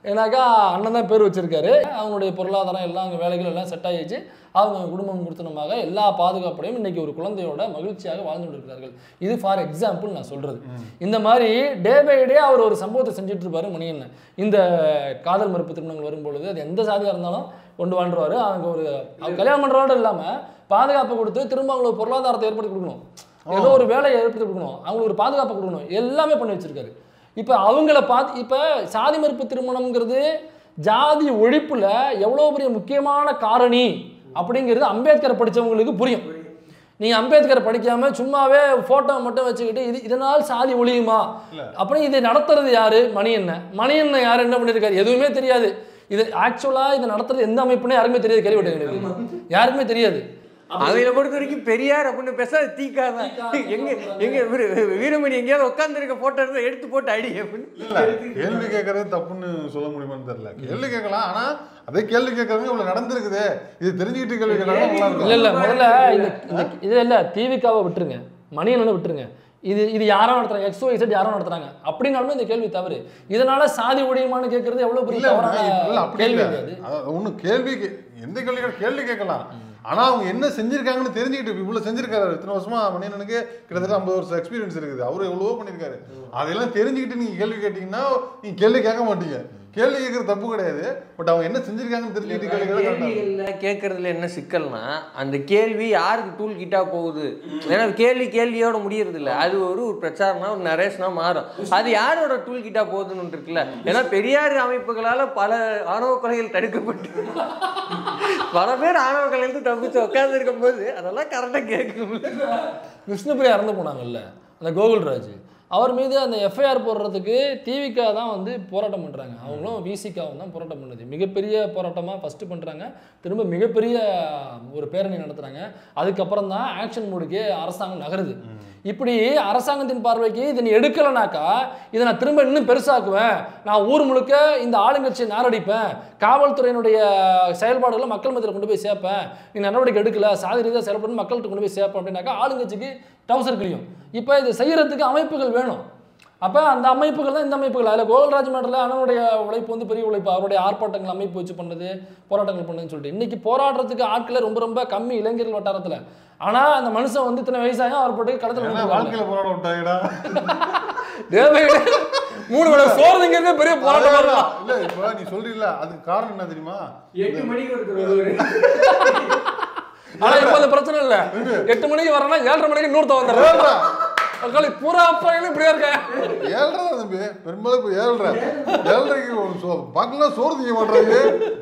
Speaker 1: ஏன்னாக்கா அண்ணன் தான் பேர் வச்சிருக்காரு. அவங்களுடைய பொருளாதாரம் எல்லாம் அங்கே வேலைகள் எல்லாம் செட் ஆகிடுச்சு. அவங்க குடும்பம் கொடுத்தனமாக எல்லா பாதுகாப்படையும் இன்னைக்கு ஒரு குழந்தையோட மகிழ்ச்சியாக வாழ்ந்து கொண்டிருக்கிறார்கள். இது ஃபார் எக்ஸாம்பிள் நான் சொல்றது. இந்த மாதிரி டே பை டே அவர் ஒரு சம்பவத்தை செஞ்சுட்டு இருப்பாரு மணியண்ணன். இந்த காதல் மறுப்பு திருமணங்கள் வரும்பொழுது அது எந்த சாதியாக இருந்தாலும் கொண்டு வாழ்ந்துருவாரு. அவங்க கல்யாணம் பண்ணுறதோடு இல்லாமல் பாதுகாப்பு கொடுத்து திரும்ப அவங்களுக்கு பொருளாதாரத்தை ஏற்படுத்தி கொடுக்கணும், ஏதோ ஒரு வேலையை ஏற்படுத்தி கொடுக்கணும், அவங்களுக்கு ஒரு பாதுகாப்பு கொடுக்கணும், எல்லாமே பண்ணி வச்சிருக்காரு. இப்போ அவங்கள இப்போ சாதி மறுப்பு திருமணம்ங்கிறது ஜாதி ஒழிப்புல எவ்வளோ பெரிய முக்கியமான காரணி அப்படிங்கிறது அம்பேத்கர் படித்தவங்களுக்கு புரியும். நீங்கள் அம்பேத்கர் படிக்காம சும்மாவே ஃபோட்டோ மட்டும் வச்சுக்கிட்டு இதனால் சாதி ஒழியுமா அப்படின்னு இதை நடத்துறது யாரு? மணியண்ணன் யார் என்ன பண்ணியிருக்காரு எதுவுமே தெரியாது. இது ஆக்சுவலாக இதை நடத்துறது எந்த அமைப்புனே யாருமே தெரியாது. கேள்விப்பட்டது யாருக்குமே தெரியாது.
Speaker 2: அவங்கள பொறுத்த வரைக்கும் பெரியார் அப்படின்னு பேசாது தீக்காதான். எங்க வீரமணி எங்கேயாவது உட்காந்துருக்க போட்டோ இருந்தா எடுத்து போட்டு அடி அப்படின்னு.
Speaker 3: கேள்வி கேட்கறது தப்புன்னு சொல்ல முடியுமான்னு தெரியல. கேள்வி கேட்கலாம், ஆனா அதே கேள்வி கேட்கறது இவ்வளவு நடந்திருக்குது, இது தெரிஞ்சுக்கிட்டு கேள்வி கேட்கலாம் நல்லா இருக்கும்.
Speaker 1: இல்ல முதல்ல இது இல்ல டிவிக்காவை விட்டுருங்க, மணியனை விட்டுருங்க, இது யாரோ நடத்துறாங்க, XYZ யாரோ நடத்துறாங்க அப்படின்னாலுமே இந்த கேள்வி தவறு. இதனால சாதி ஒழியுமான்னு கேட்கறது எவ்வளவு பெரிய தவறான கேள்வி.
Speaker 3: ஒண்ணு கேள்வி எந்த கேள்வி கேட்கலாம், ஆனா அவங்க என்ன செஞ்சிருக்காங்கன்னு தெரிஞ்சுக்கிட்டு இவ்வளவு செஞ்சிருக்காரு. இத்தனை வருஷமா மணியனுக்கு கிட்டத்தட்ட 50 வருஷம் எக்ஸ்பீரியன்ஸ் இருக்குது, அவரு எவ்வளவோ பண்ணிருக்காரு. அதெல்லாம் தெரிஞ்சுக்கிட்டு நீங்க கேள்வி கேட்டீங்கன்னா நீங்க கேள்வி கேட்க மாட்டீங்க. கேள்வி கேட்கறது தப்பு கிடையாது, பட் அவங்க என்ன செஞ்சிருக்காங்கன்னு தெரிஞ்சுக்கிட்டு
Speaker 2: கேள்வி கேட்கறதுல என்ன சிக்கல்னா அந்த கேள்வி யாருக்கு டூல் கிட்டா போகுது. ஏன்னா கேள்வியோட முடியறது இல்லை, அது ஒரு பிரச்சாரம்னா ஒரு நரேஷனா மாறும். அது யாரோட டூல் கிட்டா போகுதுன்னு இருக்குல்ல. ஏன்னா பெரியார் அமைப்புகளால பல ஆணவ கொலைகள் தடுக்கப்பட்டு பல பேர் ஆணவ கொலையிலிருந்து தப்பிச்சு உட்கார்ந்து இருக்கும் போது அதெல்லாம் கரெக்டா கேட்கணும்.
Speaker 1: விஷ்ணுபிரியா இறந்து போனாங்கல்ல அந்த கோகுல்ராஜ், அவர் மீது அந்த எஃப்ஐஆர் போடுறதுக்கு டிவிக்கா தான் வந்து போராட்டம் பண்ணுறாங்க. அவங்களும் விசிகாவும் தான் போராட்டம் பண்ணுது. மிகப்பெரிய போராட்டமாக ஃபஸ்ட்டு பண்ணுறாங்க, திரும்ப மிகப்பெரிய ஒரு பேரணி நடத்துகிறாங்க. அதுக்கப்புறம் தான் ஆக்ஷன் மூடுக்கே அரசாங்கம் நகருது. இப்படி அரசாங்கத்தின் பார்வைக்கு இதை நீ எடுக்கலைனாக்கா இதை நான் திரும்ப இன்னும் பெருசாக்குவேன், நான் ஊர் முழுக்க இந்த ஆளுங்கட்சியை நாரடிப்பேன், காவல்துறையினுடைய செயல்பாடுகளை மக்கள் மத்தியில் கொண்டு போய் சேர்ப்பேன், நீ நடவடிக்கை எடுக்கல, சாதி ரீதியாக செயல்பட்டு மக்கள்கிட்ட கொண்டு போய் சேர்ப்பேன் அப்படின்னாக்கா ஆளுங்கட்சிக்கு டவுசர் கிளியும். இப்போ இது செய்யறதுக்கு அமைப்புகள் வேணும். அப்போ அந்த அமைப்புகள் தான் இந்த அமைப்புகள். அதில் கோகுல்ராஜ் மேட்டரில் அண்ணனுடைய உழைப்பு வந்து பெரிய உழைப்பு, அவருடைய ஆர்ப்பாட்டங்கள் அமைப்பு வச்சு பண்ணது, போராட்டங்கள் பண்ணுதுன்னு சொல்லிட்டு இன்னைக்கு போராடுறதுக்கு ஆட்களை ரொம்ப ரொம்ப கம்மி இளைஞர்கள் வட்டாரத்தில். ஆனால் அந்த மனுஷன் வந்து இத்தனை வயசாக அவர் போட்டு களத்தில்
Speaker 3: வாழ்க்கையில் போராட விட்டாங்கடா.
Speaker 1: 3 வேளை சோறுங்கிறது பெரிய போராட்டம்
Speaker 3: இல்ல. இப்போ நீ சொல்றீல்ல, அதுக்கு காரணம் என்ன தெரியுமா?
Speaker 2: 8 மணிக்கு
Speaker 1: ஆனா இப்ப அந்த பிரச்சனை இல்ல. 8 மணிக்கு வரனா 7:30 மணிக்கு இன்னொருத்த வந்துடுறான். மக்கள் பூரா அப்பாயிலும் இப்படியா இருக்க
Speaker 3: 7:30 தம்பி, பெரும்பாலும் இப்போ 7:30க்கு பார்க்கலாம் சோறு திங்க மாட்டாங்க.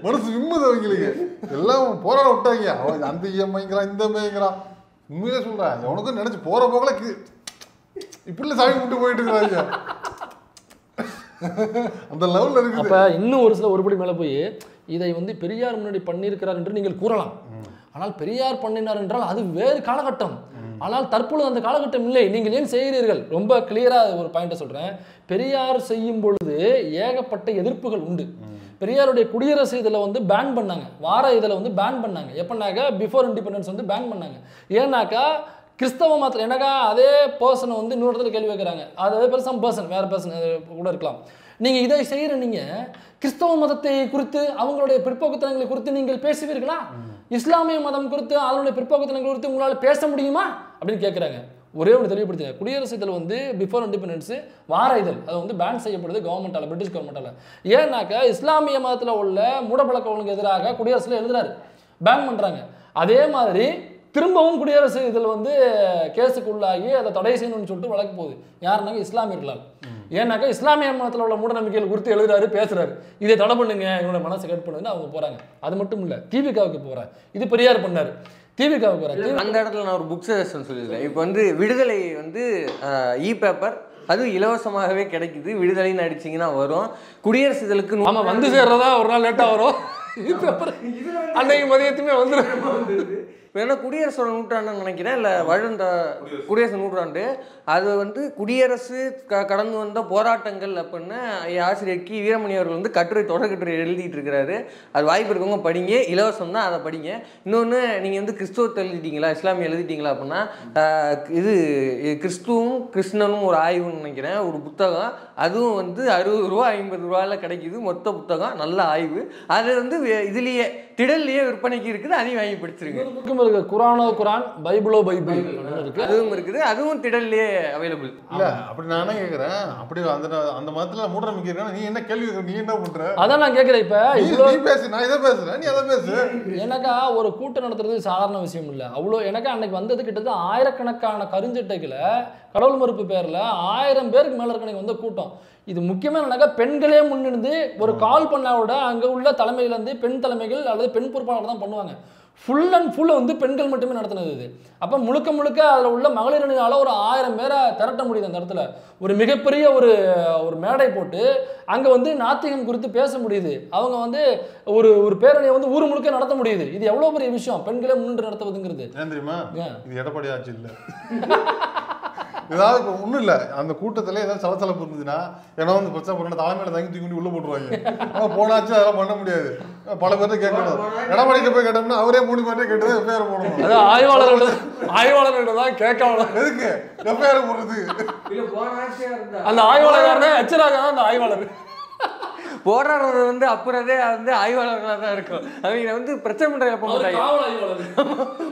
Speaker 3: மனசு விம்முது அவங்களுக்கு. எல்லாம் போராட விட்டாங்க. அவன் அந்த இஎம்ஐங்கிறான், இந்த இஎம்ஐங்கிறான். உண்மையிலே சொல்றேன், எவனுக்கும் நினைச்சு போற போகல இப்படில சாமி விட்டு போயிட்டு இருக்கிறாங்க. அந்த லெவல்ல இருக்கு.
Speaker 1: அப்ப இன்னும் ஒரு சில ஒருபடி மேல போய் இதை வந்து பெரியார் முன்னாடி பண்ணியிருக்கிறார் என்று நீங்கள் கூறலாம். ஆனால் பெரியார் பண்ணினார் என்றால் அது வேறு காலகட்டம். ஆனால் தற்பொழுது அந்த காலகட்டம் இல்லை. நீங்கள் ஏன் செய்கிறீர்கள்? ரொம்ப கிளியரா ஒரு பாயிண்ட்டை சொல்றேன். பெரியார் செய்யும் பொழுது ஏகப்பட்ட எதிர்ப்புகள் உண்டு. பெரியாருடைய குடியரசு இதில் வந்து பேன் பண்ணாங்க, வார இதில் வந்து பேன் பண்ணாங்க. எப்படின்னாக்கா பிஃபோர் இண்டிபெண்டன்ஸ் வந்து பேன் பண்ணாங்க. ஏன்னாக்கா கிறிஸ்தவ மதத்தில் எனக்கா அதே பர்சனை வந்து இன்னொரு இடத்துல கேள்வி வைக்கிறாங்க. அதே பர்சன் பர்சன் வேறு பர்சன் கூட இருக்கலாம். நீங்கள் இதை செய்கிற நீங்கள் கிறிஸ்தவ மதத்தை குறித்து அவங்களுடைய பிற்போக்குத்தனங்களை குறித்து நீங்கள் பேசுவீர்களா? இஸ்லாமிய மதம் குறித்து அதனுடைய பிற்போக்குத்தனங்கள் குறித்து உங்களால் பேச முடியுமா அப்படின்னு கேட்குறாங்க. ஒரே ஒன்று தெளிவுபடுத்துங்க. குடியரசு இதழ் வந்து பிஃபோர் இண்டிபெண்டன்ஸ் வார இதழ் அது வந்து பேன் செய்யப்படுது கவர்மெண்டால், பிரிட்டிஷ் கவர்மெண்டால். ஏன்னாக்கா இஸ்லாமிய மதத்தில் உள்ள மூடப்பழக்கங்களுக்கு எதிராக குடியரசுல எழுதுறாரு, பேன் பண்ணுறாங்க. அதே மாதிரி திரும்பவும் குடியரசு இதில் வந்து கேஸுக்கு உள்ளாகி அதை தடை செய்யணும்னு சொல்லிட்டு வழக்கு போகுது. யாருனாக்க இஸ்லாமியர்களால். ஏன்னாக்கா இஸ்லாமிய மதத்தில் உள்ள மூடநம்பிக்கைகள் குறித்து எழுதுறாரு, பேசுறாரு, இதை தடை பண்ணுங்க, என்னோட மனசை கட் பண்ணுன்னு அவங்க போறாங்க. அது மட்டும் இல்லை, டிவிகாவுக்கு போறாரு. இது பெரியார் பண்ணாரு, டிவிகாவுக்கு போறாரு.
Speaker 2: அந்த இடத்துல நான் ஒரு புக் சஜஷன் சொல்லியிருக்கேன். இப்போ வந்து விடுதலை வந்து பேப்பர் அதுவும் இலவசமாகவே கிடைக்குது. விடுதலைன்னு அடிச்சிங்கன்னா வரும். குடியரசு இதழுக்கு
Speaker 1: ஆமாம் வந்து சேர்றதா ஒரு நாள் லேட்டாக வரும். அன்னைக்கு மதியத்துமே வந்துடும்.
Speaker 2: ஏன்னா குடியரசோட நூற்றாண்டுன்னு நினைக்கிறேன், இல்லை வழுந்த குடியரசு நூற்றாண்டு. அது வந்து குடியரசு கடந்து வந்த போராட்டங்கள் அப்படின்னு ஆசிரியர் கி வீரமணி அவர்கள் வந்து தொடர் கட்டுரை எழுதிட்டு இருக்கிறாரு. அது வாய்ப்பு இருக்கவங்க படிங்க, இலவசம் தான், அதை படிங்க. இன்னொன்று, நீங்கள் வந்து கிறிஸ்துவத்தை எழுதிட்டீங்களா, இஸ்லாமிய எழுதிட்டீங்களா அப்படின்னா இது கிறிஸ்துவும் கிருஷ்ணனும் ஒரு ஆய்வுன்னு நினைக்கிறேன், ஒரு புத்தகம். அதுவும் வந்து 60 ரூபா 50 ரூபாயில் கிடைக்குது. மொத்த புத்தகம், நல்ல ஆய்வு. அது வந்து இதுலேயே திடல்லையே விற்பனைக்கு இருக்குது, அதையும் வாங்கி படிச்சிருங்க.
Speaker 1: குரானோ குரான், பைபிளோ பைபிள் இருக்கு,
Speaker 2: அதுவும் இருக்குது, அதுவும் திடல்லையே அவைலபிள்.
Speaker 3: இல்ல அப்படி நானே கேட்குறேன். அப்படி அந்த மதத்துல மூடநம்பிக்கை இருக்கா? நீ என்ன கேள்வி, நீ என்ன பண்ற?
Speaker 1: அதான் நான் கேட்கிறேன். இப்ப
Speaker 3: நீ பேசு, நான் இதை பேசுறேன், நீ அதை பேசு.
Speaker 1: எனக்கா ஒரு கூட்டம் நடத்துறது சாதாரண விஷயம் இல்லை. அவ்வளோ எனக்கா அன்னைக்கு வந்தது கிட்டத்தட்ட ஆயிரக்கணக்கான கருஞ்சட்டைகளை கடவுள் மறுப்பு பேர்ல 1000 பேருக்கு மேல இருக்க வந்த கூட்டம். இது முக்கியமாக என்னக்கா பெண்களே முன்னிருந்து ஒரு கால் பண்ணாவோட அங்கே உள்ள தலைமையிலேருந்து பெண் தலைமைகள் அல்லது பெண் பொறுப்பாளர் தான் பண்ணுவாங்க. ஃபுல் அண்ட் ஃபுல்லாக வந்து பெண்கள் மட்டுமே நடத்தினது இது. அப்போ முழுக்க முழுக்க அதில் உள்ள மகளிர் அணியால் ஒரு 1000 பேரை திரட்ட முடியுது அந்த இடத்துல. ஒரு மிகப்பெரிய ஒரு மேடை போட்டு அங்கே வந்து நாத்திகம் குறித்து பேச முடியுது. அவங்க வந்து ஒரு பேரணியை வந்து ஊர் முழுக்க நடத்த முடியுது. இது எவ்வளோ பெரிய விஷயம், பெண்களே முன்னின்று நடத்துவதுங்கிறது.
Speaker 3: ஏன் தெரியுமா? இது எடப்பாடி ஆட்சி இல்லை. ஏதாவது இப்போ ஒன்றும் இல்லை, அந்த கூட்டத்தில் ஏதாவது சலசலப்பு இருந்ததுன்னா ஏன்னா வந்து பிரச்சனை பண்ண தலைமையில தங்கி தூக்கி உள்ள போட்டுருவாங்க. ஆனால் போனாச்சு அதெல்லாம் பண்ண முடியாது. பல பேர்ட்ட கேட்கணும். எடப்பாடிக்கு போய் கேட்டோம்னா அவரே 3 பேர்ட்ட கேட்டது எஃப்ஐஆர் போடணும்.
Speaker 1: அதான் ஆய்வாளர்கிட்ட தான் கேட்கணும்.
Speaker 3: எதுக்கு எஃப்ஐஆர் போடுறது?
Speaker 1: அந்த ஆய்வாளர் எச்சராக தான் அந்த ஆய்வாளர்
Speaker 2: போராடுறது வந்து அப்புறதே வந்து ஆய்வாளர்களாக தான் இருக்கும். அவங்க வந்து பிரச்சனை பண்ணுற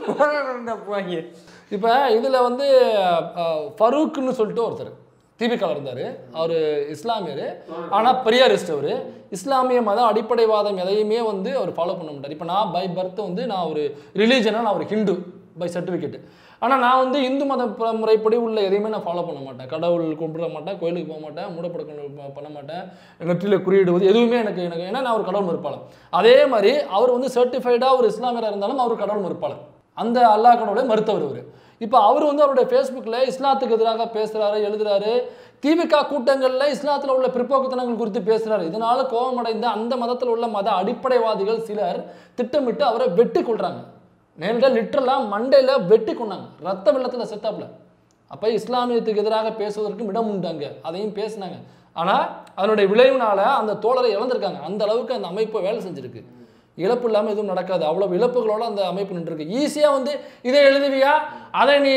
Speaker 2: போராடுறது அப்புவாங்க.
Speaker 1: இப்போ இதில் வந்து ஃபரூக்னு சொல்லிட்டு ஒருத்தர் திமுகவில் இருந்தார். அவர் இஸ்லாமியர், ஆனால் பெரியாரிஸ்ட். அவர் இஸ்லாமிய மத அடிப்படைவாதம் எதையுமே வந்து அவர் ஃபாலோ பண்ண மாட்டார். இப்போ நான் பை பர்த் வந்து நான் ஒரு ரிலீஜனாக நான் ஒரு ஹிந்து பை சர்டிஃபிகேட். ஆனால் நான் வந்து இந்து மத முறைப்படி உள்ள எதையுமே நான் ஃபாலோ பண்ண மாட்டேன். கடவுள் கும்பிட மாட்டேன், கோயிலுக்கு போக மாட்டேன், மூடப்படக்கம் பண்ண மாட்டேன், நெற்றியில் குறியிடுவது எதுவுமே எனக்கு ஏன்னா நான் ஒரு கடவுள் மறுப்பாளர். அதே மாதிரி அவர் வந்து சர்டிஃபைடாக ஒரு இஸ்லாமியராக இருந்தாலும் அவர் கடவுள் மறுப்பாளர். அந்த அல்லாஹ் கடவுளை மறுத்தவர் அவர். இப்போ அவர் வந்து அவருடைய ஃபேஸ்புக்கில் இஸ்லாத்துக்கு எதிராக பேசுகிறாரு, எழுதுறாரு. திமுக கூட்டங்களில் இஸ்லாத்தில் உள்ள பிற்போக்குத்தனங்கள் குறித்து பேசுகிறாரு. இதனால கோபமடைந்த அந்த மதத்தில் உள்ள மத அடிப்படைவாதிகள் சிலர் திட்டமிட்டு அவரை வெட்டி கொள்றாங்க. நேரடியாக லிட்டரலாக மண்டையில் வெட்டி கொண்டாங்க, ரத்த வெள்ளத்தில் செத்தாப்புல. அப்போ இஸ்லாமியத்துக்கு எதிராக பேசுவதற்கும் இடம் உண்டாங்க, அதையும் பேசினாங்க. ஆனால் அதனுடைய விளைவுனால அந்த தோழரை இழந்திருக்காங்க. அந்த அளவுக்கு அந்த அமைப்பு வேலை செஞ்சுருக்கு. இழப்பு இல்லாமல் எதுவும் நடக்காது. அவ்வளோ இழப்புகளோடு அந்த அமைப்பு நின்றுருக்கு. ஈஸியாக வந்து இதை எழுதுவியா, அதை நீ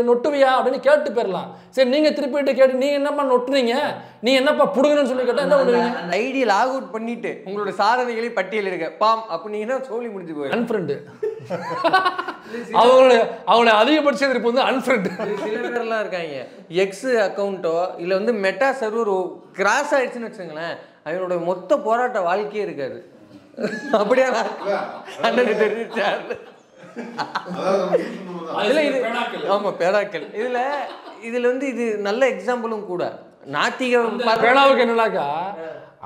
Speaker 1: நொட்டுவியா அப்படின்னு கேட்டு போயிடலாம். சரி, நீங்கள் திருப்பிட்டு கேட்டு நீங்கள் என்னப்பா நொட்டுறீங்க, நீ என்னப்பா புடுங்கணும்னு சொல்லி கேட்டால் என்ன பண்ணுவீங்க?
Speaker 2: அந்த ஐடியை லாக் அவுட் பண்ணிட்டு உங்களோட சாதனைகளை பட்டியல் இருக்க பாம் அப்படின்னா சொல்லி முடிஞ்சு போய்
Speaker 1: அன்ஃப்ரெண்டு. அவங்களோட அதிகபட்ச எதிர்ப்பு வந்து அன்ஃப்ரெண்டு.
Speaker 2: சில பேர்லாம் இருக்காங்க, எக்ஸ் அக்கௌண்ட்டோ இல்லை வந்து மெட்டா சர்வர் கிராஸ் ஆயிடுச்சுன்னு வச்சுங்களேன், அவங்களோட மொத்த போராட்ட வாழ்க்கையே இருக்காது. அப்படியா? ஆமா, பேராக்கள். இதுல வந்து இது நல்ல எக்ஸாம்பிளும் கூட. நாத்திக
Speaker 1: பேனாவுக்கு என்னன்னாக்கா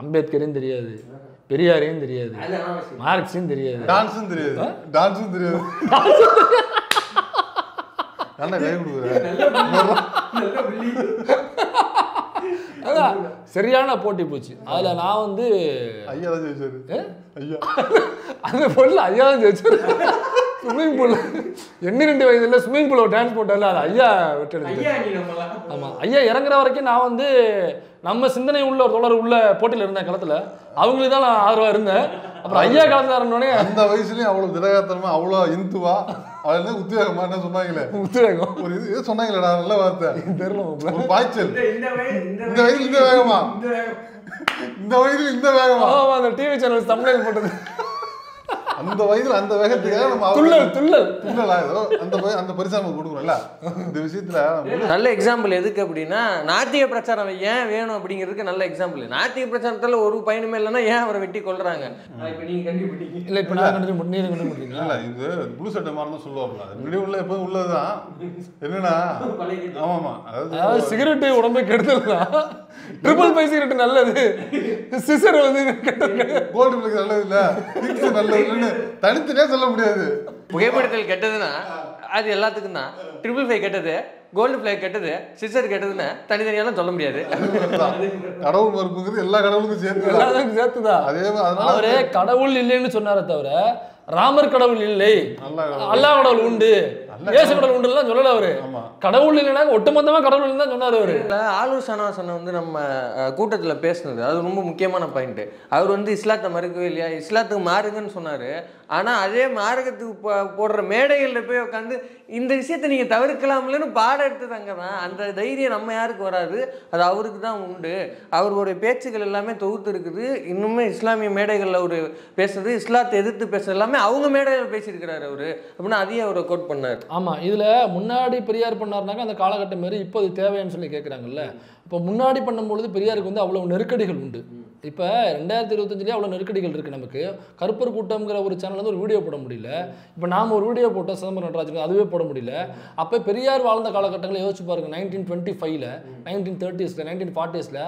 Speaker 1: அம்பேத்கரையும் தெரியாது, பெரியாரையும் தெரியாது, மார்க்ஸும் தெரியாது,
Speaker 3: டான்ஸும் தெரியாது, டான்ஸும் தெரியாது.
Speaker 1: அதான் சரியான போட்டி போச்சு. அதில் நான் வந்து
Speaker 3: ஐயா தான் ஜெயிச்சாரு. ஐயா
Speaker 1: அந்த பொருள் ஐயா தான் ஜெயிச்சாரு. ஸ்விம்மிங் பூல் 2 வயதுல ஸ்விம்மிங் பூல் டான்ஸ் போட்டால அது ஐயா விட்டு. ஆமாம், ஐயா இறங்குற வரைக்கும் நான் வந்து நம்ம சிந்தனை உள்ள ஒரு தோழர் உள்ள போட்டியில் இருந்தேன் களத்தில். அவங்களுக்கு தான் நான் ஆதரவாக இருந்தேன். அப்புறம் ஐயா களத்தில் இறங்கினோடனே
Speaker 3: அந்த வயசுலேயும் அவ்வளோ திடகாத்திரமா, அவ்வளோ இந்துவா, அதில் உத்வேகமா என்ன சொன்னாங்களே,
Speaker 1: உத்வேகம்
Speaker 3: ஒரு இது சொன்னாங்களேடா, நல்ல வார்த்தை
Speaker 1: தெரியல.
Speaker 3: ஒரு பாய்ச்சல். இந்த வயதில் இந்த வேகமா, இந்த வயதில் இந்த வேகமா.
Speaker 1: அந்த டிவி சேனல் தம்ப்நெயில் போட்டது.
Speaker 3: அந்த வயதில் அந்த வேகத்துக்காக நம்ம துள்ளலா ஏதோ அந்த பரிசு நம்ம கொடுக்குறோம்ல. இந்த விஷயத்துல
Speaker 2: நல்ல எக்ஸாம்பிள் எதுக்கு அப்படின்னா, நாத்திக பிரச்சாரம் ஏன் வேணும் அப்படிங்கிறதுக்கு நல்ல எக்ஸாம்பிள். நாத்திக பிரச்சாரத்துல ஒரு பயனுமே இல்லைன்னா ஏன் அவரை வெட்டி கொள்றாங்க? இப்போ நீங்க கண்டுபிடிங்க.
Speaker 1: இல்லை, இப்போ நான் கண்டுபிடிக்கிறீங்க.
Speaker 3: இல்லை, இது புளு சட்டை மாதிரி தான் சொல்லுவாங்களா, முன்னாடி உள்ள எப்போதும் உள்ளதுதான். என்னன்னா ஆமாமா,
Speaker 1: அதாவது சிகரெட்டு உடம்பு கெடுதலாம், ட்ரிபிள் பை சிகரெட் நல்லது, சிசர் வந்து
Speaker 3: கோல்டு பிளேக் நல்லது இல்ல, திங்ஸ் நல்லது இல்லைன்னு தனித்தனியா சொல்ல முடியாது.
Speaker 2: புகைப்படத்தில் கெட்டதுன்னா அது எல்லாத்துக்கும் தான். 555 கெட்டது, கோல்டு பிளேக் கெட்டது, சிசர் கெட்டதுன்னு தனித்தனியாலும் சொல்ல முடியாது.
Speaker 3: கடவுள் மறுப்புங்கிறது எல்லா கடவுளுக்கும்
Speaker 1: சேர்த்துதான்.
Speaker 3: அதே அதனால
Speaker 1: அவரே கடவுள் இல்லைன்னு சொன்னாரே தவிர ராமர் கடவுள் இல்லை, அல்லாஹ் கடவுள் உண்டு, இயேசு கடவுள் உண்டுலாம் சொல்லல அவரு. கடவுள் இல்லைன்னா ஒட்டுமொத்தமா கடவுள் இல்லைன்னு தான் சொன்னாரு அவரு.
Speaker 2: ஆலூர் சனாசனை வந்து நம்ம கூட்டத்துல பேசுனது அது ரொம்ப முக்கியமான பாயிண்ட். அவர் வந்து இஸ்லாத்தை மறுக்கவே இல்லையா, இஸ்லாத்துக்கு மாறுங்கன்னு சொன்னாரு. ஆனா அதே மார்க்கத்துக்கு போடுற மேடைகள்ல போய் உட்காந்து இந்த விஷயத்தை நீங்க தவிர்க்கலாம்லன்னு பாடம் எடுத்ததாங்க தான். அந்த தைரியம் நம்ம யாருக்கு வராது, அது அவருக்கு தான் உண்டு. அவருடைய பேச்சுக்கள் எல்லாமே தொகுத்து இருக்குது. இன்னுமே இஸ்லாமிய மேடைகள்ல அவரு பேசுறது, இஸ்லாத்தை எதிர்த்து பேசுறது எல்லாமே அவங்க மேடையில் பேசியிருக்கிறாரு அவரு அப்படின்னா அதையும் அவரை கோட் பண்ணாரு.
Speaker 1: ஆமா, இதுல முன்னாடி பெரியார் பண்ணாருனாக்க அந்த காலகட்டம் மாரி இப்போ தேவைன்னு சொல்லி கேட்குறாங்கல்ல. இப்போ முன்னாடி பண்ணும்பொழுது பெரியாருக்கு வந்து அவ்வளவு நெருக்கடிகள் உண்டு. இப்போ 2025 அவ்வளோ நெருக்கடிகள் இருக்குது நமக்கு. கருப்பர் கூட்டம்ங்கிற ஒரு சேனல் வந்து ஒரு வீடியோ போட முடியல. இப்போ நாம் ஒரு வீடியோ போட்டோம் சிதம்பரம் நடராஜனுக்கு, அதுவே போட முடியல. அப்போ பெரியார் வாழ்ந்த காலகட்டங்களை யோசிச்சு பாருங்க. 1925ல் 1930ஸ்ல 1940ஸ்ல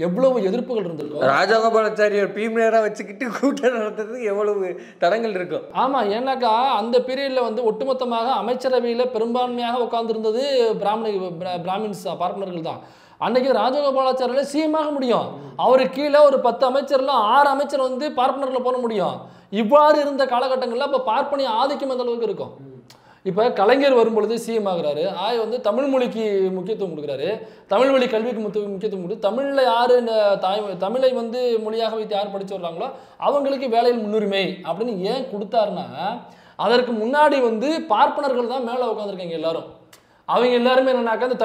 Speaker 1: எவ்வளவு எதிர்ப்புகள் இருந்திருக்கும்.
Speaker 2: ராஜகோபாலாச்சாரியார் பீமனராக வச்சுக்கிட்டு கூட்டம் நடத்துறதுக்கு எவ்வளவு தடங்கள் இருக்கும்.
Speaker 1: ஆமாம், ஏன்னாக்கா அந்த பீரியடில் வந்து ஒட்டுமொத்தமாக அமைச்சரவையில் பெரும்பான்மையாக உட்கார்ந்துருந்தது பிராமின்ஸ் பார்ப்பனர்கள் தான். அன்னைக்கு ராஜகோபாலாச்சாரியால் சிஎமாக முடியும். அவருக்கு கீழே ஒரு 10 அமைச்சர்ல 6 அமைச்சர் வந்து பார்ப்பனர்களை போட முடியும். இவ்வாறு இருந்த காலகட்டங்களில் இப்போ பார்ப்பனிய ஆதிக்கம் எந்த அளவுக்கு இருக்கும். இப்போ கலைஞர் வரும்பொழுது சிஎம் ஆகுறாரு. வந்து தமிழ் மொழிக்கு முக்கியத்துவம் கொடுக்குறாரு. தமிழ் வழி கல்விக்கு முக்கியத்துவம் கொடுத்து தமிழில் யார் தமிழை வந்து மொழியாக வைத்து யார் படித்து வர்றாங்களோ அவங்களுக்கு வேலையில் முன்னுரிமை அப்படின்னு ஏன் கொடுத்தாருன்னா, அதற்கு முன்னாடி வந்து பார்ப்பனர்கள் தான் மேலே உட்காந்துருக்காங்க எல்லாரும். அவங்க எல்லாருமே என்னன்னாக்கா அந்த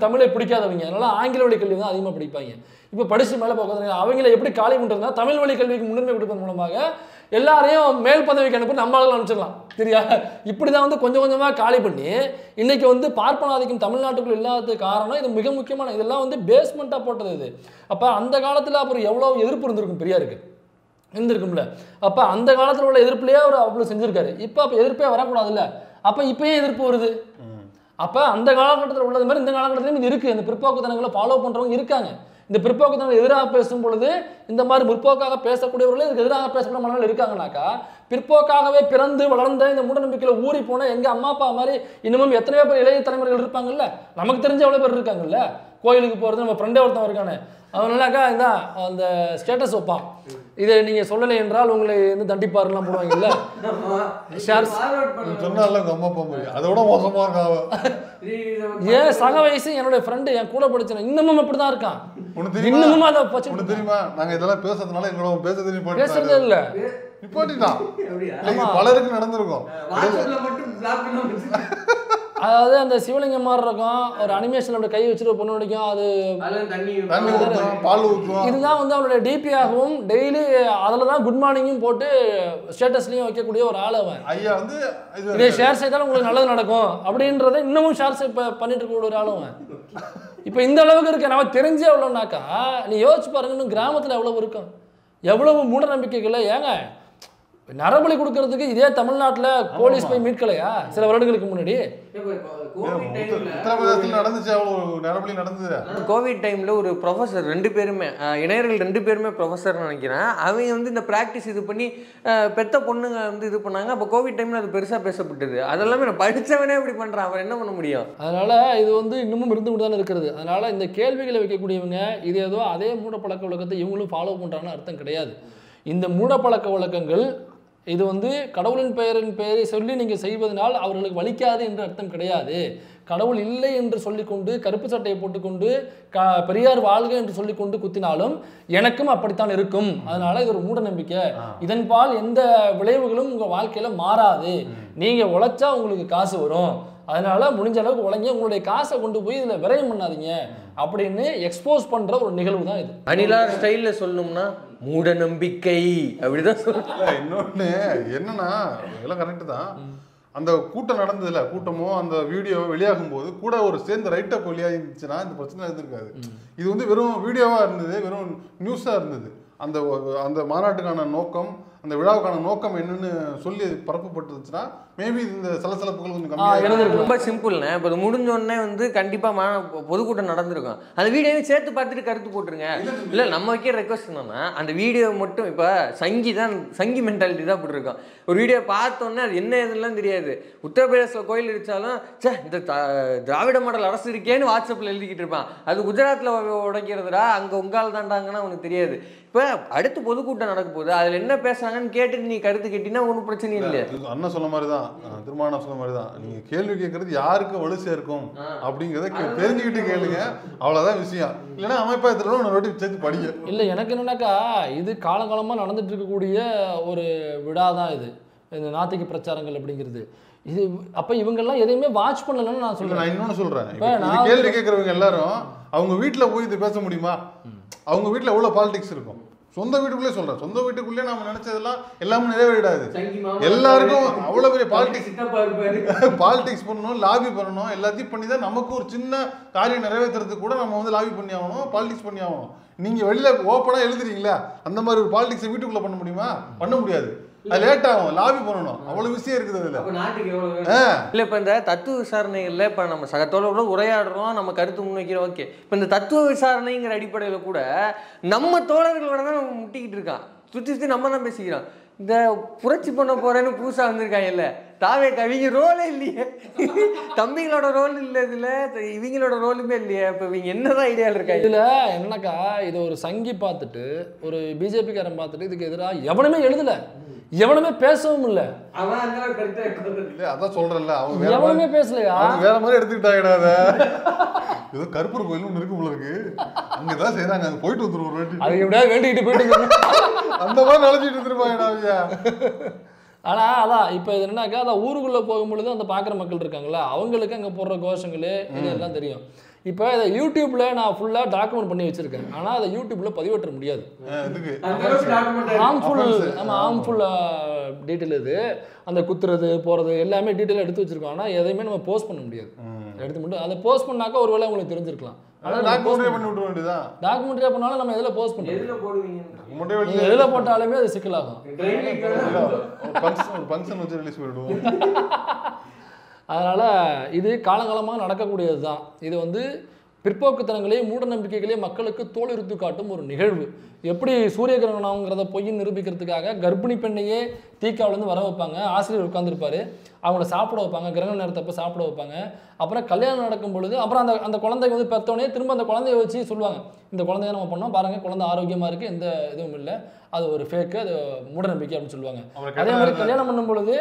Speaker 1: தமிழை பிடிக்காதவங்க, அதனால ஆங்கில வழி கல்வி தான் அதிகமாக படிப்பாங்க. இப்போ படித்து மேலே உட்காந்துருக்காங்க. அவங்கள எப்படி காலி பண்ணுறதுனா தமிழ் வழி கல்விக்கு முன்னுரிமை கொடுப்பதன் மூலமாக எல்லாரையும் மேல் பதவிக்கு அனுப்பி நம்மளால அனுப்பிச்சிடலாம். சரியா? இப்படி தான் வந்து கொஞ்சம் கொஞ்சமாக காலி பண்ணி இன்னைக்கு வந்து பார்ப்பனாதிக்கம் தமிழ்நாட்டுக்குள்ள இல்லாததுக்கு காரணம் இது மிக முக்கியமான, இதெல்லாம் வந்து பேஸ்மெண்ட்டாக போட்டது இது. அப்போ அந்த காலத்தில் அப்புறம் எவ்வளோ எதிர்ப்பு இருந்திருக்கும் பெரியாருக்கு, இருந்திருக்கும்ல. அப்போ அந்த காலத்தில் உள்ள எதிர்ப்புலேயே அவர் அவ்வளோ செஞ்சுருக்காரு. அப்போ எதிர்ப்பே வரக்கூடாதுல்ல. அப்போ இப்போயே எதிர்ப்பு வருது. அப்போ அந்த காலகட்டத்தில் உள்ளது மாதிரி இந்த காலகட்டத்திலையும் இது இருக்குது. இந்த பிற்போக்குத்தனங்களை ஃபாலோ பண்ணுறவங்க இருக்காங்க. இந்த பிற்போக்குத்தனங்கள் எதிராக பேசும் பொழுது இந்த மாதிரி முற்போக்காக பேசக்கூடியவர்களே இதுக்கு எதிராக பேசக்கூடிய மனநிலை இருக்காங்கனாக்கா, பிற்போக்காகவே பிறந்து வளர்ந்த இந்த மூடநம்பிக்கையில் ஊறி போன எங்கள் அம்மா அப்பா மாதிரி இன்னமும் எத்தனையோ பேர் இளைய தலைமுறைகள் இருப்பாங்கல்ல. நமக்கு தெரிஞ்ச எவ்வளோ பேர் இருக்காங்கல்ல. கோயிலுக்கு போகிறது நம்ம ஃப்ரெண்டே ஒருத்தன் இருக்கானே, அவனாக்கா இதான் அந்த ஸ்டேட்டஸ் வைப்பான், இதை நீங்கள் சொல்லலை என்றால் உங்களை வந்து தண்டிப்பாருலாம் போடுவாங்கல்ல.
Speaker 3: சொன்னால அம்மா அப்பா மாதிரி அதோட மோசமா இருக்காங்க.
Speaker 1: ஏன் சக வயசு என்னுடைய ஃப்ரெண்டு என் கூட படிச்சேன் இன்னமும் அப்படி தான் இருக்கான். இன்னமும் அதை
Speaker 3: உனக்கு தெரியுமா, நாங்க இதெல்லாம் பேசுறதுனால எங்களோட பேச தெரியும்
Speaker 1: பேசுறதே இல்லை.
Speaker 3: நிப்பாட்டிட்டான். பலருக்கு நடந்திருக்கும்.
Speaker 1: அதாவது அந்த சிவலிங்கம் மாதிரி இருக்கும், ஒரு அனிமேஷன் அப்படி கை வச்சுட்டு பொண்ணு நடிக்கும், அது இதுதான் வந்து அவனுடைய டிபியாகவும் டெய்லி அதில் தான் குட் மார்னிங்கும் போட்டு ஸ்டேட்டஸ்லையும் வைக்கக்கூடிய ஒரு ஆள் அவன்.
Speaker 3: ஐயா வந்து
Speaker 1: இதே ஷேர் செய்தாலும் உங்களுக்கு நல்லது நடக்கும் அப்படின்றத இன்னமும் ஷேர் பண்ணிட்டு இருக்கக்கூடிய ஒரு ஆள் அவன். இப்போ இந்த அளவுக்கு இருக்க நம்ம தெரிஞ்சே எவ்வளோனாக்கா நீ யோசிச்சு பாருங்க, இன்னும் கிராமத்தில் எவ்வளவு இருக்கும், எவ்வளவு மூட நம்பிக்கைகளை. ஏங்க நரபலி கொடுக்கறதுக்கு இதே தமிழ்நாட்டில் போலீஸ் போய் மீட்கலையா சில வருடங்களுக்கு முன்னாடி?
Speaker 2: கோவிட் டைம்ல ஒரு ப்ரொஃபஸர் 2 பேருமே இணையர்கள் 2 பேருமே ப்ரொஃபஸர் நினைக்கிறேன். அவங்க வந்து இந்த ப்ராக்டிஸ் இது பண்ணி பெத்த பொண்ணுங்க வந்து இது பண்ணாங்க. அப்போ கோவிட் டைம்ல அது பெருசா பேசப்பட்டது. அதெல்லாமே நான் படிச்சவனே இப்படி பண்றான், அவர் என்ன பண்ண முடியும்?
Speaker 1: அதனால இது வந்து இன்னமும் இருந்து கொண்டு தான் இருக்கிறது. அதனால இந்த கேள்விகளை வைக்கக்கூடியவங்க இது ஏதோ அதே மூடப்பழக்க வழக்கத்தை இவங்களும் ஃபாலோ பண்றாங்கன்னு அர்த்தம் கிடையாது. இந்த மூடப்பழக்க வழக்கங்கள் இது வந்து கடவுளின் பெயரை சொல்லி நீங்கள் செய்வதனால் அவர்களுக்கு வலிக்காது என்று அர்த்தம் கிடையாது. கடவுள் இல்லை என்று சொல்லிக்கொண்டு கருப்பு சட்டையை போட்டுக்கொண்டு பெரியார் வாழ்க என்று சொல்லிக்கொண்டு குத்தினாலும் எனக்கும் அப்படித்தான் இருக்கும். அதனால இது ஒரு மூட நம்பிக்கை. இதன்பால் எந்த விளைவுகளும் உங்கள் வாழ்க்கையில மாறாது. நீங்க உழைச்சா உங்களுக்கு காசு வரும், அதனால முடிஞ்ச அளவுக்கு உழைங்க, உங்களுடைய காசை கொண்டு போய் இதில் விரயம் பண்ணாதீங்க அப்படின்னு எக்ஸ்போஸ் பண்ற ஒரு நிகழ்வு தான் இது.
Speaker 2: அனிலார் ஸ்டைல்ல சொல்லணும்னா மூட நம்பிக்கை அப்படிதான் சொல்ல.
Speaker 3: இன்னொன்னு என்னன்னா எல்லாம் கரெக்ட் தான். அந்த கூட்டம் நடந்ததுல கூட்டமோ அந்த வீடியோ வெளியாகும் போது கூட ஒரு சேர்ந்த ரைட்டப் வெளியாக இருந்துச்சுன்னா இந்த பிரச்சனை இருந்திருக்காது. இது வந்து வெறும் வீடியோவா இருந்தது, வெறும் நியூஸா இருந்தது. அந்த அந்த மாநாட்டுக்கான நோக்கம், அந்த விழாவுக்கான நோக்கம் என்னன்னு சொல்லி பரப்பப்பட்டுச்சுன்னா மேபி இந்த சலசலப்புகள் கொஞ்சம் கம்மியாக.
Speaker 2: ரொம்ப சிம்பிள்ண்ணே. இப்போ அது முடிஞ்சோடனே வந்து கண்டிப்பாக பொதுக்கூட்டம் நடந்திருக்கும். அந்த வீடியோவை சேர்த்து பார்த்துட்டு கருத்து போட்டுருங்க. இல்லை நம்ம வைக்கிற ரெக்வஸ்ட் என்னன்னா அந்த வீடியோ மட்டும் இப்போ சங்கி மென்டாலிட்டி தான் போட்டுருக்கோம். ஒரு வீடியோ பார்த்தோன்னே அது என்ன எதுலாம் தெரியாது. உத்தரப்பிரதேசில் கோயில் இடித்தாலும் சே இந்த திராவிட மாடல் அரசு இருக்கேன்னு வாட்ஸ்அப்பில் எழுதிக்கிட்டு இருப்பான். அது குஜராத்தில் உடைக்கிறதுடா, அங்கே உங்கால் தாண்டாங்கன்னா அவனுக்கு தெரியாது. இப்போ அடுத்து பொதுக்கூட்டம் நடக்க போகுது, அதில் என்ன பேசுறாங்கன்னு கேட்டுட்டு நீ கருத்து கேட்டீங்கன்னா ஒன்றும் பிரச்சனை இல்லை.
Speaker 3: அண்ணன் சொன்ன மாதிரி தான், திருமணம் சொன்ன மாதிரி தான், நீங்க கேள்வி கேட்கறது யாருக்கு வலு சேர்க்கும் அப்படிங்கிறத தெரிஞ்சுக்கிட்டு கேளுங்க, அவ்வளவுதான் விஷயம். இல்லைன்னா அமைப்பா சேர்த்து படிக்க
Speaker 1: இல்லை. எனக்கு என்னன்னாக்கா இது காலகாலமாக நடந்துட்டு இருக்கக்கூடிய ஒரு விழா தான் இது, இந்த நாத்திக பிரச்சாரங்கள் அப்படிங்கிறது. இது அப்ப இவங்கெல்லாம் எதையுமே வாட்ச் பண்ணலன்னு நான் சொல்றேன்.
Speaker 3: நான் இன்னொன்னு சொல்றேன், கேள்வி கேட்கறவங்க எல்லாரும் அவங்க வீட்டுல போய் இது பேச முடியுமா? அவங்க வீட்டுல எவ்வளவு பாலிடிக்ஸ் இருக்கும் சொந்த வீட்டுக்குள்ளே சொல்றேன், சொந்த வீட்டுக்குள்ளே நம்ம நினைச்சதெல்லாம் எல்லாமே நிறைவேறாது. எல்லாருக்கும் அவ்வளவு பெரிய பாலிடிக்ஸ் பண்ணணும், லாபி பண்ணணும், எல்லாத்தையும் பண்ணி தான் நமக்கு ஒரு சின்ன காரியம் நிறைவேற்றுறதுக்கு கூட நம்ம வந்து லாபி பண்ணி ஆகணும், பாலிடிக்ஸ் பண்ணி ஆகணும். நீங்க வெளியில ஓப்பனா எழுதுறீங்களா, அந்த மாதிரி ஒரு பாலிடிக்ஸ் வீட்டுக்குள்ள பண்ண முடியுமா? பண்ண முடியாது. அது லேட் ஆகும், லாபி பண்ணணும், அவ்வளவு விஷயம் இருக்குது அதுல.
Speaker 2: இல்ல இப்ப இந்த தத்துவ விசாரணைகள்ல இப்ப நம்ம சகத்தோட உரையாடுறோம், நம்ம கருத்து முன்வைக்கிறோம், ஓகே. இப்ப இந்த தத்துவ விசாரணைங்கிற அடிப்படையில கூட நம்ம தோழர்களோட தான் நம்ம முட்டிக்கிட்டு இருக்கான், சுத்தி சுத்தி நம்ம தான் பேசிக்கிறோம். இந்த புரட்சி பண்ண போறேன்னு புதுசா வந்திருக்காங்க இல்ல, தாவே கவிங்க ரோலே இல்லையே, தம்பிங்களோட ரோல் இல்லை இதுல, இவங்களோட ரோலுமே இல்லையே. இப்ப இவங்க என்னதான் ஐடியாவில் இருக்காங்க
Speaker 1: இதுல? என்னக்கா, இது ஒரு சங்கி பார்த்துட்டு ஒரு பிஜேபிக்காரன் பார்த்துட்டு இதுக்கு எதிராக எவனுமே எழுதல, எவனுமே பேசவும் இல்லை.
Speaker 3: அதான் சொல்றேன்ல, அவங்க
Speaker 1: எவனுமே பேசலையா,
Speaker 3: வேற மாதிரி எடுத்துக்கிட்டாங்க. ஏதோ கருப்பூர் கோயில் ஒன்று இருக்கு போல இருக்கு, அங்கதான் செய்யறாங்க, அங்க போயிட்டு வந்துருவோம் ஒரு வாட்டி,
Speaker 1: அது எப்படியாவது வேண்டிக்கிட்டு போயிட்டு
Speaker 3: அந்த மாதிரி நினைச்சிட்டு இருந்திருப்பாங்க.
Speaker 1: ஆனால் அதான் இப்போ இது என்னன்னாக்கா, அதான் ஊருக்குள்ளே போகும்பொழுது அந்த பார்க்குற மக்கள் இருக்காங்களா, அவங்களுக்கு அங்கே போடுற கோஷங்கள் இது எல்லாம் தெரியும். இப்போ இதை யூடியூப்ல நான் ஃபுல்லாக டாக்குமெண்ட் பண்ணி வச்சிருக்கேன், ஆனால் அதை யூடியூப்ல பதிவேற்ற முடியாது. ஹார்ம்ஃபுல் டீட்டெயில் இது, அந்த குத்துறது போகிறது எல்லாமே டீட்டெயிலாக எடுத்து வச்சிருக்கோம். ஆனால் எதையுமே நம்ம போஸ்ட் பண்ண முடியாது. எடுத்து மட்டும் அதை போஸ்ட் பண்ணாக்கா ஒரு வேளை உங்களுக்கு தெரிஞ்சிருக்கலாம். டாக்குமெண்ட்ரியா பண்ணாலும் நம்ம எதில் போஸ்ட் பண்ணுவோம், எதில் போட்டாலுமே அது சிக்கலாகும். அதனால் இது காலங்காலமாக நடக்கக்கூடியது தான். இது வந்து பிற்போக்குத்தனங்களையும் மூட நம்பிக்கைகளையும் மக்களுக்கு தோலுரித்து காட்டும் ஒரு நிகழ்வு. எப்படி சூரிய கிரகணம்ங்கிறத பொய்ன்னு நிரூபிக்கிறதுக்காக கர்ப்பிணி பெண்ணையே தீக்காவிலேருந்து வர வைப்பாங்க, ஆசிரியர் உட்காந்துருப்பாரு, அவங்கள சாப்பிட வைப்பாங்க, கிரகண நேரத்தப்போ சாப்பிட வைப்பாங்க. அப்புறம் கல்யாணம் நடக்கும் பொழுது அப்புறம் அந்த குழந்தைக்கு வந்து பெற்றோடனே திரும்ப அந்த குழந்தைய வச்சு சொல்லுவாங்க, இந்த குழந்தைய நம்ம பண்ணோம் பாருங்கள், குழந்தை ஆரோக்கியமாக இருக்குது, எந்த இதுவும் இல்லை, அது ஒரு ஃபேக்கு, அது மூட நம்பிக்கை அப்படின்னு சொல்லுவாங்க. அதே மாதிரி கல்யாணம் பண்ணும் பொழுது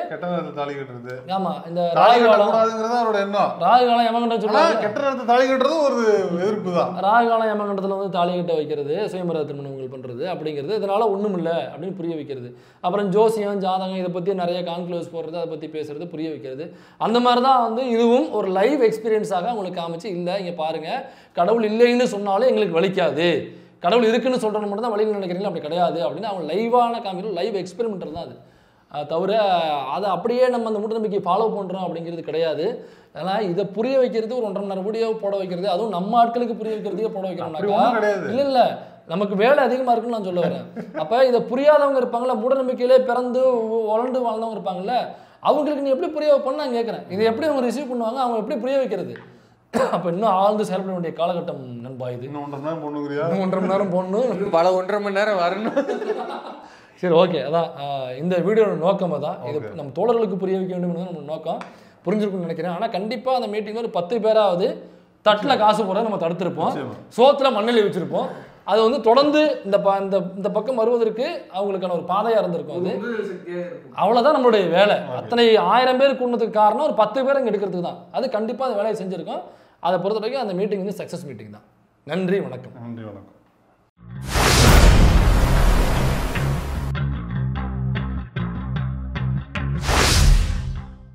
Speaker 3: தாலி கட்டுறது,
Speaker 1: ஆமா, இந்த ராகுகாலம் யமகண்டம் சொல்லுவாங்க,
Speaker 3: கெட்ட நேரத்துல தாலி கட்டுறது ஒரு எதிர்ப்பு தான்.
Speaker 1: ராகுகாலம் யமகண்டத்தில் வந்து தாலி கட்ட வைக்கிறது, சுயமர திருமணங்கள் பண்ணுறது அப்படிங்கிறது இதனால ஒன்றும் இல்லை அப்படின்னு புரிய வைக்கிறது. அப்புறம் ஜோசியம் ஜாதகம் இதை பற்றி நிறைய கான்க்ளூஸ் போடுறது, அதை பற்றி பேசுறது, புரிய வைக்கிறது. அந்த மாதிரி தான் வந்து இதுவும் ஒரு லைவ் எக்ஸ்பீரியன்ஸாக அவங்களுக்கு காமிச்சு, இல்லை இங்கே பாருங்கள், கடவுள் இல்லைன்னு சொன்னாலும் எங்களுக்கு வலிக்காது, கடவுள் இருக்குன்னு சொல்கிறது மட்டும் தான் வழியில் நினைக்கிறீங்களா, அப்படி கிடையாது அப்படின்னு அவங்க லைவான காமிக்கிறோம். லைவ் எக்ஸ்பெரிமெண்டல் தான் அது. தவிர அதை அப்படியே நம்ம அந்த மூட நம்பிக்கை ஃபாலோ பண்ணுறோம் அப்படிங்கிறது கிடையாது. அதனால் இதை புரிய வைக்கிறது ஒரு 1.5 மணி நேரம் வீடியோ போட வைக்கிறது, அதுவும் நம்ம ஆட்களுக்கு புரிய வைக்கிறதுக்கே போட வைக்கிறோம்னாக்கா இல்லை நமக்கு வேலை அதிகமாக இருக்குன்னு நான் சொல்ல வரேன். அப்போ இதை புரியாதவங்க இருப்பாங்களா, மூட நம்பிக்கையிலே பிறந்து வளர்ந்து வாழ்ந்தவங்க இருப்பாங்கல்ல, அவங்களுக்கு நீ எப்படி புரிய வைப்பேன்னு நான் கேட்குறேன். இதை எப்படி அவங்க ரிசீவ் பண்ணுவாங்க, அவங்க எப்படி புரிய வைக்கிறது? அப்போ இன்னும் ஆழ்ந்து செயல்பட வேண்டிய காலகட்டம் நண்பா இது. 1.5 மணி நேரம் போடணும்,
Speaker 2: பல 1.5 மணி நேரம் வரணும்.
Speaker 1: சரி, ஓகே. அதான் இந்த வீடியோட நோக்கம் தான். இது நம்ம தோழர்களுக்கு புரிய வைக்க வேண்டும் என்பது நம்ம நோக்கம். புரிஞ்சிருக்குன்னு நினைக்கிறேன். ஆனால் கண்டிப்பாக அந்த மீட்டிங்கில் ஒரு 10 பேராவது தட்டில் காசு போட நம்ம தடுத்திருப்போம், சோத்தில் மண்ணில் வச்சிருப்போம். அது வந்து தொடர்ந்து இந்த பக்கம் வருவதற்கு அவங்களுக்கான ஒரு பாதையாக இருந்திருக்கும். அது அவ்வளோதான் நம்மளுடைய வேலை. அத்தனை 1000 பேர் கூடதுக்கு காரணம் ஒரு 10 பேர் அங்கே எடுக்கிறதுக்கு தான். அது கண்டிப்பாக அந்த வேலையை செஞ்சுருக்கோம். அதை பொறுத்த வரைக்கும் அந்த மீட்டிங் வந்து சக்ஸஸ் மீட்டிங் தான். நன்றி, வணக்கம்.
Speaker 3: நன்றி, வணக்கம்.